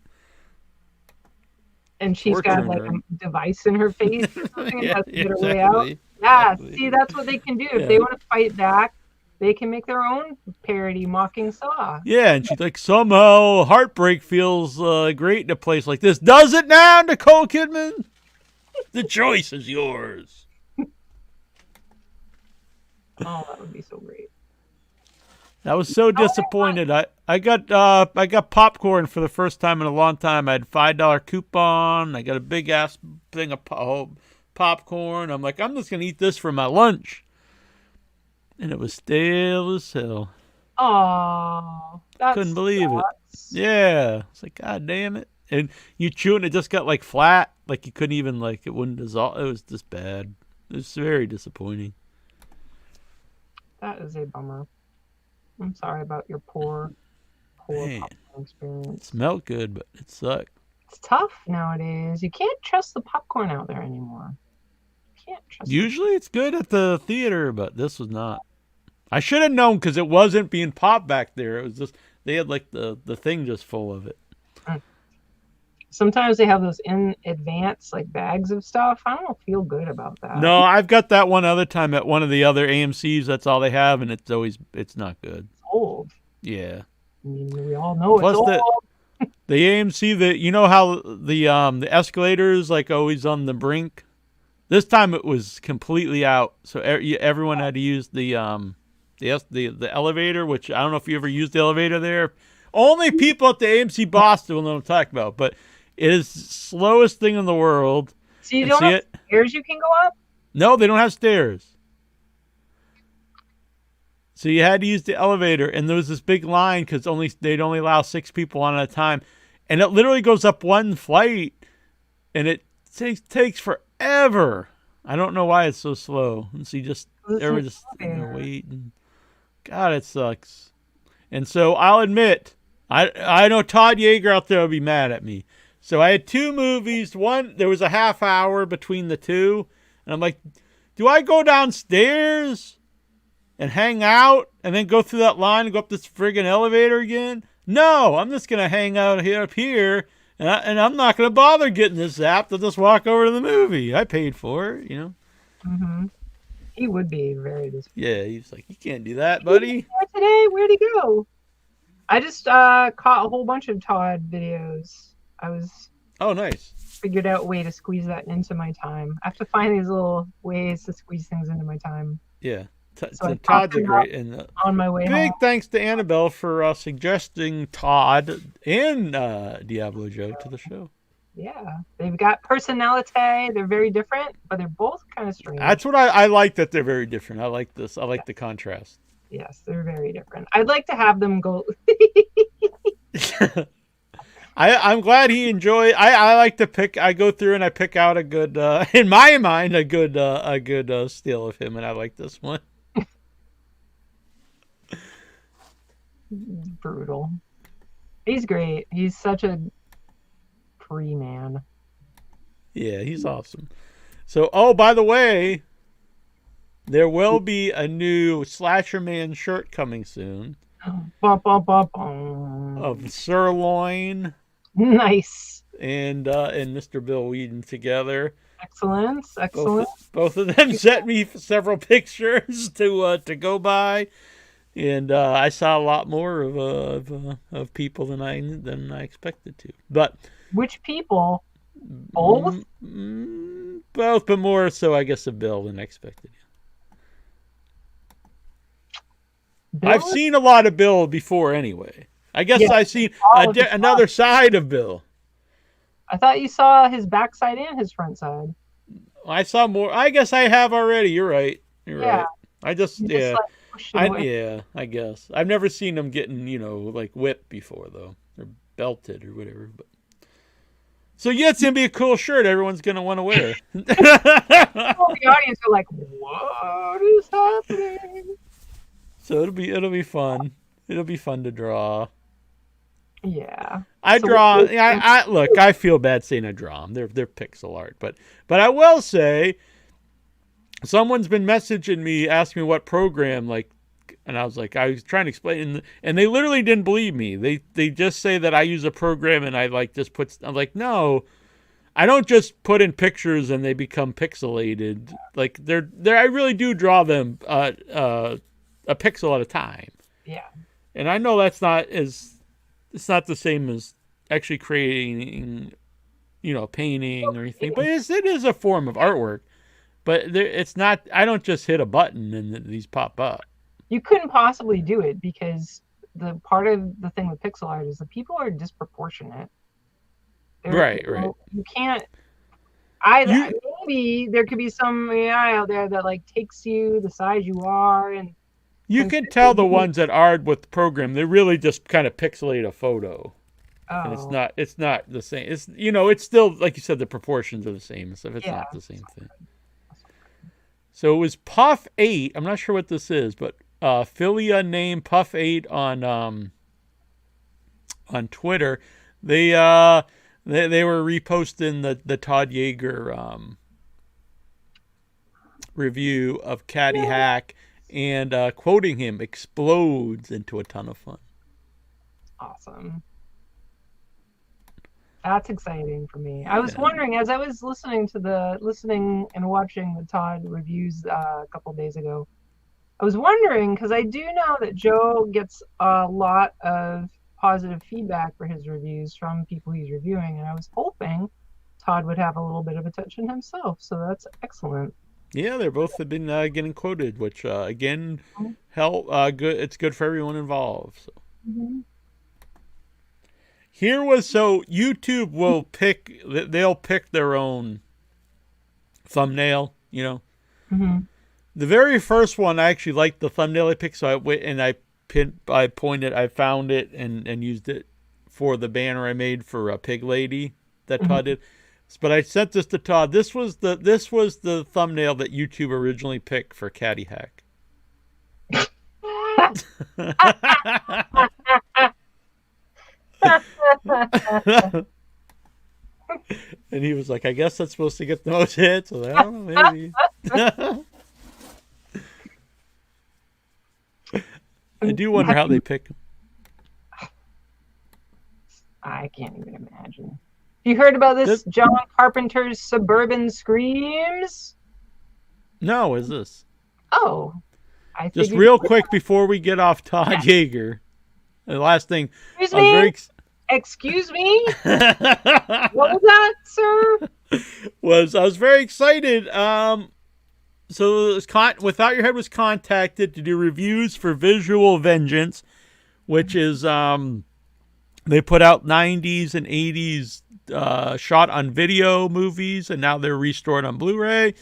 And she's got like a device in her face or something. Yeah, and has to get her exactly. way out. Yeah, Exactly. see, that's what they can do. If they want to fight back, they can make their own parody mocking Saw. Yeah, and she's like, somehow heartbreak feels great in a place like this. Does it now, Nicole Kidman? The choice is yours. Oh, that would be so great. I was so disappointed. I got popcorn for the first time in a long time. I had $5 coupon. I got a big ass thing of popcorn. I'm like, I'm just gonna eat this for my lunch, and it was stale as hell. Oh, that Couldn't believe it. sucks. Yeah, it's like, God damn it. And you chew and it just got like flat, like you couldn't even like it wouldn't dissolve. It was just bad. It was very disappointing. That is a bummer. I'm sorry about your poor Man. popcorn experience. It smelled good, but it sucked. It's tough nowadays. You can't trust the popcorn out there anymore. You can't trust it. Usually it's good at the theater, but this was not. I should have known because it wasn't being popped back there. It was just they had like the thing just full of it. Sometimes they have those in advance like bags of stuff. I don't feel good about that. No, I've got that one other time at one of the other AMC's. That's all they have, and it's not good. It's old. Yeah. I mean, we all know Plus it's old. the AMC, you know how the escalators like always on the brink. This time it was completely out, so everyone had to use the elevator. Which I don't know if you ever used the elevator there. Only people at the AMC Boston will know what I'm talking about. But it is the slowest thing in the world. So you don't have stairs you can go up? No, they don't have stairs. So you had to use the elevator, and there was this big line because they'd only allow 6 people on at a time, and it literally goes up one flight, and it takes forever. I don't know why it's so slow. And so everyone just waiting. God, it sucks. And so I'll admit, I know Todd Yeager out there will be mad at me. So I had 2 movies. One, there was a half hour between the 2, and I'm like, do I go downstairs and hang out and then go through that line and go up this friggin' elevator again? No, I'm just going to hang out up here, and I'm not going to bother getting this app. I'll just walk over to the movie. I paid for it, you know. Mm-hmm. He would be very disappointed. Yeah, he's like, you can't do that, buddy. Today, where'd he go? I just caught a whole bunch of Todd videos. Oh, nice. Figured out a way to squeeze that into my time. I have to find these little ways to squeeze things into my time. Yeah. So Todd's a great. And on my way big home. thanks to Annabelle for suggesting Todd and Diablo Joe to the show. Yeah, they've got personality. They're very different, but they're both kind of strange. That's what I like, that they're very different. I like this. I like the contrast. Yes, they're very different. I'd like to have them go. I'm glad he enjoyed. I like to pick. I go through and I pick out a good, in my mind, a good steal of him, and I like this one. Brutal. He's great. He's such a free man. Yeah, he's awesome. So, oh, by the way, there will be a new Slasher Man shirt coming soon. Bum, bum, bum, bum. Of Sirloin. Nice. And Mr. Bill Whedon together. Excellent. Both of them sent me several pictures to go by, and I saw a lot more of people than I expected to. But which people? Both. Both, but more so, I guess, of Bill than I expected. Bill? I've seen a lot of Bill before, anyway. I guess I've seen another side of Bill. I thought you saw his backside and his front side. I saw more. I guess I have already. You're right. You're right. I just I guess I've never seen him getting like whipped before though, or belted or whatever. But so yeah, it's gonna be a cool shirt. Everyone's gonna want to wear. The audience are like, "What is happening?" So it'll be fun. It'll be fun to draw. Yeah. I look. I feel bad saying I draw them. They're pixel art, but I will say, someone's been messaging me, asking me what program, and I was trying to explain, and they literally didn't believe me. They just say that I use a program, and I just put. I'm like, no, I don't just put in pictures and they become pixelated. Like I really do draw them a pixel at a time. Yeah. And I know that's not it's not the same as actually creating, painting or anything, but it is a form of artwork. But it's not. I don't just hit a button and these pop up. You couldn't possibly do it because the part of the thing with pixel art is that people are disproportionate. Right. You can't. Maybe there could be some AI out there that takes you the size you are and. You can tell the ones that are with the program, they really just kind of pixelate a photo. Oh. And it's not the same. It's it's still, like you said, the proportions are the same and stuff. It's not the same thing. So it was Puff 8. I'm not sure what this is, but Philia named Puff 8 on Twitter. They were reposting the Todd Yeager review of Caddy Hack. And quoting him, explodes into a ton of fun. Awesome. That's exciting for me. I was Yeah. wondering as I was listening and watching the Todd reviews a couple days ago. I was wondering because I do know that Joe gets a lot of positive feedback for his reviews from people he's reviewing, and I was hoping Todd would have a little bit of attention himself. So that's excellent. Yeah, they're both have been getting quoted, which again, good. It's good for everyone involved. So. Mm-hmm. So YouTube will pick. They'll pick their own thumbnail. You know, Mm-hmm. the very first one I actually liked the thumbnail I picked, so I went and I found it and used it for the banner I made for Pig Lady that Todd did. But I sent this to Todd. This was the thumbnail that YouTube originally picked for Caddy Hack. And he was like, I guess that's supposed to get the most hits. So I don't know, maybe. I do wonder how they pick them. I can't even imagine. You heard about this John Carpenter's Suburban Screams? No, is this? Oh. Just real quick before we get off Todd Yeager. The last thing. Excuse me? What was that, sir? I was very excited. So Without Your Head was contacted to do reviews for Visual Vengeance, which is they put out 90s and 80s shot on video movies, and now they're restored on Blu-ray.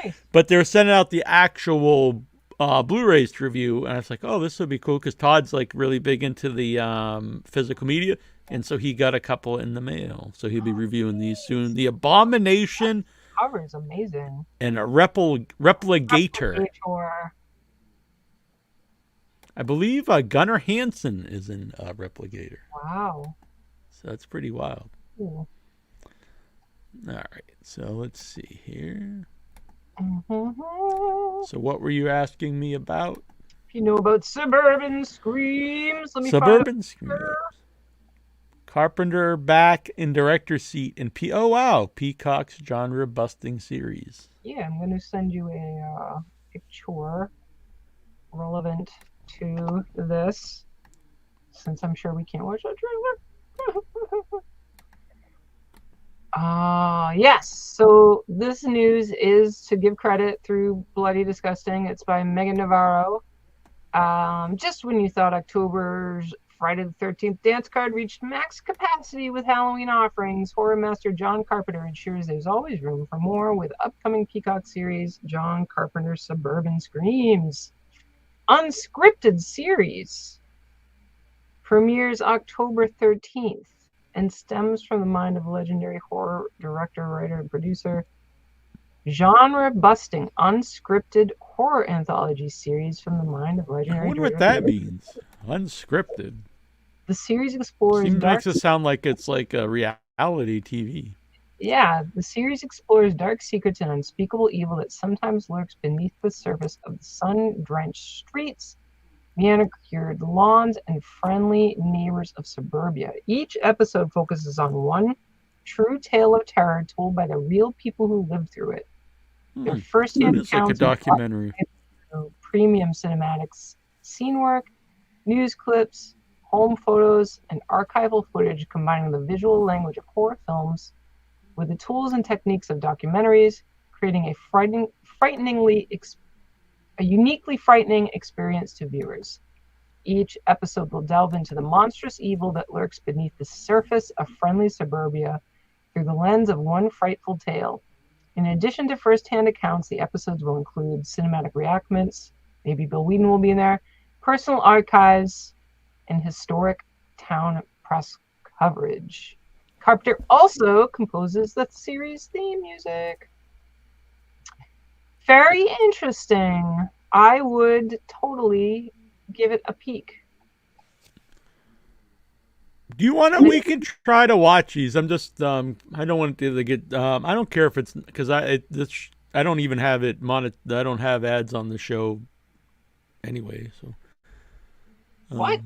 Nice. But they're sending out the actual Blu-rays to review, and I was like, oh, this would be cool because Todd's like really big into the physical media, and so he got a couple in the mail. So he'll be reviewing these soon. The Abomination. Cover is amazing. And a Replicator. I believe Gunnar Hansen is in Replicator. Wow. So that's pretty wild. Cool. All right. So let's see here. Mm-hmm. So what were you asking me about? If you know about Suburban Screams, let me Suburban Screams. Carpenter back in director's seat in Peacock's genre-busting series. Yeah, I'm going to send you a picture relevant to this, since I'm sure we can't watch that trailer. Yes, so this news is to give credit through Bloody Disgusting. It's by Megan Navarro. Just when you thought October's Friday the 13th dance card reached max capacity with Halloween offerings, horror master John Carpenter ensures there's always room for more with upcoming Peacock series John Carpenter's Suburban Screams. Unscripted series premieres October 13th and stems from the mind of legendary horror director, writer, and producer. Genre-busting, unscripted horror anthology series from the mind of legendary. I wonder what that means. Unscripted. The series explores. Makes it sound like it's like a reality TV. Yeah, the series explores dark secrets and unspeakable evil that sometimes lurks beneath the surface of the sun-drenched streets, manicured lawns, and friendly neighbors of suburbia. Each episode focuses on one true tale of terror told by the real people who lived through it. Their first-hand It's like a documentary. Premium cinematics, scene work, news clips, home photos, and archival footage combining the visual language of horror films with the tools and techniques of documentaries, creating a uniquely frightening experience to viewers. Each episode will delve into the monstrous evil that lurks beneath the surface of friendly suburbia through the lens of one frightful tale. In addition to first-hand accounts, the episodes will include cinematic reenactments, maybe Bill Whedon will be in there, personal archives, and historic town press coverage. Carpenter also composes the series theme music. Very interesting. I would totally give it a peek. Do you want to? We can try to watch these. I'm just I don't want to get. I don't care if it's because I don't even have it I don't have ads on the show anyway. So what?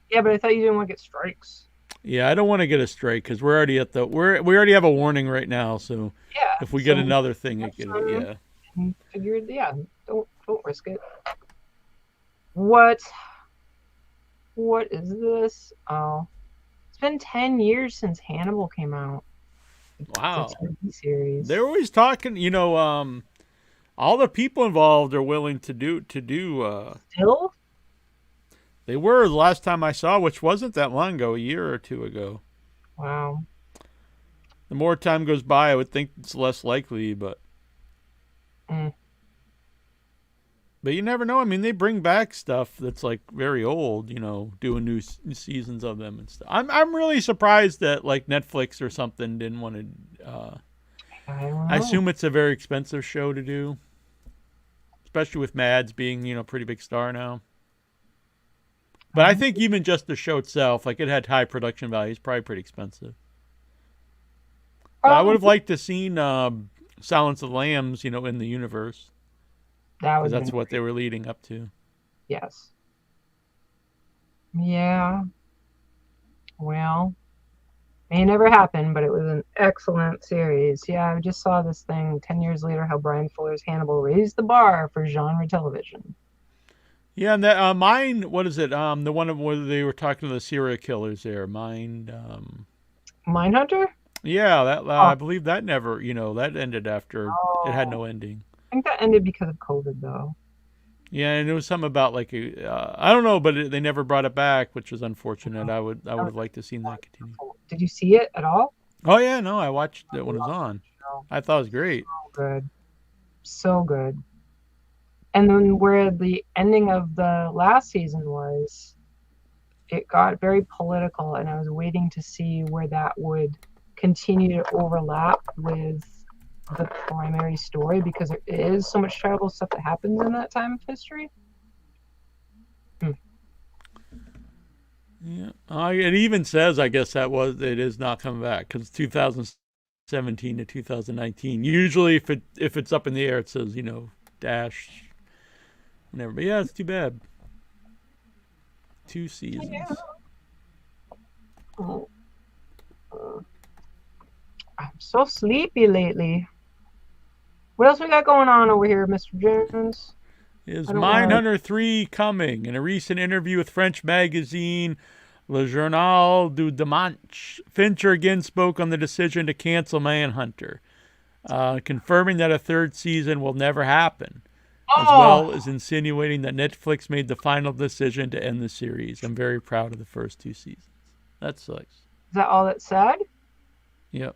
Yeah, but I thought you didn't want to get strikes. Yeah, I don't want to get a strike because we're already at we already have a warning right now. So Yeah. if we So get another thing, it could, yeah. Figured, yeah, don't risk it. What is this? Oh, it's been 10 years since Hannibal came out. Wow. The TV series. They're always talking, all the people involved are willing to do Still? They were the last time I saw, which wasn't that long ago, a year or two ago. Wow. The more time goes by, I would think it's less likely, but but you never know. I mean, they bring back stuff that's like very old, doing new seasons of them and stuff. I'm really surprised that like Netflix or something didn't want to. I assume it's a very expensive show to do, especially with Mads being a pretty big star now. But I think even just the show itself, like it had high production value, it's probably pretty expensive. But I would have liked to seen Silence of the Lambs, in the universe. That's what they were leading up to. Yes. Yeah. Well, may never happen, but it was an excellent series. Yeah, I just saw this thing 10 years later, how Brian Fuller's Hannibal raised the bar for genre television. Yeah, and that Mind, what is it? The one where they were talking to the serial killers there, Mindhunter? Yeah, that I believe that never, that ended after it had no ending. I think that ended because of COVID, though. Yeah, and it was something about like I don't know, but they never brought it back, which was unfortunate. I would have liked to seen that continue. Did you see it at all? Oh yeah, no, I watched it when it was on. I thought it was great. So good. And then where the ending of the last season was, it got very political, and I was waiting to see where that would continue to overlap with the primary story, because there is so much terrible stuff that happens in that time of history. Yeah, it even says, I guess it is not coming back because 2017 to 2019. Usually, if it's up in the air, it says dash. Whatever. But yeah, it's too bad. 2 seasons. Yeah. I'm so sleepy lately. What else we got going on over here, Mr. Jones? Is Mindhunter 3 coming? In a recent interview with French magazine Le Journal du Dimanche, Fincher again spoke on the decision to cancel Manhunter, confirming that a third season will never happen, as well as insinuating that Netflix made the final decision to end the series. I'm very proud of the first 2 seasons. That sucks. Is that all it said? Yep.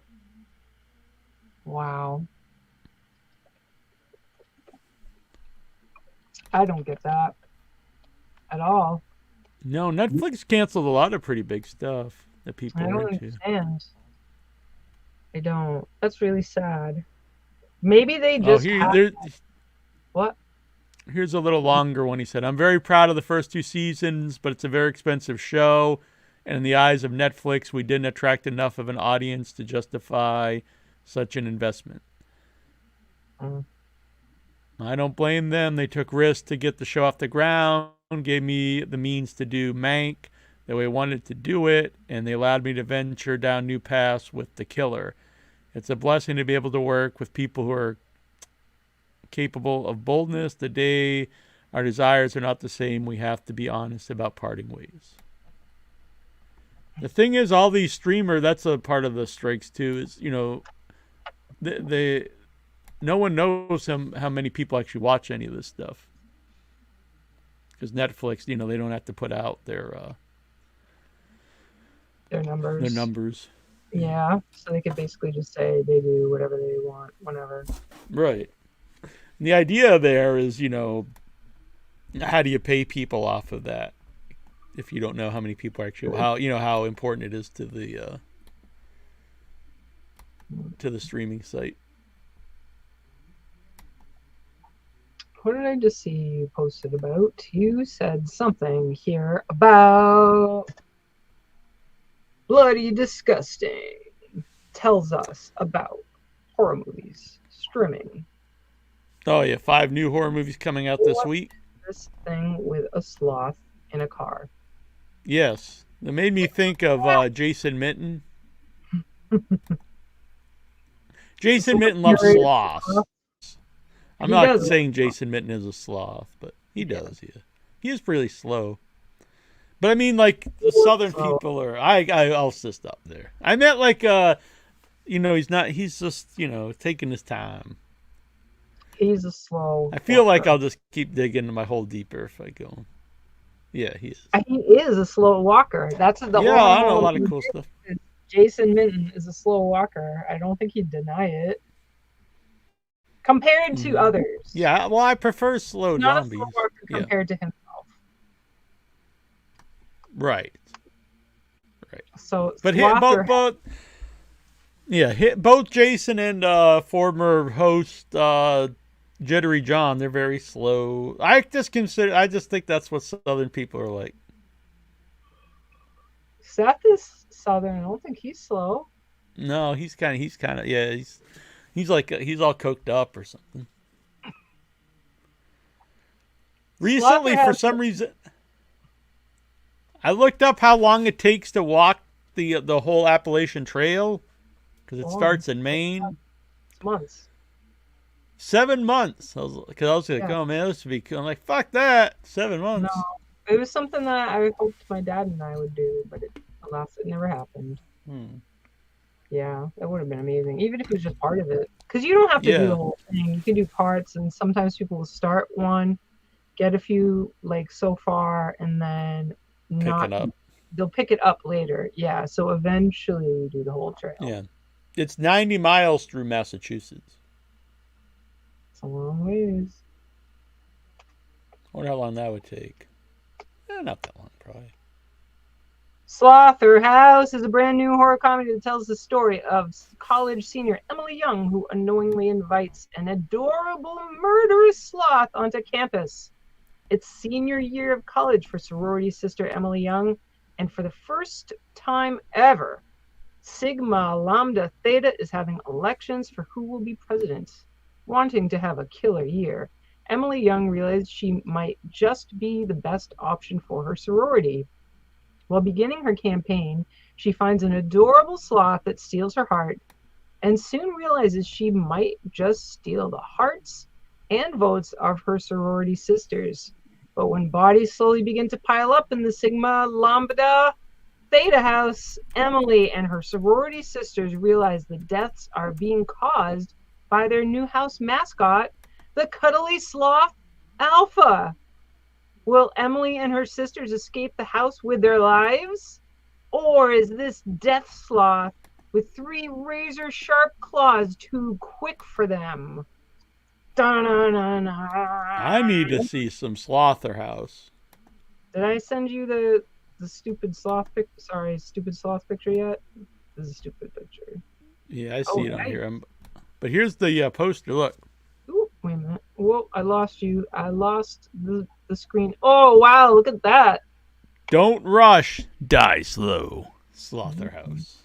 Wow. I don't get that at all. No, Netflix canceled a lot of pretty big stuff that people were into. Understand. I don't. That's really sad. Maybe they just What? Here's a little longer one. He said, I'm very proud of the first 2 seasons, but it's a very expensive show. And in the eyes of Netflix, we didn't attract enough of an audience to justify such an investment. I don't blame them. They took risks to get the show off the ground, gave me the means to do Mank the way I wanted to do it, and they allowed me to venture down new paths with The Killer. It's a blessing to be able to work with people who are capable of boldness. The day our desires are not the same, we have to be honest about parting ways. The thing is, all these that's a part of the strikes too, is, no one knows how many people actually watch any of this stuff. Because Netflix, they don't have to put out their numbers. Yeah, so they could basically just say they do whatever they want, whenever. Right. And the idea there is, how do you pay people off of that? If you don't know how many people actually, how important it is to the streaming site. What did I just see you posted about? You said something here about Bloody Disgusting. Tells us about horror movies streaming. Oh yeah, 5 new horror movies coming out this week. This thing with a sloth in a car. Yes. It made me think of Jason Minton. Jason Minton loves sloths. I'm not saying Jason Minton is a sloth, but he does. Yeah, he is pretty slow. But I mean, like the Southern people are. I'll just stop there. I meant like he's not. He's just taking his time. He's a slow. I feel like I'll just keep digging into my hole deeper if I go. Yeah, he is. He is a slow walker. That's the I know a lot of cool stuff. Jason Minton is a slow walker. I don't think he'd deny it. Compared to others. Yeah, well, I prefer slow zombies. Not a slow walker compared to himself. Right. So, but both Jason and former host Jittery John, they're very slow. I just think that's what Southern people are like. Seth is Southern. I don't think he's slow. No, he's kind of he's like he's all coked up or something. Recently, for some reason, I looked up how long it takes to walk the whole Appalachian Trail because it starts in Maine. Months. 7 months. I was like, oh man, this would be cool. I'm like, fuck that. 7 months. No, it was something that I hoped my dad and I would do, but alas, it never happened. Yeah, that would have been amazing, even if it was just part of it. Because you don't have to do the whole thing. You can do parts, and sometimes people will start one, get a few like so far, and then they'll pick it up later. Yeah, so eventually you do the whole trail. Yeah, it's 90 miles through Massachusetts. It's a long ways. I wonder how long that would take. Not that long, probably. Slaughterhouse is a brand new horror comedy that tells the story of college senior Emily Young, who unknowingly invites an adorable murderous sloth onto campus. It's senior year of college for sorority sister Emily Young, and for the first time ever, Sigma Lambda Theta is having elections for who will be president. Wanting to have a killer year, Emily Young realized she might just be the best option for her sorority. While beginning her campaign, she finds an adorable sloth that steals her heart, and soon realizes she might just steal the hearts and votes of her sorority sisters. But when bodies slowly begin to pile up in the Sigma Lambda Theta house, Emily and her sorority sisters realize the deaths are being caused by their new house mascot, the cuddly sloth Alpha. Will Emily and her sisters escape the house with their lives? Or is this death sloth with 3 razor-sharp claws too quick for them? I need to see some Slaughterhouse. Did I send you the stupid sloth picture yet? This is a stupid picture. Yeah, I see it on here. But here's the poster. Look. Ooh, wait a minute. Whoa, I lost you. I lost the screen. Oh, wow, look at that. Don't rush. Die slow. Slaughterhouse.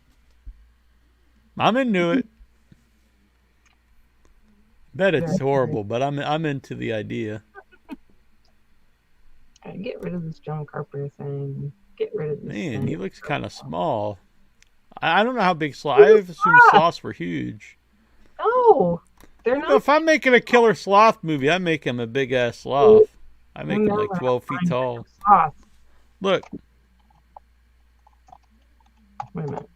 I'm into it. Bet it's horrible, but I'm into the idea. Get rid of this John Carpenter thing. Get rid of this thing. He looks kind of small. I don't know how big sloths. I assumed sloths were huge. Oh, they're not. If I'm making a killer sloth movie, I make him a big ass sloth. I make him like 12 feet tall. Look. Wait a minute.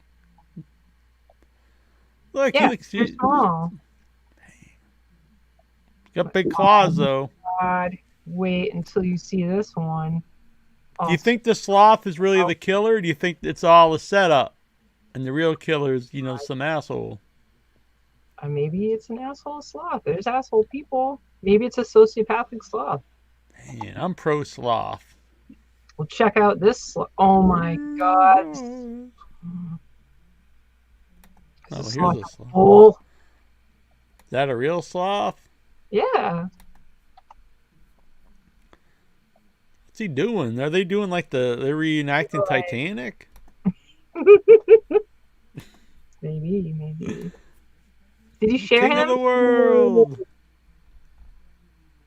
Look, he looks small. Got big claws though. God, wait until you see this one. Do you think the sloth is really the killer? Or do you think it's all a setup, and the real killer is, some asshole? Maybe it's an asshole sloth. There's asshole people. Maybe it's a sociopathic sloth. Man, I'm pro sloth. Well, check out this. Oh my God! Oh, here's a sloth. Oh. Is that a real sloth? Yeah. What's he doing? Are they doing like they're reenacting Titanic? Maybe. Did you share King him? of the world.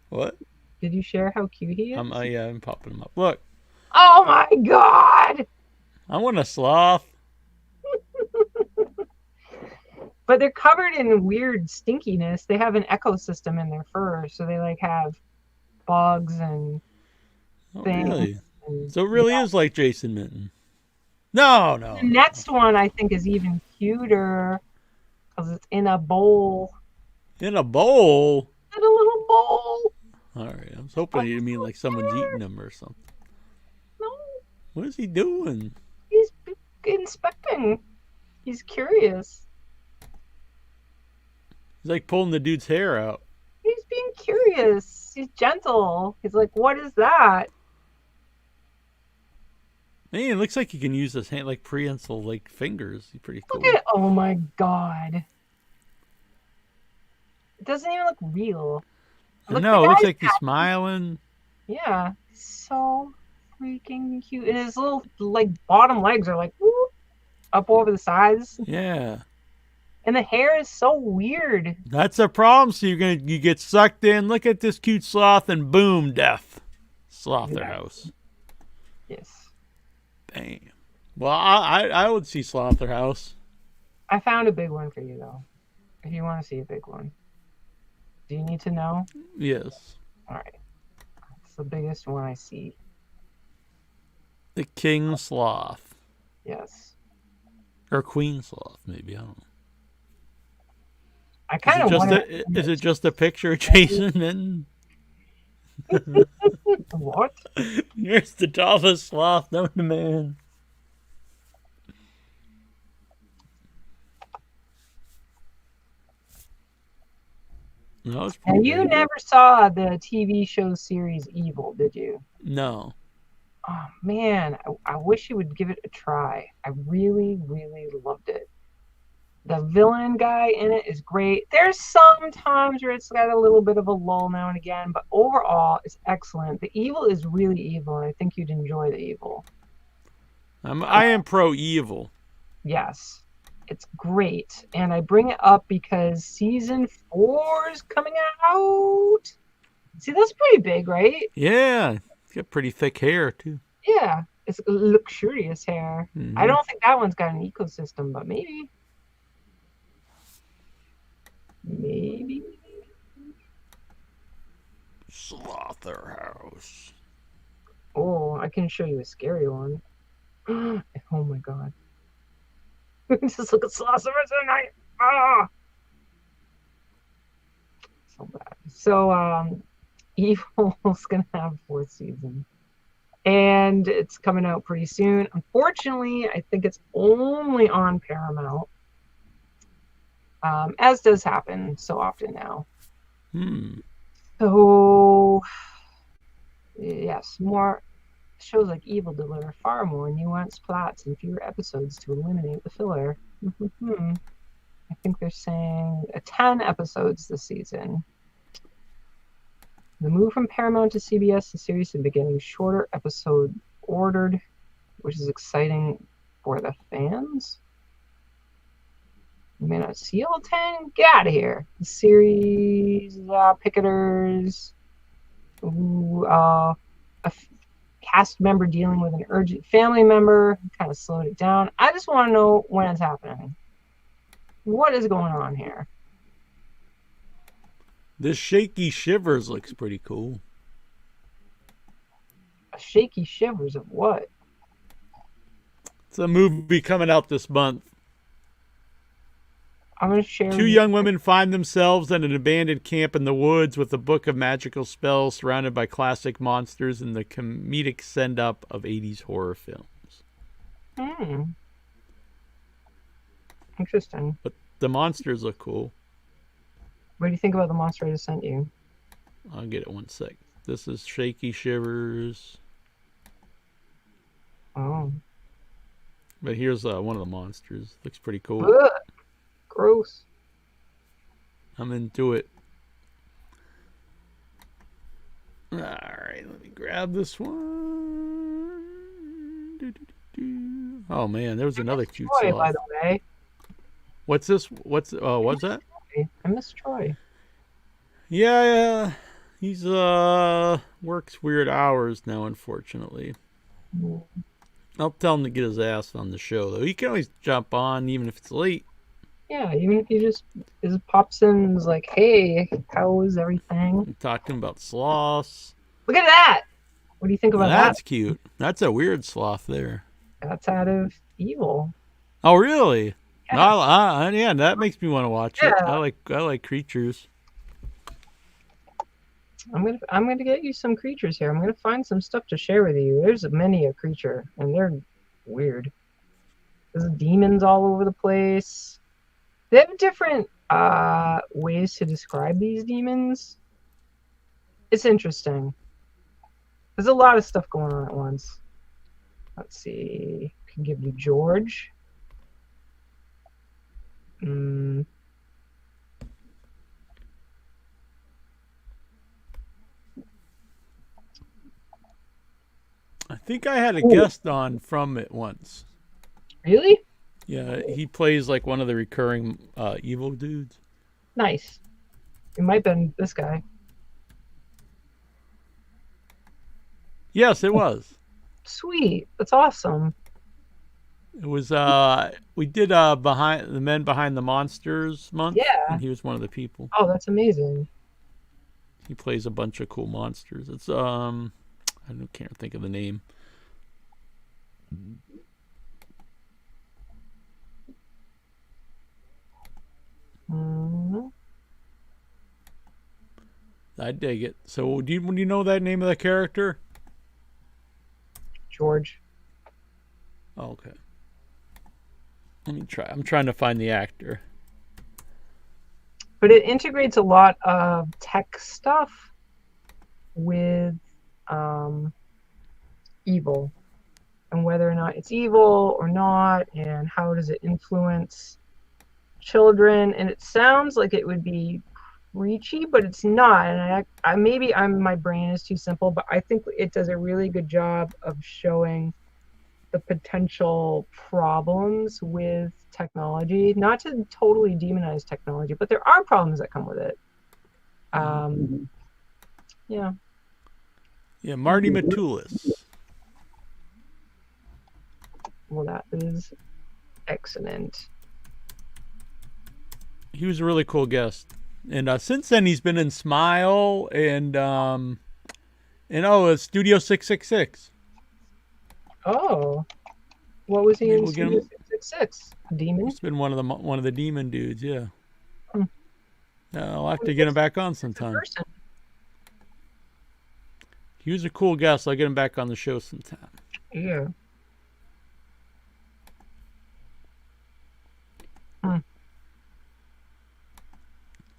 What? Did you share how cute he is? Yeah, I'm popping him up. Look. Oh my God! I want a sloth. But they're covered in weird stinkiness. They have an ecosystem in their fur, so they like have bugs and Oh, things. really? And, So it really is like Jason Minton. No, no. The next one I think is even cuter because it's in a bowl. In a bowl? In a little bowl. All right. I was hoping you mean like someone's eating them or something. No. What is he doing? He's inspecting. He's curious. He's like pulling the dude's hair out. He's being curious. He's gentle. He's like, what is that? Man, it looks like he can use his hand like prehensile like fingers. He's pretty cool. Look at, oh my god. It doesn't even look real. I know, it looks like he's smiling. Yeah. So freaking cute. And his little like bottom legs are like whoop, up over the sides. Yeah. And the hair is so weird. That's a problem. So you get sucked in. Look at this cute sloth, and boom, death. Slaughterhouse. Yes. Bam. Well, I would see Slaughterhouse. I found a big one for you though. If you want to see a big one. Do you need to know? Yes. All right. It's the biggest one I see. The King Sloth. Yes. Or Queen Sloth, maybe. I don't know. I kind of want to. Is it just a picture of Jason and what? Here's the tallest sloth known to man. No, and you never saw the TV show series Evil, did you? No. Oh man, I wish you would give it a try. I really, really loved it. The villain guy in it is great. There's some times where it's got a little bit of a lull now and again, but overall it's excellent. The evil is really evil, and I think you'd enjoy the evil. I am pro evil. Yes, it's great, and I bring it up because season 4 is coming out. See, that's pretty big, right? Yeah, it's got pretty thick hair too. Yeah, it's luxurious hair. Mm-hmm. I don't think that one's got an ecosystem, but maybe. Maybe. Slaughterhouse. Oh, I can show you a scary one. Oh my god. Just look at Slaughterhouse tonight. Ah! So bad. So, Evil's gonna have a 4th season. And it's coming out pretty soon. Unfortunately, I think it's only on Paramount. As does happen so often now. So, yes, more shows like Evil deliver far more nuanced plots and fewer episodes to eliminate the filler. I think they're saying 10 episodes this season. The move from Paramount to CBS, the series is beginning shorter episode ordered, which is exciting for the fans. You may not see all 10. Get out of here. The series, picketers, a cast member dealing with an urgent family member, kind of slowed it down. I just want to know when it's happening. What is going on here? This Shaky Shivers looks pretty cool. A Shaky Shivers of what? It's a movie coming out this month. I'm going to share. 2 young women find themselves in an abandoned camp in the woods with a book of magical spells surrounded by classic monsters and the comedic send-up of 80s horror films. Interesting. But the monsters look cool. What do you think about the monster I just sent you? I'll get it one sec. This is Shaky Shivers. Oh. But here's one of the monsters. Looks pretty cool. Ugh. Gross. I'm into it. Alright, let me grab this one. Oh man, there was another cute Troy, sloth. by the way. What's this? What's that? I miss Troy. Yeah. He's works weird hours now, unfortunately. I'll tell him to get his ass on the show, though. He can always jump on, even if it's late. Yeah, even if he just pops in and is like, hey, how is everything? Talk to him about sloths. Look at that! What do you think about that? That's cute. That's a weird sloth there. That's out of Evil. Oh, really? Yeah. Yeah, that makes me want to watch it. I like creatures. I'm gonna get you some creatures here. I'm gonna find some stuff to share with you. There's many a creature, and they're weird. There's demons all over the place. They have different ways to describe these demons. It's interesting. There's a lot of stuff going on at once. Let's see. I can give you George. I think I had a guest on from it once. Really? Yeah, he plays like one of the recurring evil dudes. Nice. It might have been this guy. Yes, it was. Sweet. That's awesome. It was we did behind the Men Behind the Monsters month. Yeah. And he was one of the people. Oh, that's amazing. He plays a bunch of cool monsters. It's I can't think of the name. I dig it. So do you know that name of the character? George. Oh, okay. Let me try. I'm trying to find the actor. But it integrates a lot of tech stuff with evil, and whether or not it's evil or not, and how does it influence children. And it sounds like it would be preachy, but it's not. And maybe my brain is too simple, but I think it does a really good job of showing the potential problems with technology. Not to totally demonize technology, but there are problems that come with it. Yeah. Yeah, Marty Matulis. Well, that is excellent. He was a really cool guest. And since then, he's been in Smile and Studio 666. Oh, what was he in? We'll get Studio him. 666? A demon? He's been one of the demon dudes. Yeah. Hmm. I'll have to get him back on sometime. Person. He was a cool guest. I'll get him back on the show sometime. Yeah. A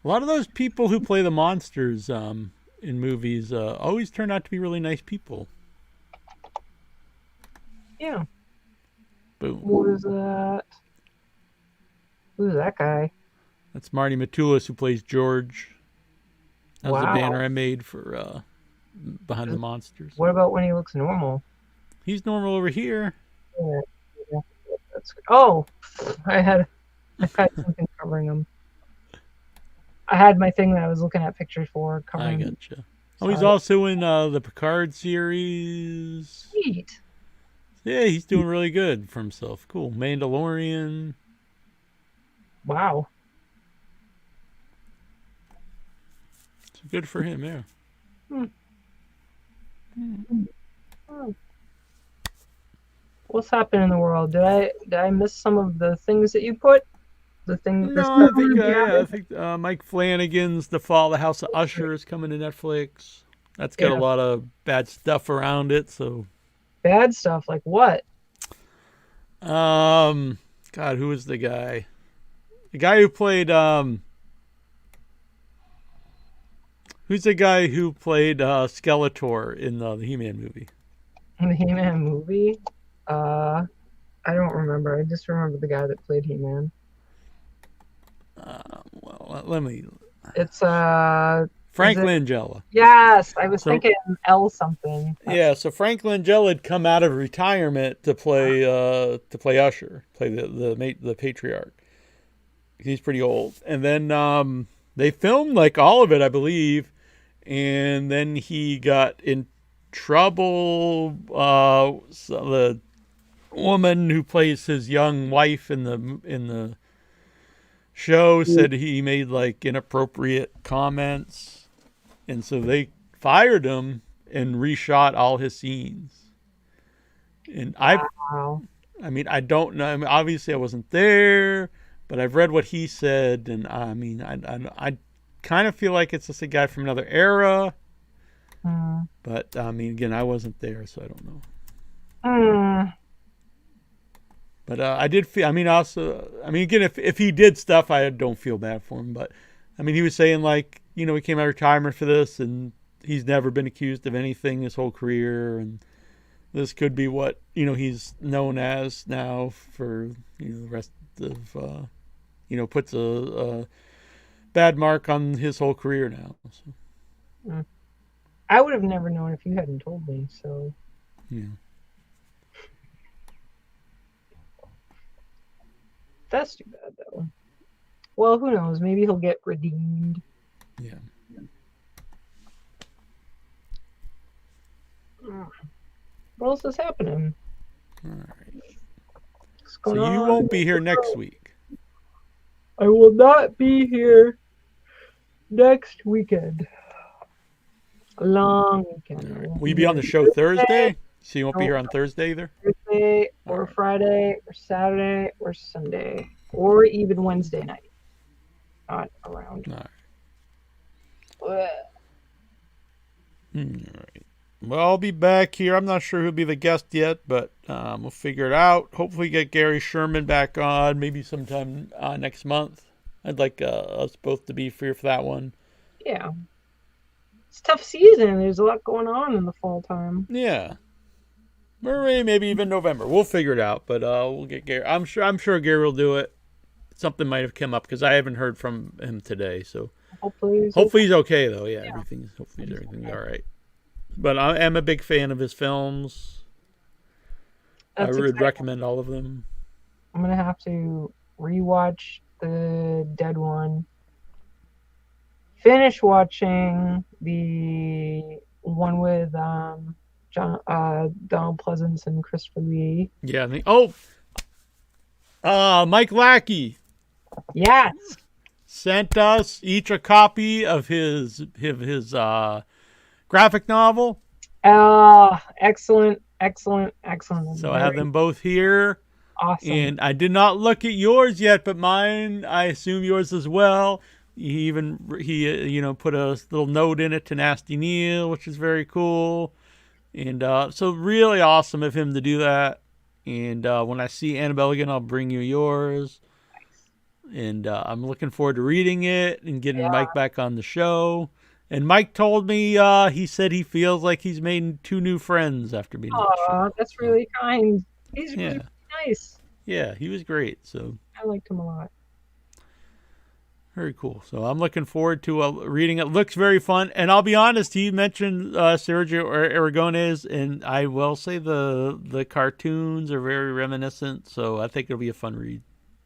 lot of those people who play the monsters in movies always turn out to be really nice people. Yeah. Boom. What is that? Who's that guy? That's Marty Matulis, who plays George. That was the Wow. banner I made for Behind the Monsters. What about when he looks normal? He's normal over here. Yeah. That's good. Oh, I had something covering him. I had my thing that I was looking at pictures for I covering him. gotcha. Oh, he's also in the Picard series. Sweet. Yeah, he's doing really good for himself. Cool. Mandalorian. Wow. It's good for him, yeah. What's happening in the world? Did I miss some of the things that you put? The No, stuff that you I think Mike Flanagan's The Fall of the House of Usher is coming to Netflix. That's got a lot of bad stuff around it, so. Bad stuff, like what? God, who was the guy? The guy who played who's the guy who played Skeletor in the He-Man movie? In the He-Man movie? I don't remember. I just remember the guy that played He-Man. Well, let me. It's Frank Langella. Yes, I was thinking L something. Yeah, so Frank Langella had come out of retirement to play Usher, play the patriarch. He's pretty old, and then they filmed like all of it, I believe, and then he got in trouble. woman who plays his young wife in the show said he made like inappropriate comments, and so they fired him and reshot all his scenes. And Wow. I mean, I don't know. I mean, obviously, I wasn't there, but I've read what he said, and I mean, I kind of feel like it's just a guy from another era. But I mean, again, I wasn't there, so I don't know. But I did feel. I mean, also, I mean, again, if he did stuff, I don't feel bad for him. But I mean, he was saying like, you know, he came out of retirement for this, and he's never been accused of anything his whole career, and this could be what, you know, he's known as now for, you know, the rest of, you know, puts a bad mark on his whole career now. So. I would have never known if you hadn't told me. So. Yeah. That's too bad, though. Well, who knows? Maybe he'll get redeemed. Yeah. What else is happening? All right. So you won't be here next week. I will not be here next weekend. A long weekend. Right. Will you be on the show Thursday? So you won't be here on Thursday either? Thursday or Friday or Saturday or Sunday or even Wednesday night. Not around. All right. All right. Well, I'll be back here. I'm not sure who'll be the guest yet, but we'll figure it out. Hopefully get Gary Sherman back on, maybe sometime next month. I'd like us both to be here for that one. Yeah. It's a tough season. There's a lot going on in the fall time. Yeah. Or maybe even November. We'll figure it out, but we'll get Gary. I'm sure Gary will do it. Something might have come up because I haven't heard from him today, so hopefully he's okay though. Yeah, hopefully everything's all right. But I am a big fan of his films. I would recommend all of them. I'm going to have to rewatch the Dead one. Finish watching the one with Donald Pleasance and Christopher Lee. Yeah. Mike Lackey. Yes. Sent us each a copy of his graphic novel. Excellent. So I have them both here. Awesome. And I did not look at yours yet, but mine, I assume yours as well. He put a little note in it to Nasty Neal, which is very cool. And so really awesome of him to do that. And when I see Annabelle again, I'll bring you yours. And I'm looking forward to reading it and getting Mike back on the show. And Mike told me he said he feels like he's made 2 new friends after being on the show. That's really kind. He's really nice. Yeah, he was great. So I liked him a lot. Very cool. So I'm looking forward to reading it. Looks very fun. And I'll be honest, he mentioned Sergio Aragonés, and I will say the cartoons are very reminiscent. So I think it'll be a fun read.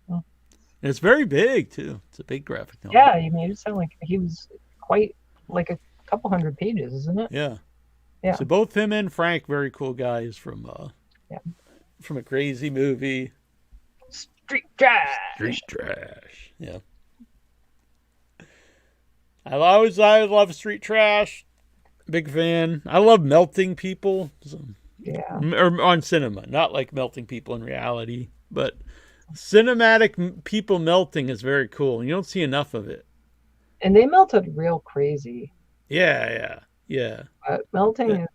And it's very big, too. It's a big graphic novel. Yeah, you made it sound like he was quite like a couple hundred pages, isn't it? Yeah. Yeah. So both him and Frank, very cool guys from a crazy movie. Street Trash. Yeah. I love Street Trash. Big fan. I love melting people. So, or on cinema, not like melting people in reality, but cinematic people melting is very cool. You don't see enough of it. And they melted real crazy. Yeah. Melting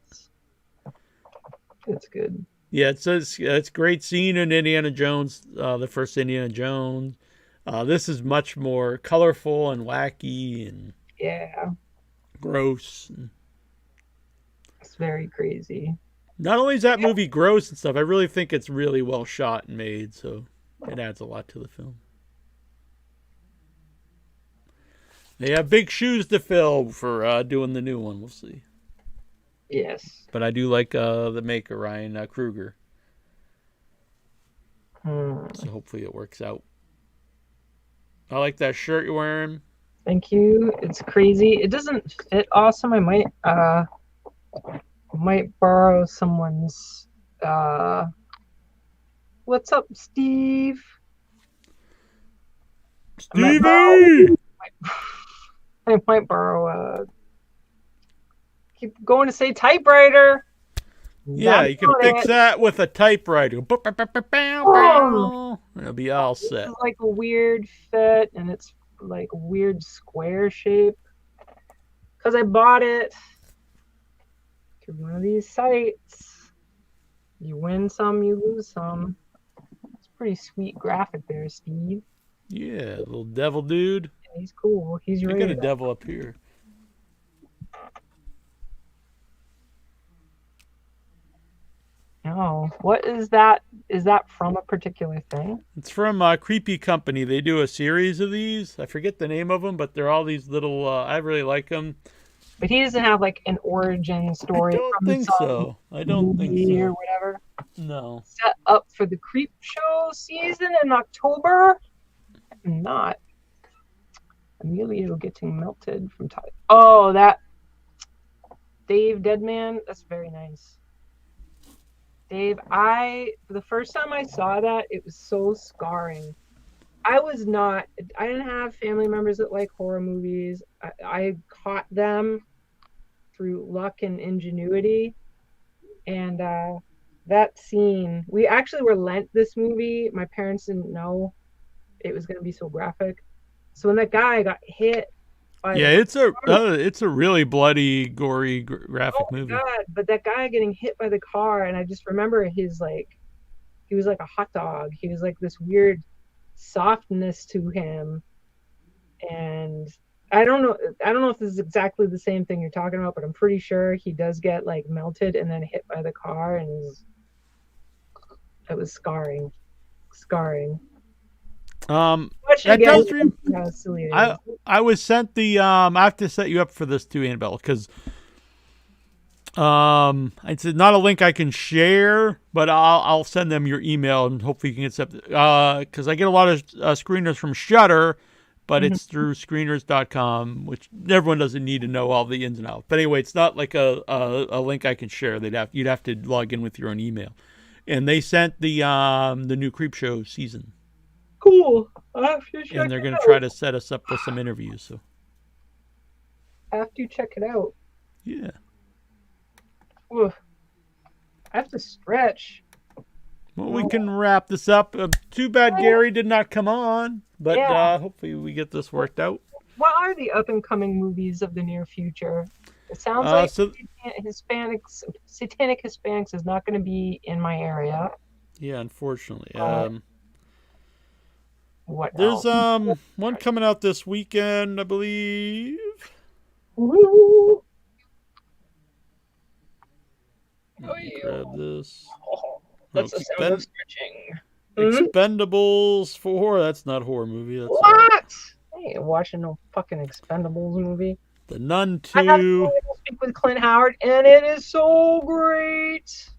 it's good. Yeah, it's great scene in Indiana Jones, the first Indiana Jones. This is much more colorful and wacky and gross. It's very crazy. Not only is that movie gross and stuff, I really think it's really well shot and made, so it adds a lot to the film. They have big shoes to fill for doing the new one. We'll see. Yes. But I do like the maker, Ryan Kruger. So hopefully it works out. I like that shirt you're wearing. Thank you. It's crazy. It doesn't fit awesome. I might borrow someone's What's up, Steve? Stevie! I might borrow keep going to say typewriter. Yeah, That's you can not fix it. that with a typewriter. Oh, It'll be all this set. is like a weird fit, and it's like a weird square shape. Because I bought it through one of these sites. You win some, you lose some. It's a pretty sweet graphic there, Steve. Yeah, little devil dude. Yeah, he's cool. He's I got a ready. devil up here. Oh, what is that? Is that from a particular thing? It's from Creepy Company. They do a series of these. I forget the name of them, but they're all these little. I really like them. But he doesn't have like an origin I story don't from think some so. I don't think movie or so. whatever. No. Set up for the creep show season in October? Not. Emilio getting melted from top. Oh, that Dave Deadman. That's very nice. Dave, the first time I saw that, it was so scarring. I didn't have family members that like horror movies. I caught them through luck and ingenuity. And that scene, we actually were lent this movie. My parents didn't know it was going to be so graphic. So when that guy got hit by Yeah, it's a really bloody, gory, graphic oh my movie. God, but that guy getting hit by the car, and I just remember he was like a hot dog. He was like this weird softness to him. And I don't know if this is exactly the same thing you're talking about, but I'm pretty sure he does get like melted and then hit by the car, and it was scarring. That does. How silly it is. I was sent the. I have to set you up for this too, Annabelle, because it's not a link I can share, but I'll send them your email and hopefully you can accept it. Because I get a lot of screeners from Shudder, but it's through screeners.com, which everyone doesn't need to know all the ins and outs. But anyway, it's not like a link I can share. You'd have to log in with your own email. And they sent the new Creepshow season. Cool. I have to check And they're it going to out. try to set us up with some interviews. So I have to check it out. yeah. Ugh. I have to stretch. Well, we can wrap this up. Too bad Gary did not come on, but Yeah. hopefully we get this worked out. What are the up and coming movies of the near future? It sounds like Satanic Hispanics is not going to be in my area. Yeah, unfortunately. What There's else? one coming out this weekend, I believe. Woo! Let me grab this. Oh, that's the sound of stretching. Expendables 4. That's not a horror movie. That's What? I ain't watching no fucking Expendables movie. The Nun 2. I have to speak with Clint Howard, and it is so great.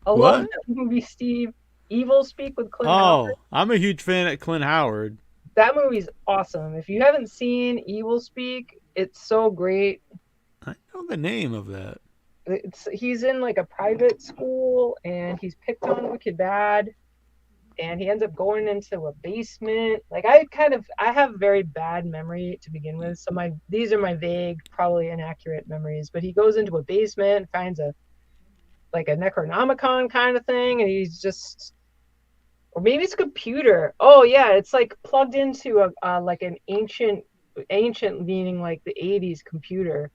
I love that movie, Steve. Evil Speak with Clint Howard. Oh, I'm a huge fan of Clint Howard. That movie's awesome. If you haven't seen Evil Speak, it's so great. I know the name of that. He's in like a private school, and he's picked on wicked bad, and he ends up going into a basement. Like I have very bad memory to begin with, so these are my vague, probably inaccurate memories. But he goes into a basement and finds a Necronomicon kind of thing, and he's just, or maybe it's a computer. Oh yeah, it's like plugged into like an ancient meaning like the 80s computer.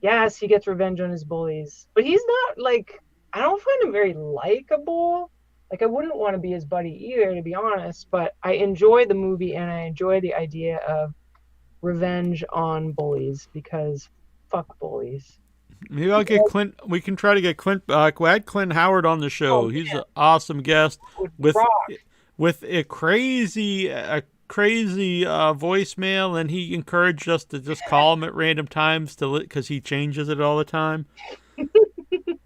Yes, he gets revenge on his bullies, but he's not like, I don't find him very likable. Like I wouldn't want to be his buddy either, to be honest, but I enjoy the movie and I enjoy the idea of revenge on bullies because fuck bullies. Maybe I'll get Clint. We can try to get Clint. Add Clint Howard on the show. He's an awesome guest with a crazy voicemail, and he encouraged us to just call him at random times because he changes it all the time.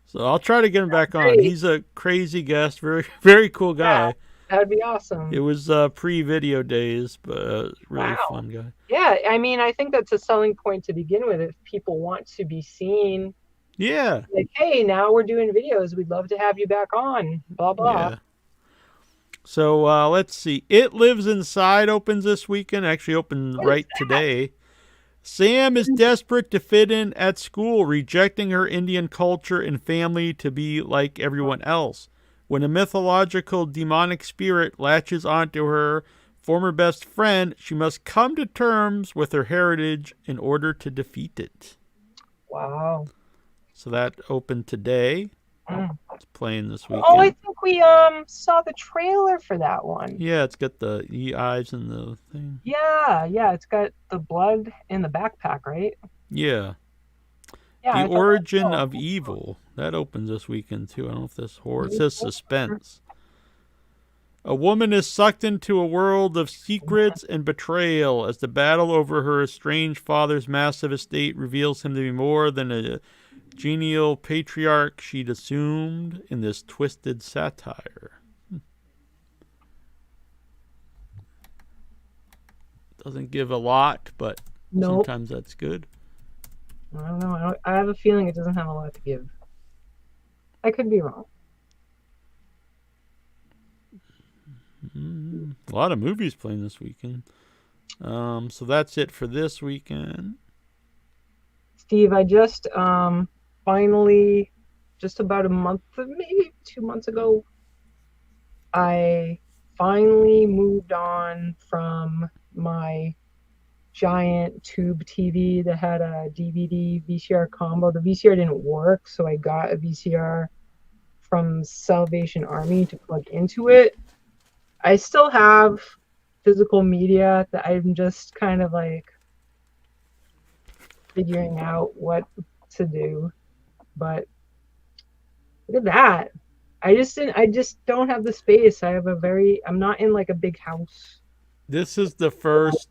So I'll try to get him back on. He's a crazy guest, very very cool guy. Yeah, that'd be awesome. It was pre-video days, but really fun guy. Yeah, I mean, I think that's a selling point to begin with. If people want to be seen, yeah, like, hey, now we're doing videos. We'd love to have you back on. Blah blah. So let's see. It Lives Inside opens this weekend. Actually opened right today. Sam is desperate to fit in at school, rejecting her Indian culture and family to be like everyone else. When a mythological demonic spirit latches onto her former best friend, she must come to terms with her heritage in order to defeat it. Wow. So that opened today. Mm. It's playing this weekend. Oh, I think we saw the trailer for that one. Yeah, it's got the eyes and the thing. Yeah, it's got the blood in the backpack, right? Yeah. Yeah. The Origin of Evil. That opens this weekend too. I don't know if this horror. It says suspense. A woman is sucked into a world of secrets and betrayal as the battle over her estranged father's massive estate reveals him to be more than a genial patriarch she'd assumed in this twisted satire. Doesn't give a lot, but sometimes that's good. I don't know. I have a feeling it doesn't have a lot to give. I could be wrong. A lot of movies playing this weekend. So that's it for this weekend. Steve, I just finally, just about a month, maybe 2 months ago, I finally moved on from my giant tube TV that had a DVD VCR combo. The VCR didn't work, so I got a VCR from Salvation Army to plug into it. I still have physical media that I'm just kind of like figuring out what to do. But look at that. I just don't have the space. I'm not in like a big house. This is the first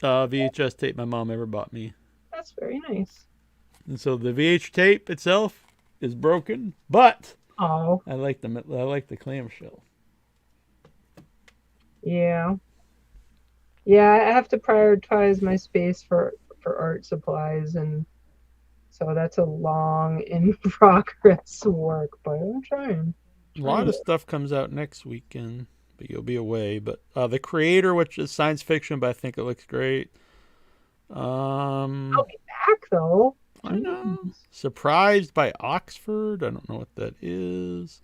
VHS tape my mom ever bought me. That's very nice. And so the VH tape itself is broken, but I like the clamshell. Yeah. Yeah, I have to prioritize my space for art supplies, and so that's a long in progress work, but I'm trying. A lot of stuff comes out next weekend, but you'll be away. But The Creator, which is science fiction, but I think it looks great. I'll be back though. I know. Surprised by Oxford. I don't know what that is.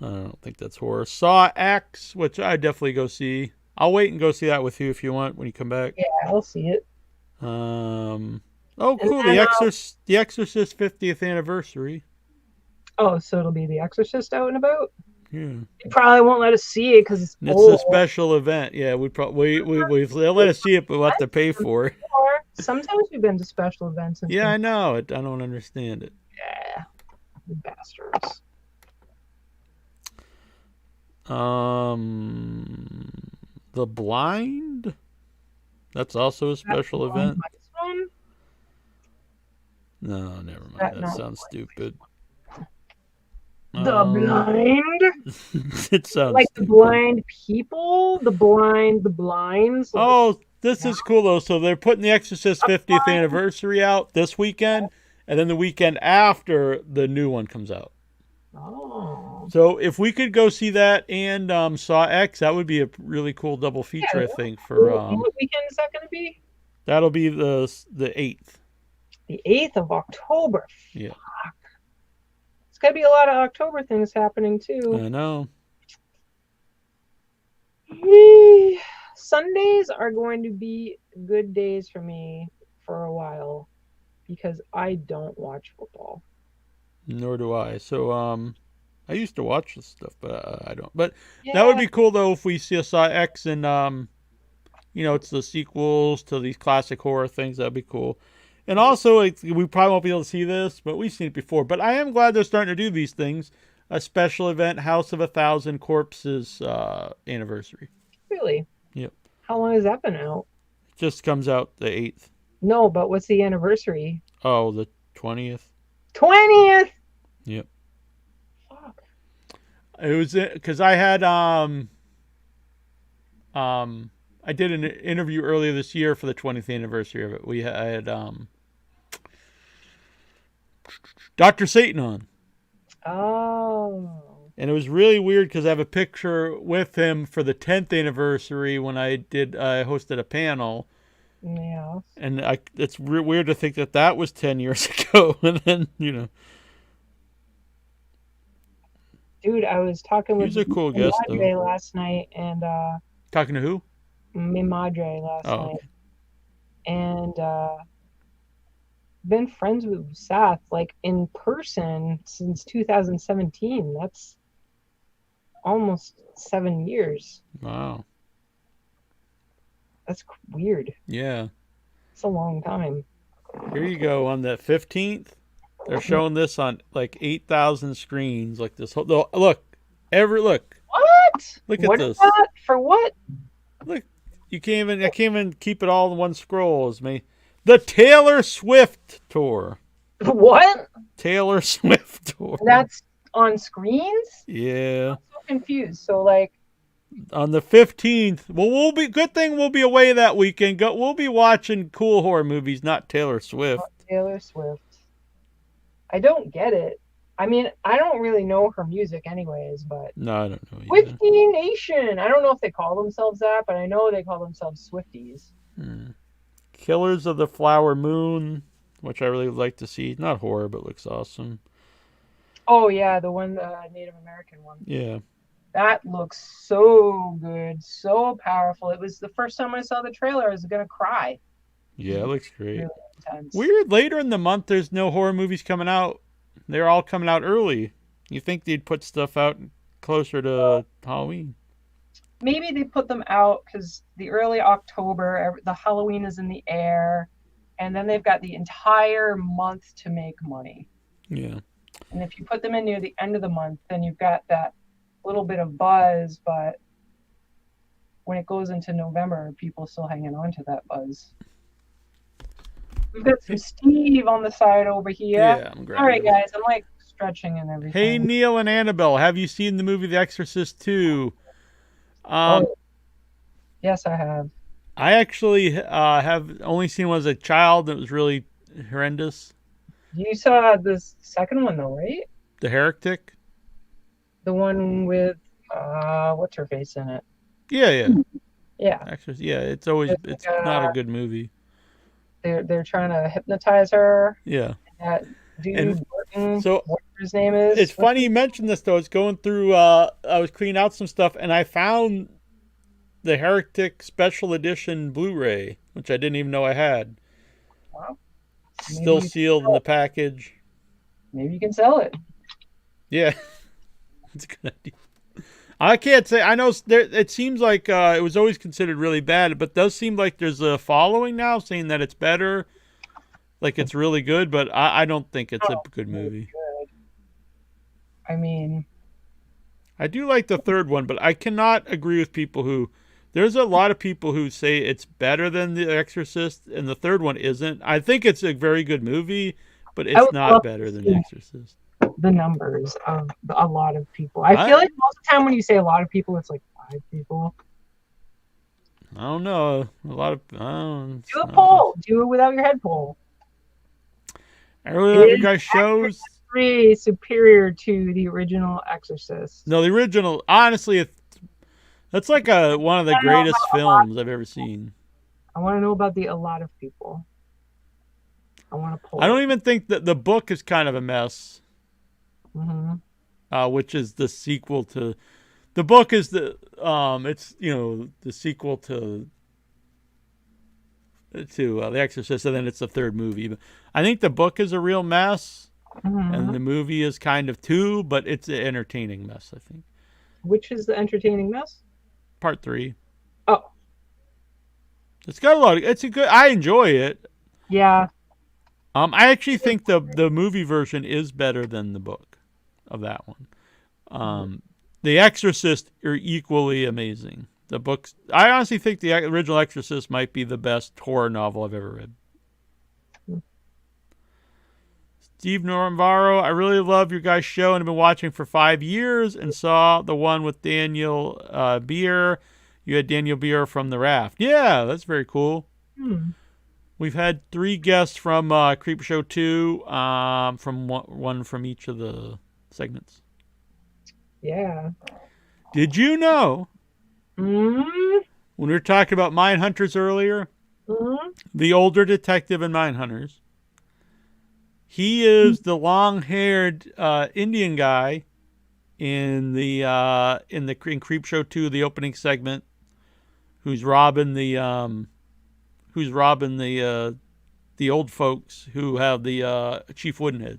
I don't think that's horror. Saw X, which I definitely go see. I'll wait and go see that with you if you want when you come back. Yeah, I'll see it. Oh, cool. The Exorcist 50th anniversary. Oh, so it'll be The Exorcist out and about? Yeah. They probably won't let us see it because it's a special event. Yeah, they'll let us see it, but we'll have to pay for it. Sometimes we've been to special events. Yeah, I know. I don't understand it. Yeah. Bastards. The Blind? That's also a special event. No, never mind. That sounds stupid. The Blind? It sounds like stupid. The blind people? The blinds? Like, this is cool, though. So they're putting The Exorcist 50th anniversary out this weekend, and then the weekend after, the new one comes out. Oh. So if we could go see that and Saw X, that would be a really cool double feature, I think. For what weekend is that going to be? That'll be the 8th. The 8th of October. Yeah. Fuck. It's got to be a lot of October things happening, too. I know. Sundays are going to be good days for me for a while because I don't watch football. Nor do I. So, I used to watch this stuff, but I don't. But that would be cool, though, if we saw X and, it's the sequels to these classic horror things. That'd be cool. And also, we probably won't be able to see this, but we've seen it before. But I am glad they're starting to do these things. A special event, House of 1,000 Corpses anniversary. Really? Yep. How long has that been out? It just comes out the 8th. No, but what's the anniversary? Oh, the 20th. 20th? Yep. Fuck. It was because I had I did an interview earlier this year for the 20th anniversary of it. I had Dr. Satan on. Oh. And it was really weird because I have a picture with him for the 10th anniversary when I hosted a panel. Yeah. And it's weird to think that was 10 years ago. And then, Dude, I was talking he with was a cool mi guest, madre though. last night, and Talking to who? mi madre last Oh, night, okay. and been friends with Seth like in person since 2017. That's almost 7 years. Wow. That's weird. Yeah. It's a long time. Here you go. On the 15th, they're showing this on like 8,000 screens. Like this whole look. What? Look at What this. is that? For what? Look, I can't even keep it all in one scroll. As me, the Taylor Swift tour. What? Taylor Swift tour. That's on screens? Yeah. I'm so confused. So like On the 15th, well, good thing we'll be away that weekend. We'll be watching cool horror movies, not Taylor Swift. Taylor Swift. I don't get it. I mean, I don't really know her music anyways, but No, I don't know either. Swiftie Nation. I don't know if they call themselves that, but I know they call themselves Swifties. Killers of the Flower Moon, which I really would like to see. Not horror, but looks awesome. Oh yeah, the Native American one. Yeah. That looks so good, so powerful. It was the first time I saw the trailer, I was gonna cry. Yeah, it looks great. Really intense. Weird, later in the month, there's no horror movies coming out. They're all coming out early. You think they'd put stuff out closer to Halloween. Maybe they put them out because the early October, the Halloween is in the air, and then they've got the entire month to make money. Yeah. And if you put them in near the end of the month, then you've got that little bit of buzz, but when it goes into November, people still hanging on to that buzz. We've got some Steve on the side over here. Yeah, I'm grabbing All right, it. guys, I'm like stretching and everything. Hey, Neal and Annabelle, have you seen the movie The Exorcist 2? Yes, I have. I actually have only seen one as a child. It was really horrendous. You saw the second one though, right? The Heretic? The one with what's her face in it? Yeah. Yeah. Exorcist. Yeah, it's not a good movie. They're trying to hypnotize her. Yeah. That dude, And Burton, so whatever his name is. it's funny you mentioned this though. I was going through. I was cleaning out some stuff, and I found the Heretic Special Edition Blu-ray, which I didn't even know I had. Wow. Still sealed in the package. Maybe you can sell it. Yeah, it's a good idea. I can't say. I know it seems like it was always considered really bad, but it does seem like there's a following now saying that it's better, like it's really good. But I don't think it's a good movie. Good. I mean, I do like the third one, but I cannot agree with people who. There's a lot of people who say it's better than The Exorcist, and the third one isn't. I think it's a very good movie, but it's not better than The Exorcist. The numbers of a lot of people. I feel like most of the time when you say a lot of people, it's like 5 people. I don't know. Do a poll. Do it without your head poll. I really love you guys' shows. Exorcist 3 superior to the original Exorcist. No, the original. Honestly, that's like one of the greatest films I've ever seen. I want to know about a lot of people. I want to poll. I don't even think that the book is kind of a mess. Mm-hmm. Which is the sequel to. The book is the the sequel to The Exorcist, and then it's the third movie. But I think the book is a real mess, and the movie is kind of too, but it's an entertaining mess, I think. Which is the entertaining mess? Part 3. Oh. It's got a lot of, it's a good, I enjoy it. Yeah. I actually think the movie version is better than the book of that one. The Exorcist are equally amazing. The books, I honestly think the original Exorcist might be the best horror novel I've ever read. Steve Navarro, I really love your guys' show and have been watching for 5 years and saw the one with Daniel Beer. You had Daniel Beer from The Raft. Yeah, that's very cool. We've had 3 guests from Creepshow 2, from one from each of the segments. Yeah. Did you know, Mm-hmm. when we were talking about Mindhunters earlier, the older detective in Mindhunters, he is the long-haired Indian guy in in Creepshow 2, the opening segment, who's robbing the old folks who have the Chief Woodenhead.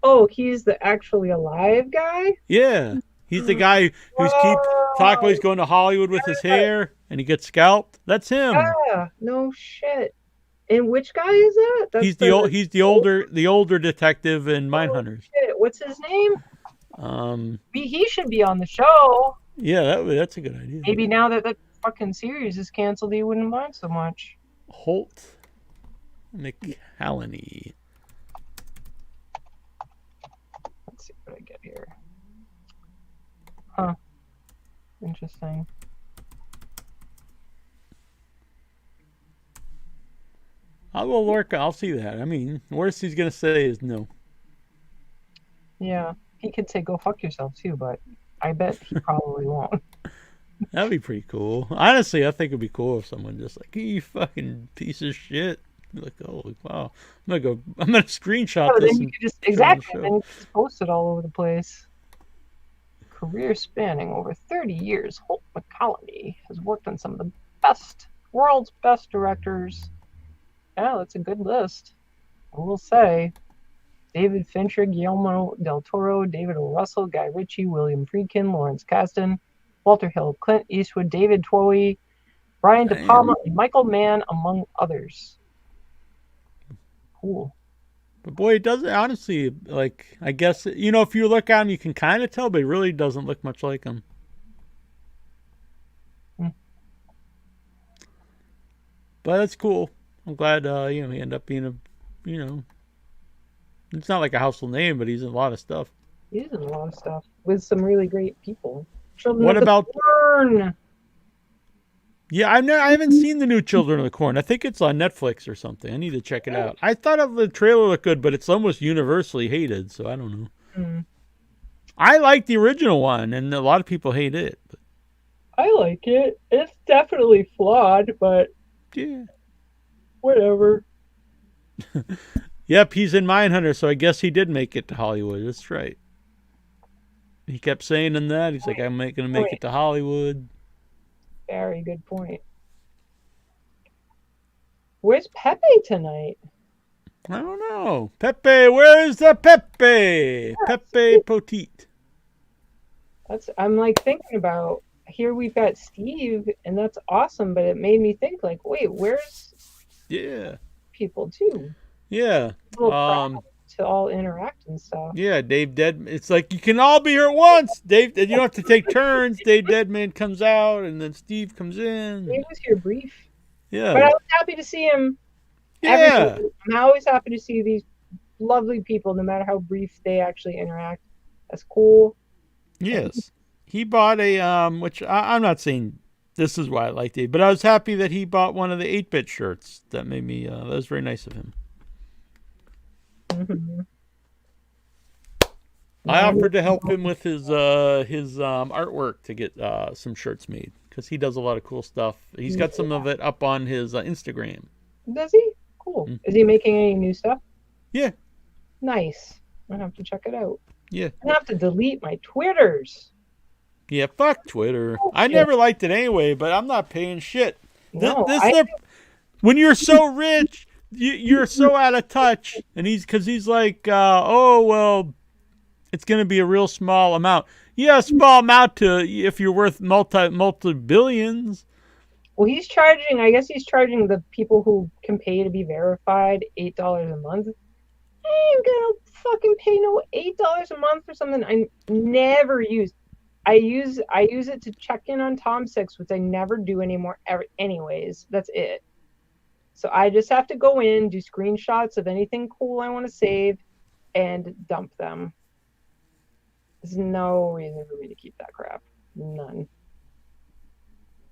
Oh, he's the actually alive guy? Yeah, he's the guy who's keeps talking about he's going to Hollywood with his hair and he gets scalped. That's him. Yeah, no shit. And which guy is that? That's He's the older detective in Mindhunters. Shit. What's his name? Um, He should be on the show. yeah, that's a good idea. Maybe now that the fucking series is canceled, he wouldn't mind so much. Holt McCallany. Let's see what I get here. Huh. Interesting. I'll go Lorca. I'll see that. I mean, worst he's gonna say is no. Yeah. He could say go fuck yourself too, but I bet he probably won't. That'd be pretty cool. Honestly, I think it'd be cool if someone just like, you fucking piece of shit. Be like, oh wow, I'm gonna screenshot Oh, this. then you could just exactly. Then you could just post it all over the place. Career spanning over 30 years, Holt McCallany has worked on some of the world's best directors. Yeah, that's a good list. I will say, David Fincher, Guillermo del Toro, David O. Russell, Guy Ritchie, William Friedkin, Lawrence Kasdan, Walter Hill, Clint Eastwood, David Twohy, Brian De Palma, and Michael Mann, among others. Cool. But boy, it doesn't, honestly, like, I guess, if you look at him, you can kind of tell, but he really doesn't look much like him. But that's cool. I'm glad, he ended up being it's not like a household name, but he's in a lot of stuff. He's in a lot of stuff with some really great people. What about Corn? Yeah, I haven't seen the new Children of the Corn. I think it's on Netflix or something. I need to check it out. I thought the trailer looked good, but it's almost universally hated, so I don't know. I like the original one, and a lot of people hate it. But... I like it. It's definitely flawed, but yeah, whatever. Yep, he's in Mindhunter, so I guess he did make it to Hollywood. That's right. He kept saying in that. He's like, I'm going to make it to Hollywood. Very good point. Where's Pepe tonight? I don't know. Pepe, where is the Pepe? Yeah, Pepe Poteet. I'm like thinking about, here we've got Steve, and that's awesome, but it made me think like, wait, where's people too? Yeah. To all interact and stuff. Yeah, Dave Deadman. It's like you can all be here at once. Dave, you don't have to take turns. Dave Deadman comes out, and then Steve comes in. He was here brief. Yeah. But I was happy to see him. Yeah. I'm always happy to see these lovely people, no matter how brief they actually interact. That's cool. Yes. He bought a, which I'm not saying this is why I liked it, but I was happy that he bought one of the 8-bit shirts. That made me, that was very nice of him. Mm-hmm. I offered to help him with his artwork to get some shirts made, because he does a lot of cool stuff. He's got some of it up on his Instagram. Does he? Cool. Mm-hmm. Is he making any new stuff? Yeah. Nice. I have to check it out. Yeah. I have to delete my Twitters. Yeah, fuck Twitter. I never liked it anyway, but I'm not paying shit. No, when you're so rich, you're so out of touch, and he's like, oh well, it's going to be a real small amount. Yeah, small amount to if you're worth multi billions. Well, I guess he's charging the people who can pay to be verified $8 a month. I ain't gonna fucking pay no $8 a month for something I never use. I use it to check in on Tom 6, which I never do anymore anyways. That's it. So I just have to go in, do screenshots of anything cool I want to save, and dump them. There's no reason for me to keep that crap. None.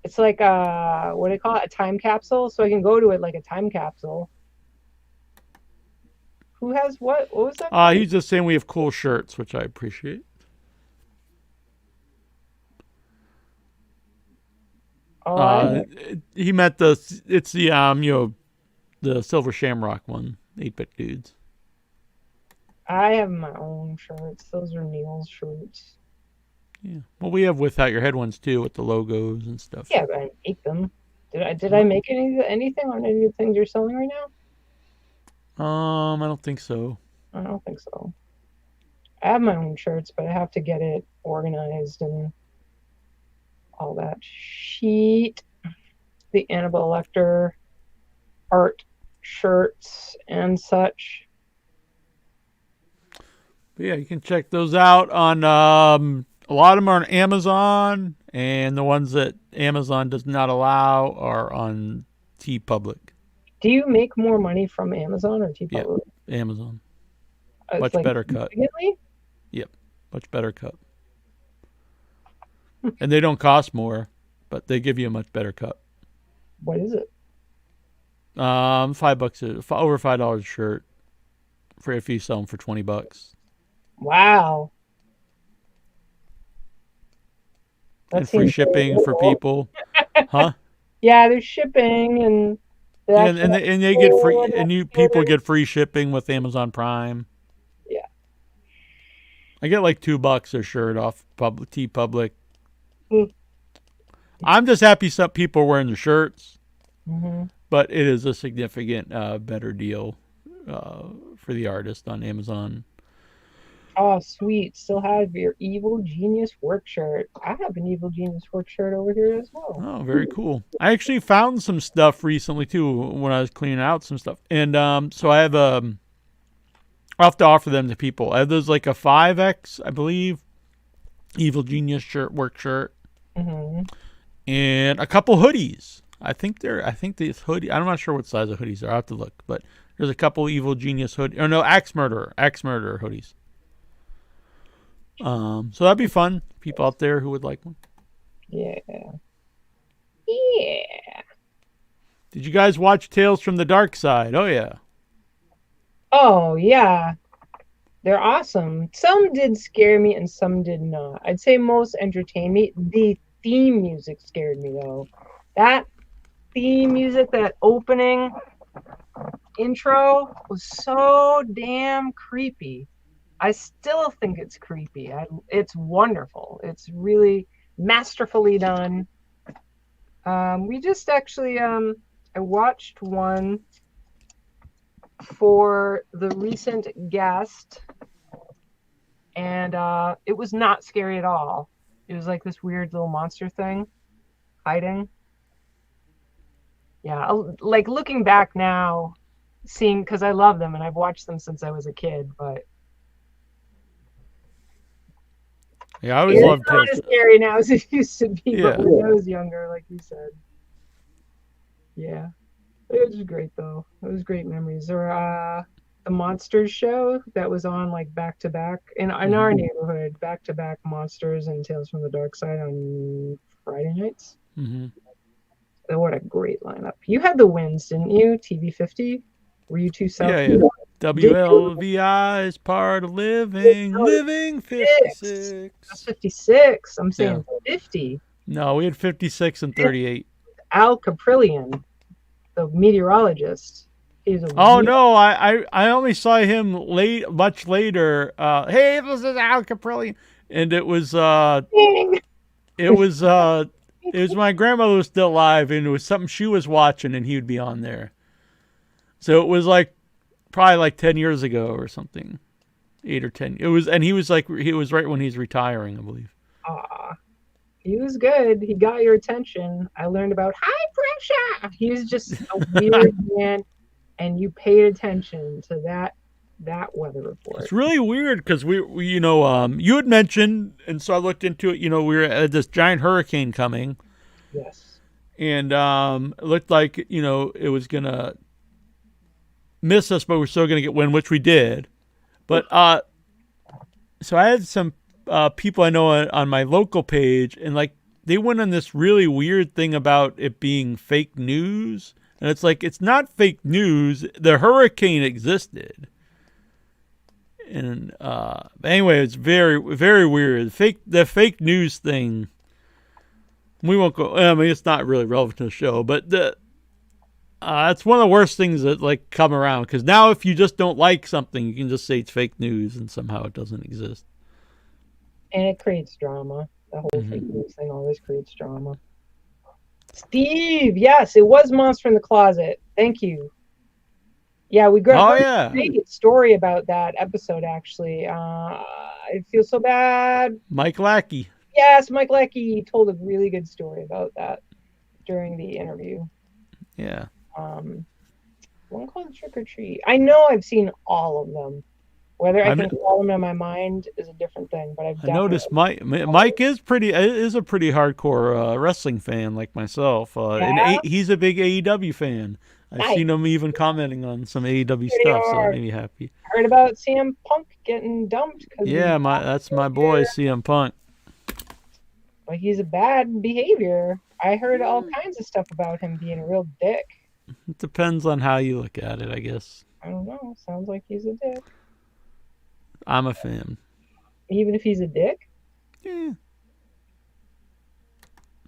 It's like what do they call it? A time capsule. So I can go to it like a time capsule. Who has what? What was that? He's just saying we have cool shirts, which I appreciate. Oh, He meant it's the the Silver Shamrock one, 8-bit dudes. I have my own shirts. Those are Neal's shirts. Yeah. Well, we have without your head ones too, with the logos and stuff. Yeah, but I make them. Did I make anything on any of the things you're selling right now? I don't think so. I don't think so. I have my own shirts, but I have to get it organized and all that shit. The Annabelle Lecter art shirts and such. But yeah, you can check those out on a lot of them are on Amazon, and the ones that Amazon does not allow are on TeePublic. Do you make more money from Amazon or TeePublic? Yeah, Amazon. It's Much better cut. Significantly? Yep, much better cut. And they don't cost more, but they give you a much better cut. What is it? $5 over $5 a shirt for if you sell them for $20. Wow. And free shipping for people, huh? Yeah, there's shipping and and they get free, and people get free shipping with Amazon Prime. Yeah. I get like $2 a shirt off TeePublic. Mm. I'm just happy some people are wearing the shirts, mm-hmm. but it is a significant better deal for the artist on Amazon. Oh, sweet. Still have your Evil Genius work shirt. I have an Evil Genius work shirt over here as well. Oh, very cool. I actually found some stuff recently, too, when I was cleaning out some stuff. And so I have I'll have to offer them to people. I have those like a 5X, I believe, Evil Genius work shirt. Mm-hmm. And a couple hoodies. I think these hoodie. I'm not sure what size of hoodies are. I have to look, but there's a couple Evil Genius hoodie. Or no, Axe Murderer hoodies. So that'd be fun. People out there who would like one. Yeah. Yeah. Did you guys watch Tales from the Dark Side? Oh yeah. Oh yeah. They're awesome. Some did scare me and some did not. I'd say most entertained me. The theme music scared me though. That theme music, that opening intro was so damn creepy. I still think it's creepy. It's wonderful. It's really masterfully done. We just actually, I watched one for the recent guest, and it was not scary at all. It was like this weird little monster thing hiding. Yeah, like looking back now, seeing, because I love them and I've watched them since I was a kid, but yeah, I always loved it. It's not as scary now as it used to be, but when I was younger, like you said. Yeah. It was great, though. It was great memories. Or the Monsters show that was on, like, back-to-back. In our neighborhood, back-to-back Monsters and Tales from the Dark Side on Friday nights. Mm-hmm. Oh, what a great lineup. You had the wins, didn't you? TV50? Were you too South? Yeah. WLVI is part of living 56. That's 56. I'm saying 50. No, we had 56 and 38. Al Caprillion, the meteorologist. No, I only saw him much later. Hey, this is Al Caprillion, and it was my grandmother was still alive, and it was something she was watching, and he would be on there. So it was like probably like 10 years ago or something, 8 or 10. It was, and he was right when he's retiring, I believe. He was good. He got your attention. I learned about high pressure. He was just a weird man, and you paid attention to that weather report. It's really weird because we you had mentioned, and so I looked into it. We were at this giant hurricane coming. Yes. And it looked like it was gonna miss us, but we're still gonna get wind, which we did. But so I had some people I know on my local page, and like they went on this really weird thing about it being fake news, and it's like it's not fake news. The hurricane existed, and anyway, it's very, very weird. The fake news thing We won't go. I mean, it's not really relevant to the show, but it's one of the worst things that like come around because now if you just don't like something, you can just say it's fake news and somehow it doesn't exist. And it creates drama. The whole fake news thing always creates drama. Steve, yes, it was Monster in the Closet. Thank you. Yeah, we heard a great story about that episode, actually. I feel so bad. Mike Lackey. Yes, Mike Lackey told a really good story about that during the interview. Yeah. One called Trick or Treat. I know I've seen all of them. Whether I can call them in my mind is a different thing, but I noticed Mike is a pretty hardcore wrestling fan like myself. And he's a big AEW fan. I've seen him even commenting on some AEW stuff, so that made me happy. Heard about CM Punk getting dumped. That's my boy, CM Punk. But he's a bad behavior. I heard all kinds of stuff about him being a real dick. It depends on how you look at it, I guess. I don't know. Sounds like he's a dick. I'm a fan. Even if he's a dick? Yeah.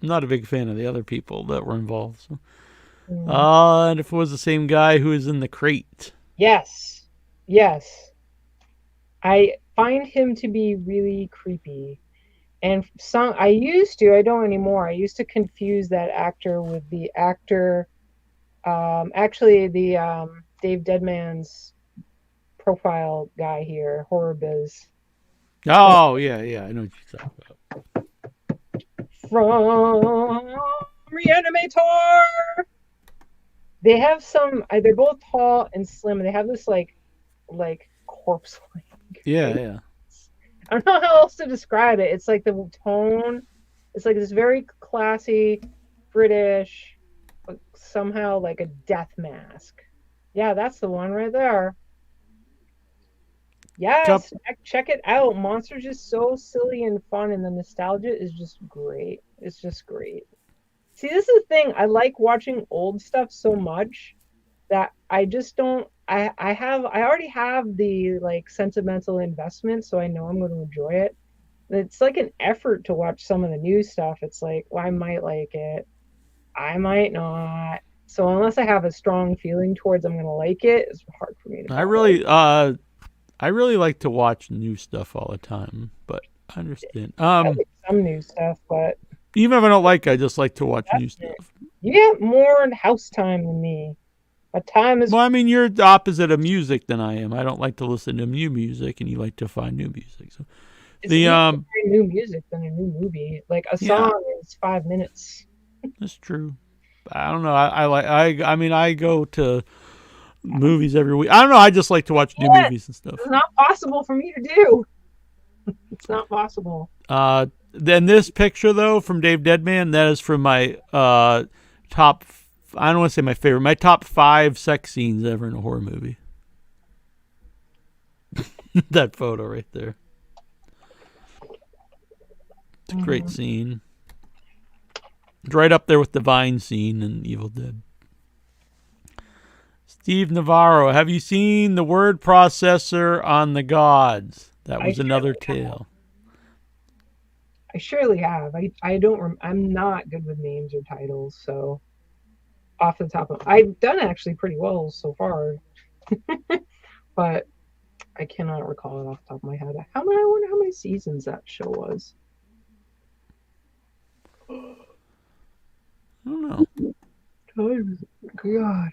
I'm not a big fan of the other people that were involved. So. And if it was the same guy who was in the crate. Yes. I find him to be really creepy. And I don't anymore. I used to confuse that actor with the actor, Dave Deadman's profile guy here, Horror Biz. Oh, yeah, I know what you're talking about. From Reanimator! They have they're both tall and slim, and they have this, like corpse-like. Yeah. I don't know how else to describe it. It's like the tone. It's like this very classy British, but somehow like a death mask. Yeah, that's the one right there. Yes, check it out. Monster's just so silly and fun, and the nostalgia is just great. It's just great. See, this is the thing. I like watching old stuff so much that I just don't. I already have the like sentimental investment, so I know I'm going to enjoy it. It's like an effort to watch some of the new stuff. It's like, well, I might like it, I might not. So unless I have a strong feeling towards I'm going to like it, it's hard for me to. I really like to watch new stuff all the time, but I understand. I like some new stuff, but even if I don't like it, I just like to watch new stuff. You get more house time than me. My time is. Well, I mean, you're the opposite of music than I am. I don't like to listen to new music, and you like to find new music. So, it's new music than a new movie. Like a song is 5 minutes. That's true. I don't know. I go to movies every week. I don't know. I just like to watch new movies and stuff. It's not possible for me to do. It's not possible. Then this picture though from Dave Deadman, that is from my top. I don't want to say my favorite. My top 5 sex scenes ever in a horror movie. That photo right there. It's a great scene. It's right up there with the Vine scene in Evil Dead. Steve Navarro, have you seen the word processor on the gods? That was another tale. I surely have. I'm not good with names or titles, so off the top of I've done actually pretty well so far. But I cannot recall it off the top of my head. I wonder how many seasons that show was. I don't know. God.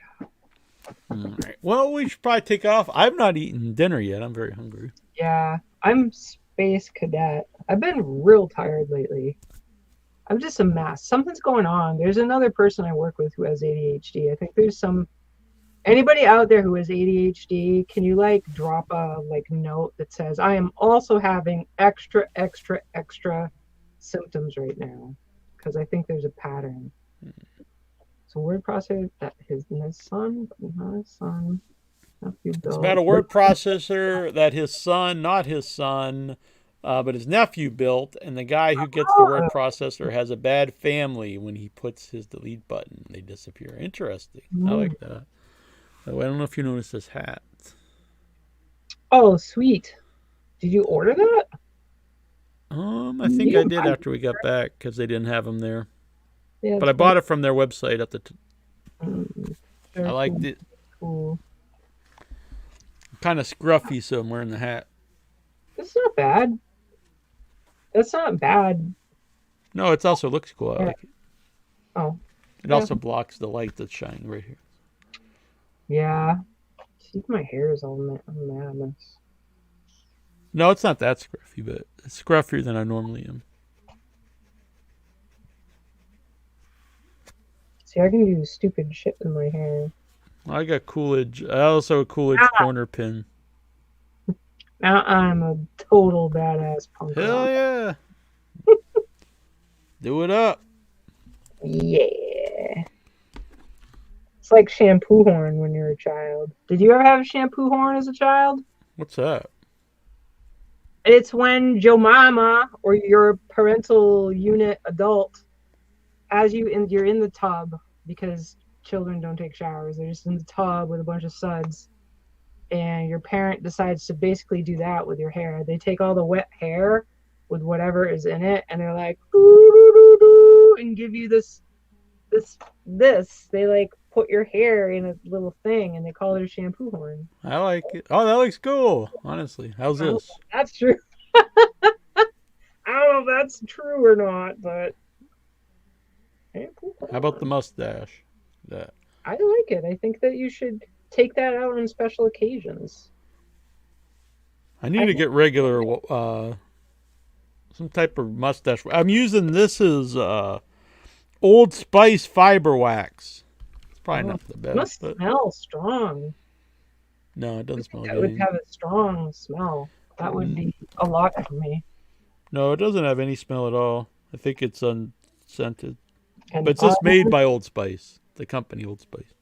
All right. Well, we should probably take off. I've not eaten dinner yet. I'm very hungry. Yeah, I'm Space Cadet. I've been real tired lately. I'm just a mess. Something's going on. There's another person I work with who has ADHD. I think there's anybody out there who has ADHD, can you drop a note that says I am also having extra symptoms right now, because I think there's a pattern. So word processor that his son, but not his son. It's about a word processor that his son, not his son, but his nephew built, and the guy who gets the word processor has a bad family. When he puts his delete button, they disappear. Interesting. I like that. I don't know if you noticed this hat. Oh, sweet. Did you order that? I think I did after we got back because they didn't have them there. Yeah, but I bought it from their website at the. I liked cool. it. Cool. Kind of scruffy, so I'm wearing the hat. It's not bad. That's not bad. No, it also looks cool. I like it. Oh. It also blocks the light that's shining right here. Yeah. See, my hair is all madness. No, it's not that scruffy, but it's scruffier than I normally am. See, I can do stupid shit with my hair. I got Coolidge. I also have a Coolidge corner pin. Now I'm a total badass punk Hell rock. yeah. Do it up. Yeah. It's like shampoo horn when you're a child. Did you ever have a shampoo horn as a child? What's that? It's when your mama or your parental unit adult, you're in the tub, because children don't take showers. They're just in the tub with a bunch of suds. And your parent decides to basically do that with your hair. They take all the wet hair with whatever is in it, and they're like, "Ooh," and give you this. They like put your hair in a little thing, and they call it a shampoo horn. I like it. Oh, that looks cool. Honestly, how's this? That's true. I don't know if that's true or not, but How about the mustache? That. I like it. I think that you should take that out on special occasions. I need to get regular, some type of mustache. I'm using this as Old Spice fiber wax. It's probably not the best. It must but smell strong. no, it doesn't smell That good. would have a strong smell. That would be a lot for me. No, it doesn't have any smell at all. I think it's unscented. And But it's just made by Old Spice, the company Old Spice.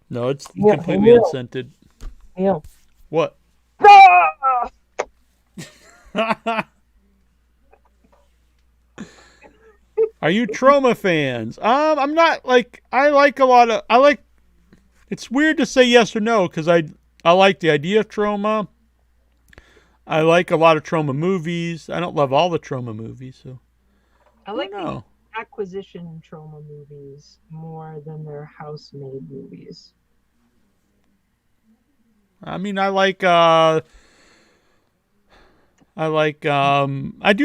No, it's completely unscented. Neal. What? Ah! Are you Troma fans? I'm not like it's weird to say yes or no because I like the idea of Troma. I like a lot of Troma movies. I don't love all the Troma movies, so I like the acquisition trauma movies more than their house-made movies. I mean, I do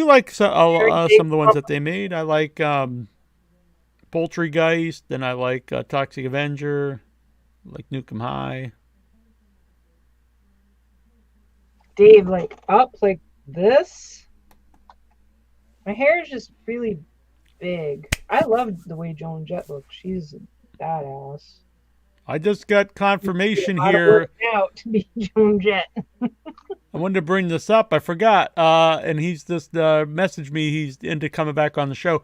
like some of the ones that they made. I like Poltergeist, and I like Toxic Avenger, like Nuke 'Em High. Dave, like up like this. My hair is just really big. I love the way Joan Jett looks. She's a badass. I just got confirmation here. Out to be Joan Jett. I wanted to bring this up. I forgot. And he's just messaged me. He's into coming back on the show.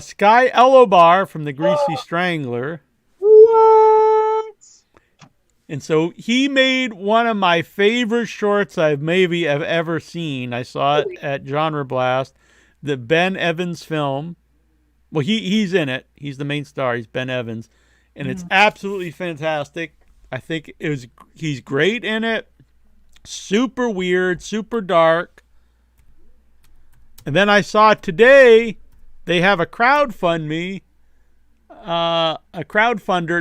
Sky Elobar from the Greasy Strangler. What? And so he made one of my favorite shorts I've ever seen. I saw it at Genre Blast, the Ben Evans film. Well, he's in it. He's the main star. He's Ben Evans. And it's absolutely fantastic. I think he's great in it. Super weird, super dark. And then I saw today they have a crowdfunder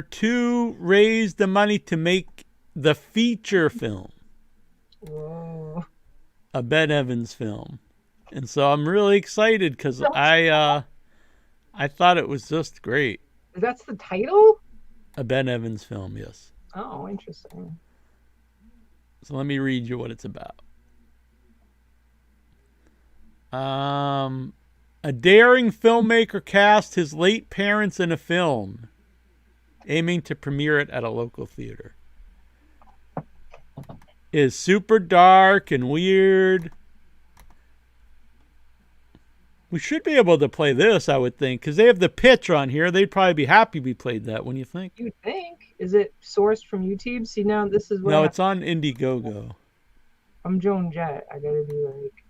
to raise the money to make the feature film. Whoa. A Ben Evans film. And so I'm really excited because I thought it was just great. That's the title? A Ben Evans film, yes. Oh, interesting. So let me read you what it's about. A daring filmmaker cast his late parents in a film, aiming to premiere it at a local theater. It is super dark and weird. We should be able to play this, I would think, because they have the pitch on here. They'd probably be happy we played that, wouldn't you think? You think? Is it sourced from YouTube? See, now this is what. No, it's on Indiegogo. I'm Joan Jett. I gotta be like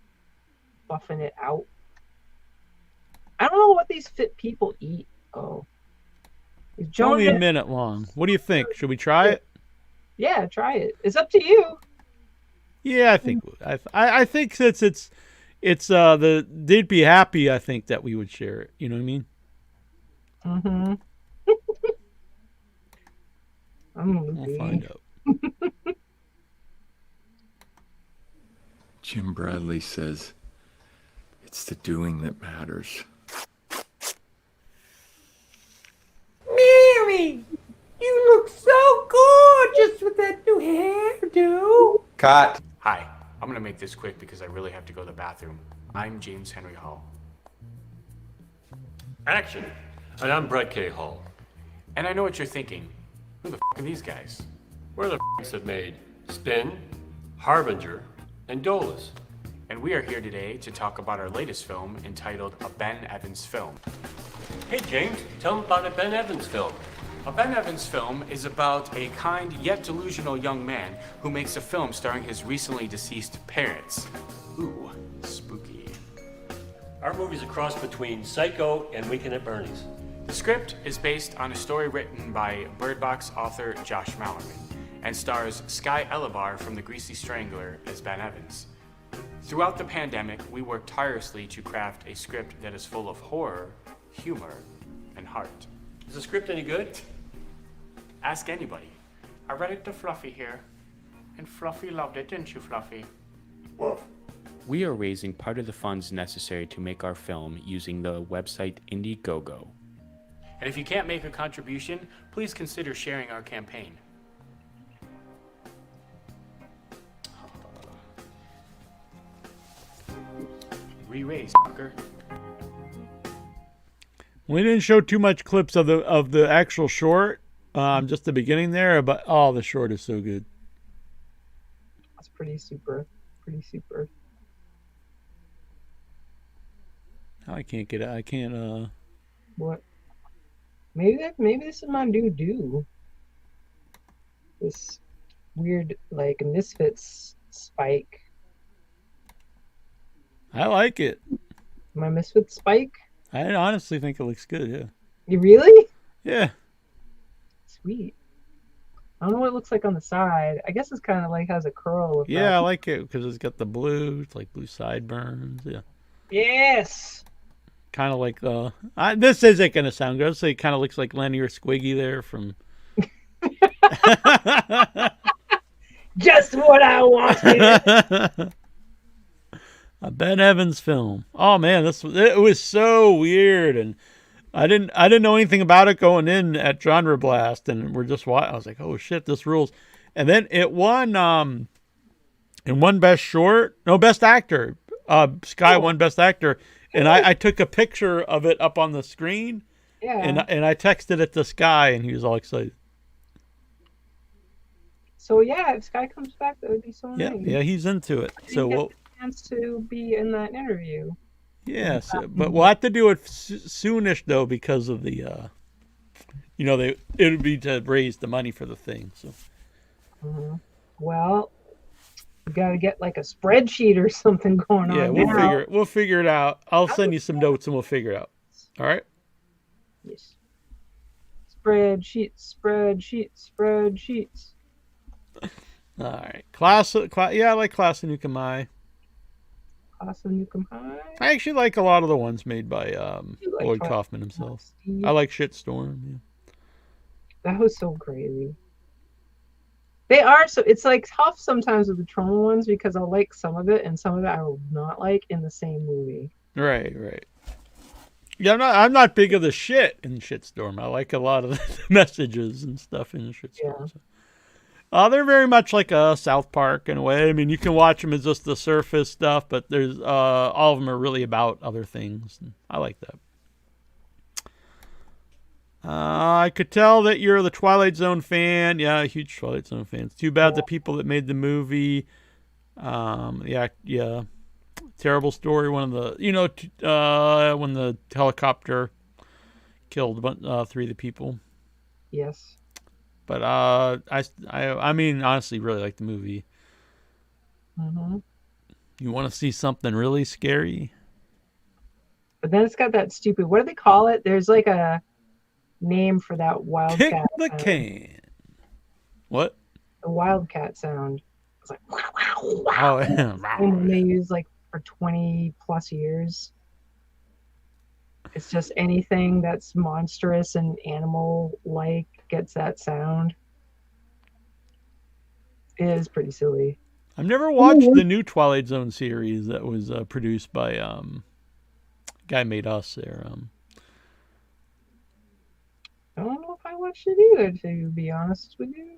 buffing it out. I don't know what these fit people eat. Oh, It's only a minute long. What do you think? Should we try it? Yeah, try it. It's up to you. Yeah, I think I think since it's they'd be happy, I think, that we would share it. You know what I mean? Mm-hmm. We'll find out. Jim Bradley says it's the doing that matters. Mary, you look so gorgeous with that new hairdo. Cut. Hi, I'm gonna make this quick because I really have to go to the bathroom. I'm James Henry Hall. Action! And I'm Brett K. Hall. And I know what you're thinking. Who the f are these guys? We're the that made Spin, Harbinger, and Dolus. And we are here today to talk about our latest film entitled A Ben Evans Film. Hey James, tell them about a Ben Evans film. A Ben Evans film is about a kind yet delusional young man who makes a film starring his recently deceased parents. Ooh, spooky. Our movie's a cross between Psycho and Weekend at Bernie's. The script is based on a story written by Bird Box author Josh Mallerman and stars Sky Elabar from The Greasy Strangler as Ben Evans. Throughout the pandemic, we worked tirelessly to craft a script that is full of horror, humor, and heart. Is the script any good? Ask anybody. I read it to Fluffy here, and Fluffy loved it, didn't you, Fluffy? Woof. We are raising part of the funds necessary to make our film using the website Indiegogo. And if you can't make a contribution, please consider sharing our campaign. Re-raise, fucker. We didn't show too much clips of the actual short, just the beginning there, but the short is so good. That's pretty super. Pretty super. I can't get it. I can't. What? Maybe this is my do. This weird like Misfits spike. I like it. My Misfits spike. I honestly think it looks good. Yeah. You really? Yeah. Sweet. I don't know what it looks like on the side. I guess it's kind of like has a curl. Yeah, I like it because it's got the blue. It's like blue sideburns. Yeah. Yes. Kind of like this isn't gonna sound good. I'd say it kind of looks like Lenny or Squiggy there from. Just what I wanted. A Ben Evans film. Oh man, it was so weird, and I didn't know anything about it going in at Genre Blast, and we're just watching. I was like, oh shit, this rules. And then it won Best Actor. Sky won Best Actor, and I took a picture of it up on the screen. Yeah. And I texted it to Sky, and he was all excited. So yeah, if Sky comes back, that would be so nice. Yeah, he's into it. So we'll chance to be in that interview. Yes, but we'll have to do it soonish though because of the, it would be to raise the money for the thing. So. Mm-hmm. Well, we got to get like a spreadsheet or something going on. Yeah, we'll figure it out. I'll send you some notes and we'll figure it out. All right. Yes. Spreadsheets. All right, Class. Yeah, I like Class of Nukem High. Class of Nukem High. I actually like a lot of the ones made by Lloyd Kaufman himself. Steve. I like Shitstorm. Yeah. That was so crazy. They are so. It's like tough sometimes with the trauma ones because I'll like some of it and some of it I will not like in the same movie. Right. Yeah, I'm not big of the shit in Shitstorm. I like a lot of the messages and stuff in Shitstorm. Yeah. They're very much like a South Park in a way. I mean, you can watch them as just the surface stuff, but there's all of them are really about other things. And I like that. I could tell that you're the Twilight Zone fan. Yeah, a huge Twilight Zone fan. It's too bad the people that made the movie. Yeah. Terrible story. One of the, when the helicopter killed 3 of the people. Yes. But I mean, honestly, really like the movie. Mm-hmm. You want to see something really scary? But then it's got that stupid. What do they call it? There's like a name for that wildcat. Kick the can. What? The wildcat sound. It's like wow. Oh, yeah. And they use like for 20 plus years. It's just anything that's monstrous and animal-like gets that sound. It is pretty silly. I've never watched the new Twilight Zone series that was produced by guy made us there. I don't know if I watched it either, to be honest with you.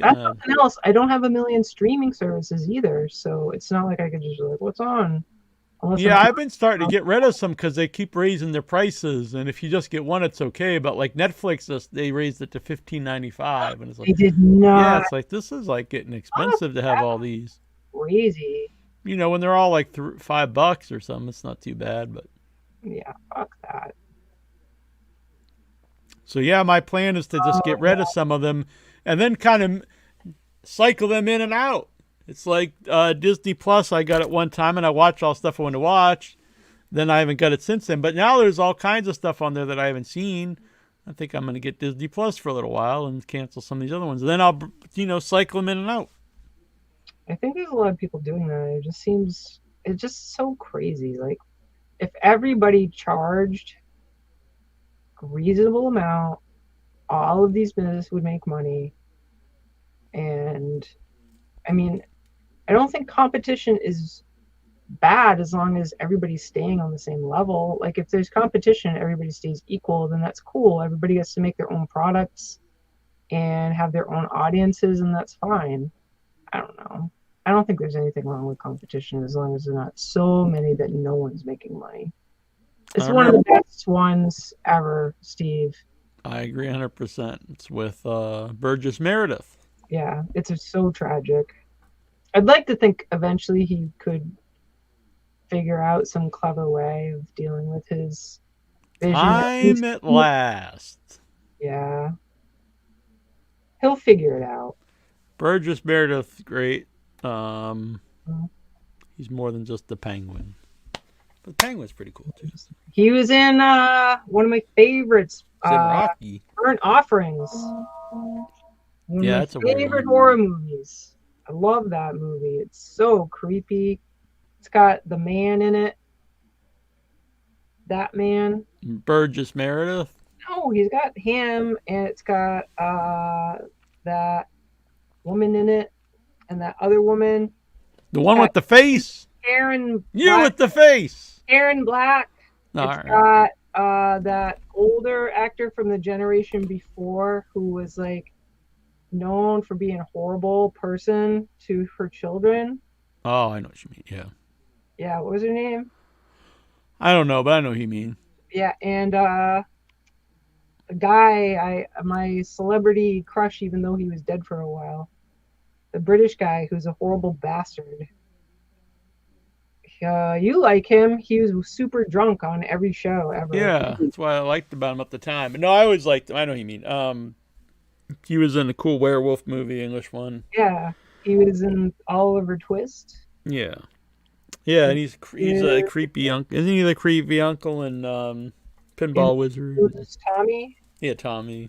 That's something else. I don't have a million streaming services either, so it's not like I could just be like, what's on? Yeah, I've been starting to get rid of some because they keep raising their prices, and if you just get one, it's okay. But like Netflix, they raised it to $15.95, and it's like they did not. Yeah, it's like this is like getting expensive to have all these. Crazy. You know, when they're all like $5 or something, it's not too bad. But yeah, fuck that. So yeah, my plan is to just get rid of some of them, and then kind of cycle them in and out. It's like Disney Plus. I got it one time, and I watched all stuff I wanted to watch. Then I haven't got it since then. But now there's all kinds of stuff on there that I haven't seen. I think I'm going to get Disney Plus for a little while and cancel some of these other ones. And then I'll, cycle them in and out. I think there's a lot of people doing that. It's just so crazy. Like, if everybody charged a reasonable amount, all of these businesses would make money. And, I mean, I don't think competition is bad as long as everybody's staying on the same level. Like, if there's competition, everybody stays equal, then that's cool. Everybody gets to make their own products and have their own audiences, and that's fine. I don't know. I don't think there's anything wrong with competition as long as there's not so many that no one's making money. It's one of the best ones ever, Steve. I agree 100%. It's with Burgess Meredith. Yeah, it's so tragic. I'd like to think eventually he could figure out some clever way of dealing with his vision. Time at last. Yeah. He'll figure it out. Burgess Meredith, great. He's more than just the Penguin. But the Penguin's pretty cool, too. He was in one of my favorites. Rocky. Burnt Offerings. One of my favorite horror movies. I love that movie. It's so creepy. It's got the man in it. That man. Burgess Meredith? No, he's got him, and it's got that woman in it, and that other woman. The one with the face? Aaron. You with the face. Aaron Black. It's got that older actor from the generation before who was like known for being a horrible person to her children. Oh, I know what you mean. Yeah. Yeah, what was her name? I don't know, but I know who you mean. Yeah, and a guy, my celebrity crush, even though he was dead for a while, the British guy who's a horrible bastard. You like him. He was super drunk on every show ever. Yeah, that's why I liked about him at the time. No, I always liked him. I know what you mean. He was in the cool werewolf movie, English one. Yeah, he was in Oliver Twist. Yeah. Yeah, and he's a creepy uncle. Isn't he the creepy uncle in Pinball Wizard? Was Tommy? Yeah, Tommy.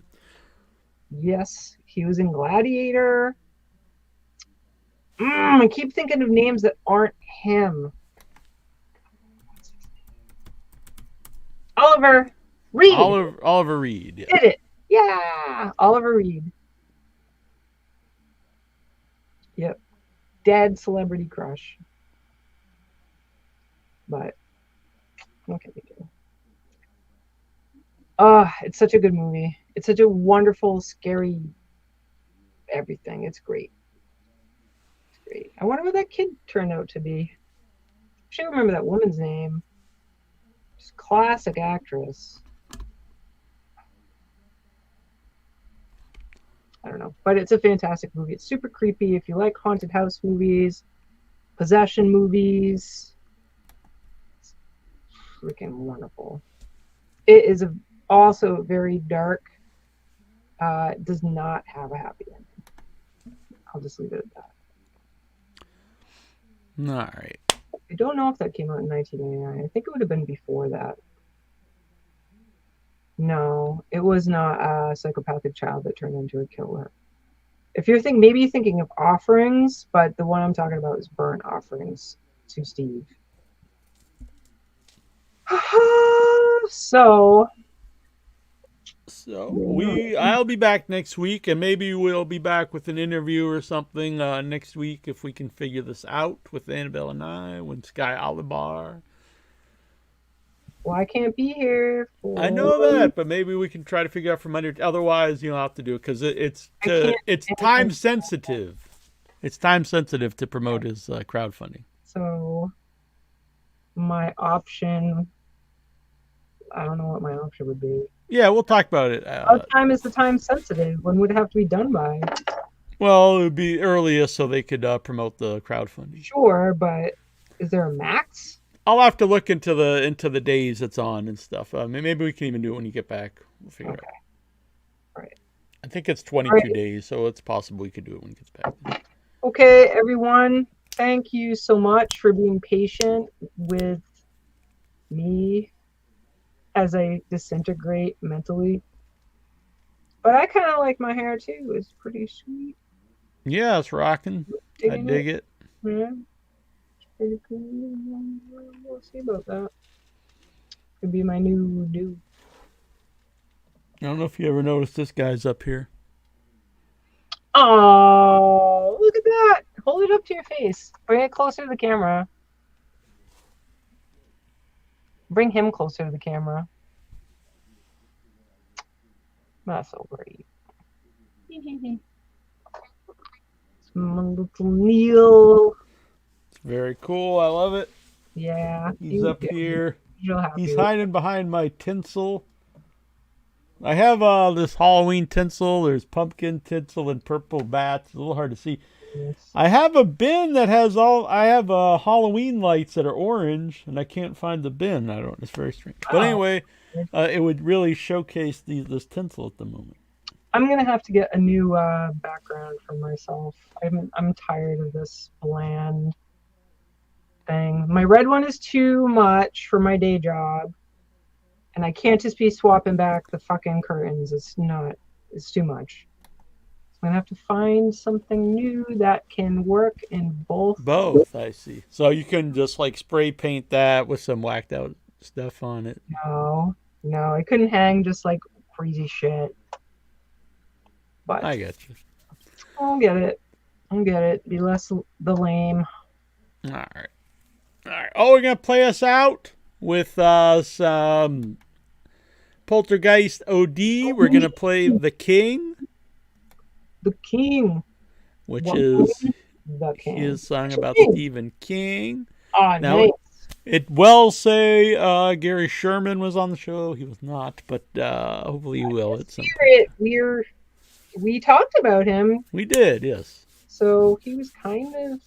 Yes, he was in Gladiator. I keep thinking of names that aren't him. Oliver Reed. Oliver Reed. Yeah. Did it. Yeah. Oliver Reed. Yep. Dead celebrity crush. But what can we do? It's such a good movie. It's such a wonderful, scary everything. It's great. It's great. I wonder what that kid turned out to be. I should remember that woman's name. Just classic actress. I don't know. But it's a fantastic movie. It's super creepy. If you like haunted house movies, possession movies, it's freaking wonderful. It is also very dark. It does not have a happy ending. I'll just leave it at that. All right. I don't know if that came out in 1989. I think it would have been before that. No, it was not a psychopathic child that turned into a killer. If you're maybe you're thinking of Offerings, but the one I'm talking about is Burnt Offerings. to Steve. So I'll be back next week, and maybe we'll be back with an interview or something next week if we can figure this out with Annabelle and I, when Sky Alibar. Well, I can't be here. I know that, but maybe we can try to figure out from under. Otherwise, you'll have to do it because it's time sensitive. It's time sensitive to promote his crowdfunding. So my option, I don't know what my option would be. Yeah, we'll talk about it. What time is the time sensitive? When would it have to be done by? Well, it would be earliest so they could promote the crowdfunding. Sure, but is there a max? I'll have to look into the days it's on and stuff. Maybe we can even do it when you get back. We'll figure it out. Right. I think it's 22 days, so it's possible we could do it when he gets back. Okay, everyone. Thank you so much for being patient with me as I disintegrate mentally. But I kind of like my hair too. It's pretty sweet. Yeah, it's rocking. I dig it. Yeah. It's pretty cool. We'll see about that. Could be my new do. I don't know if you ever noticed this guy's up here. Oh, look at that. Hold it up to your face. Bring it closer to the camera. Bring him closer to the camera. That's so great. It's my little Neal. It's very cool. I love it. Yeah. He's up here. He's hiding behind my tinsel. I have this Halloween tinsel. There's pumpkin tinsel and purple bats. It's a little hard to see. Yes. I have a bin that has Halloween lights that are orange, and I can't find the bin. It's very strange. But anyway, it would really showcase this tinsel at the moment. I'm gonna have to get a new background for myself. I'm tired of this bland thing. My red one is too much for my day job, and I can't just be swapping back the fucking curtains. It's too much. I'm gonna have to find something new that can work in both. Both, I see. So you can just like spray paint that with some whacked out stuff on it. No, I couldn't hang just like crazy shit. But I get you. I'll get it. Be less the lame. All right. Oh, we're gonna play us out with some Poltergeist OD. We're gonna play The King. The King. Which is his song about Stephen King. Now, nice. It will say Gary Sherman was on the show. He was not, but hopefully he will at some point. We talked about him. We did, yes. So he was kind of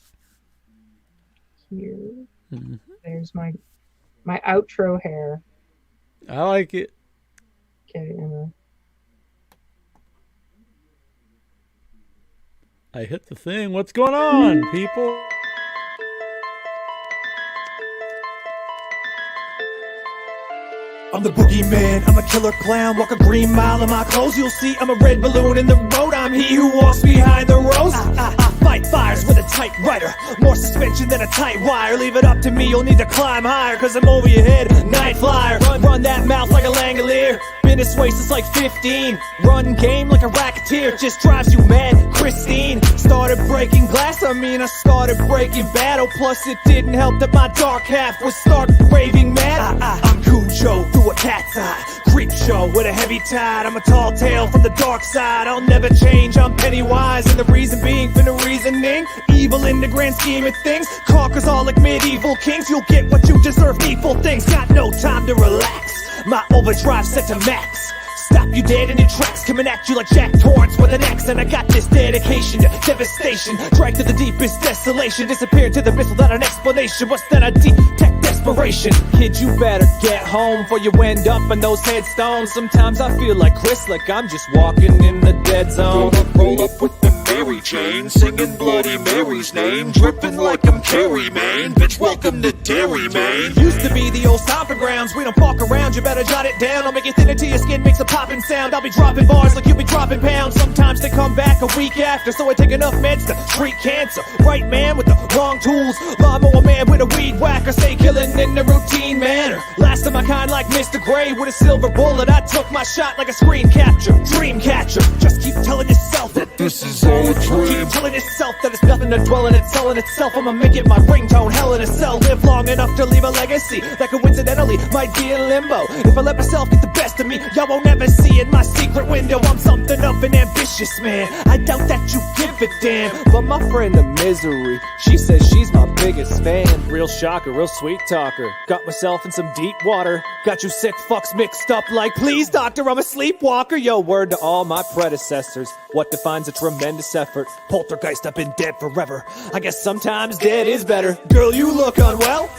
here. Mm-hmm. There's my outro hair. I like it. Get it in there. I hit the thing. What's going on, people? I'm the boogeyman, I'm a killer clown. Walk a green mile in my clothes. You'll see I'm a red balloon in the road. I'm he who walks behind the rose. I fight fires with a typewriter. More suspension than a tight wire. Leave it up to me, you'll need to climb higher. Cause I'm over your head, night flyer. Run that mouth like a Langolier. Been this way since like 15. Run game like a racketeer. Just drives you mad, Christine. Started breaking glass, I started breaking battle. Plus it didn't help that my dark half was stark raving mad. I'm Cujo through a cat's eye. Creep show with a heavy tide. I'm a tall tale from the dark side. I'll never change, I'm Pennywise. And the reason being for the reasoning. Evil in the grand scheme of things. Conquers all like medieval kings. You'll get what you deserve, evil things. Got no time to relax. My overdrive set to max. Stop you dead in your tracks. Coming at you like Jack Torrance with an X. And I got this dedication to devastation. Dragged to the deepest desolation. Disappeared to the abyss without an explanation. What's that? I detect desperation. Kid, you better get home before you end up in those headstones. Sometimes I feel like Chris, like I'm just walking in the dead zone. Roll up with the mirror. Mary Jane, singing Bloody Mary's name, dripping like I'm Carrie, Maine. Bitch, welcome to Dairy, Maine. Used to be the old stomping grounds. We don't fuck around, you better jot it down. I'll make it thinner till your skin makes a popping sound. I'll be dropping bars like you be dropping pounds. Sometimes they come back a week after, so I take enough meds to treat cancer. Right man with the wrong tools, lawnmower man with a weed whacker. Stay killing in the routine manner. Last of my kind like Mr. Gray with a silver bullet. I took my shot like a screen capture, dream catcher. Just keep telling yourself that This is all a dream. keep telling yourself that it's nothing to dwell in it, selling itself. I'ma make it my ringtone, hell in a cell. Live long enough to leave a legacy that coincidentally might be in limbo. If I let myself get the best of me, y'all won't ever see in my secret window. I'm something of an ambitious man. I doubt that you give a damn. But my friend the Misery, she says she's my biggest fan. Real shocker, real sweet talker. Got myself in some deep water. Got you sick fucks mixed up like, please doctor, I'm a sleepwalker. Yo, word to all my predecessors. What defines a tremendous effort? Poltergeist, I've been dead forever. I guess sometimes dead is better. Girl, you look unwell.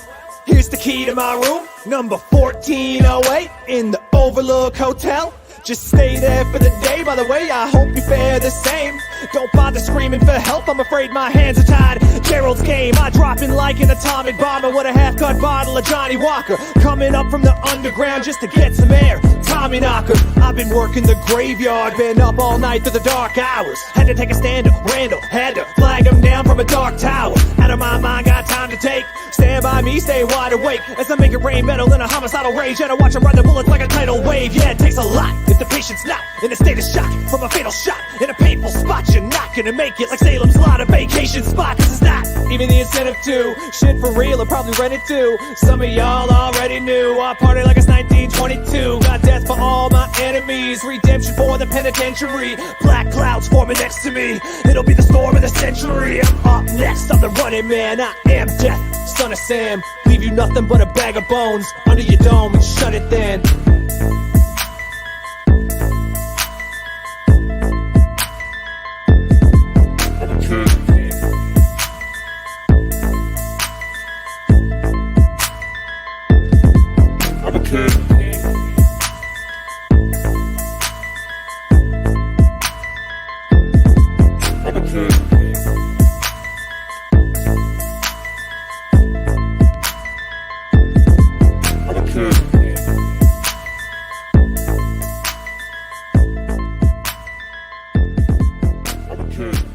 Here's the key to my room, number 1408 in the Overlook Hotel. Just stay there for the day. By the way, I hope you fare the same. Don't bother screaming for help, I'm afraid my hands are tied. Gerald's game, I drop in like an atomic bomber with a half-cut bottle of Johnny Walker. Coming up from the underground just to get some air. Tommy Knocker, I've been working the graveyard. Been up all night through the dark hours. Had to take a stand up, Randall. Had to flag him down from a dark tower. Out of my mind, got time to take. Stand by me, stay wide awake as I make it rain metal in a homicidal rage. And I watch him ride the bullets like a tidal wave. Yeah, it takes a lot if the patient's not in a state of shock from a fatal shot in a painful spot. You're not gonna make it like Salem's Lot, a vacation spot. Cause it's not even the incentive to shit for real, or probably rent it too. Some of y'all already knew I party like it's 1922. Got death for all my enemies, redemption for the penitentiary. Black clouds forming next to me, it'll be the storm of the century. I'm up next, I'm the running man. I am death, son of Sam. Leave you nothing but a bag of bones under your dome and shut it then. I'm a kid. I'm a kid. I'm a kid. I'm a kid.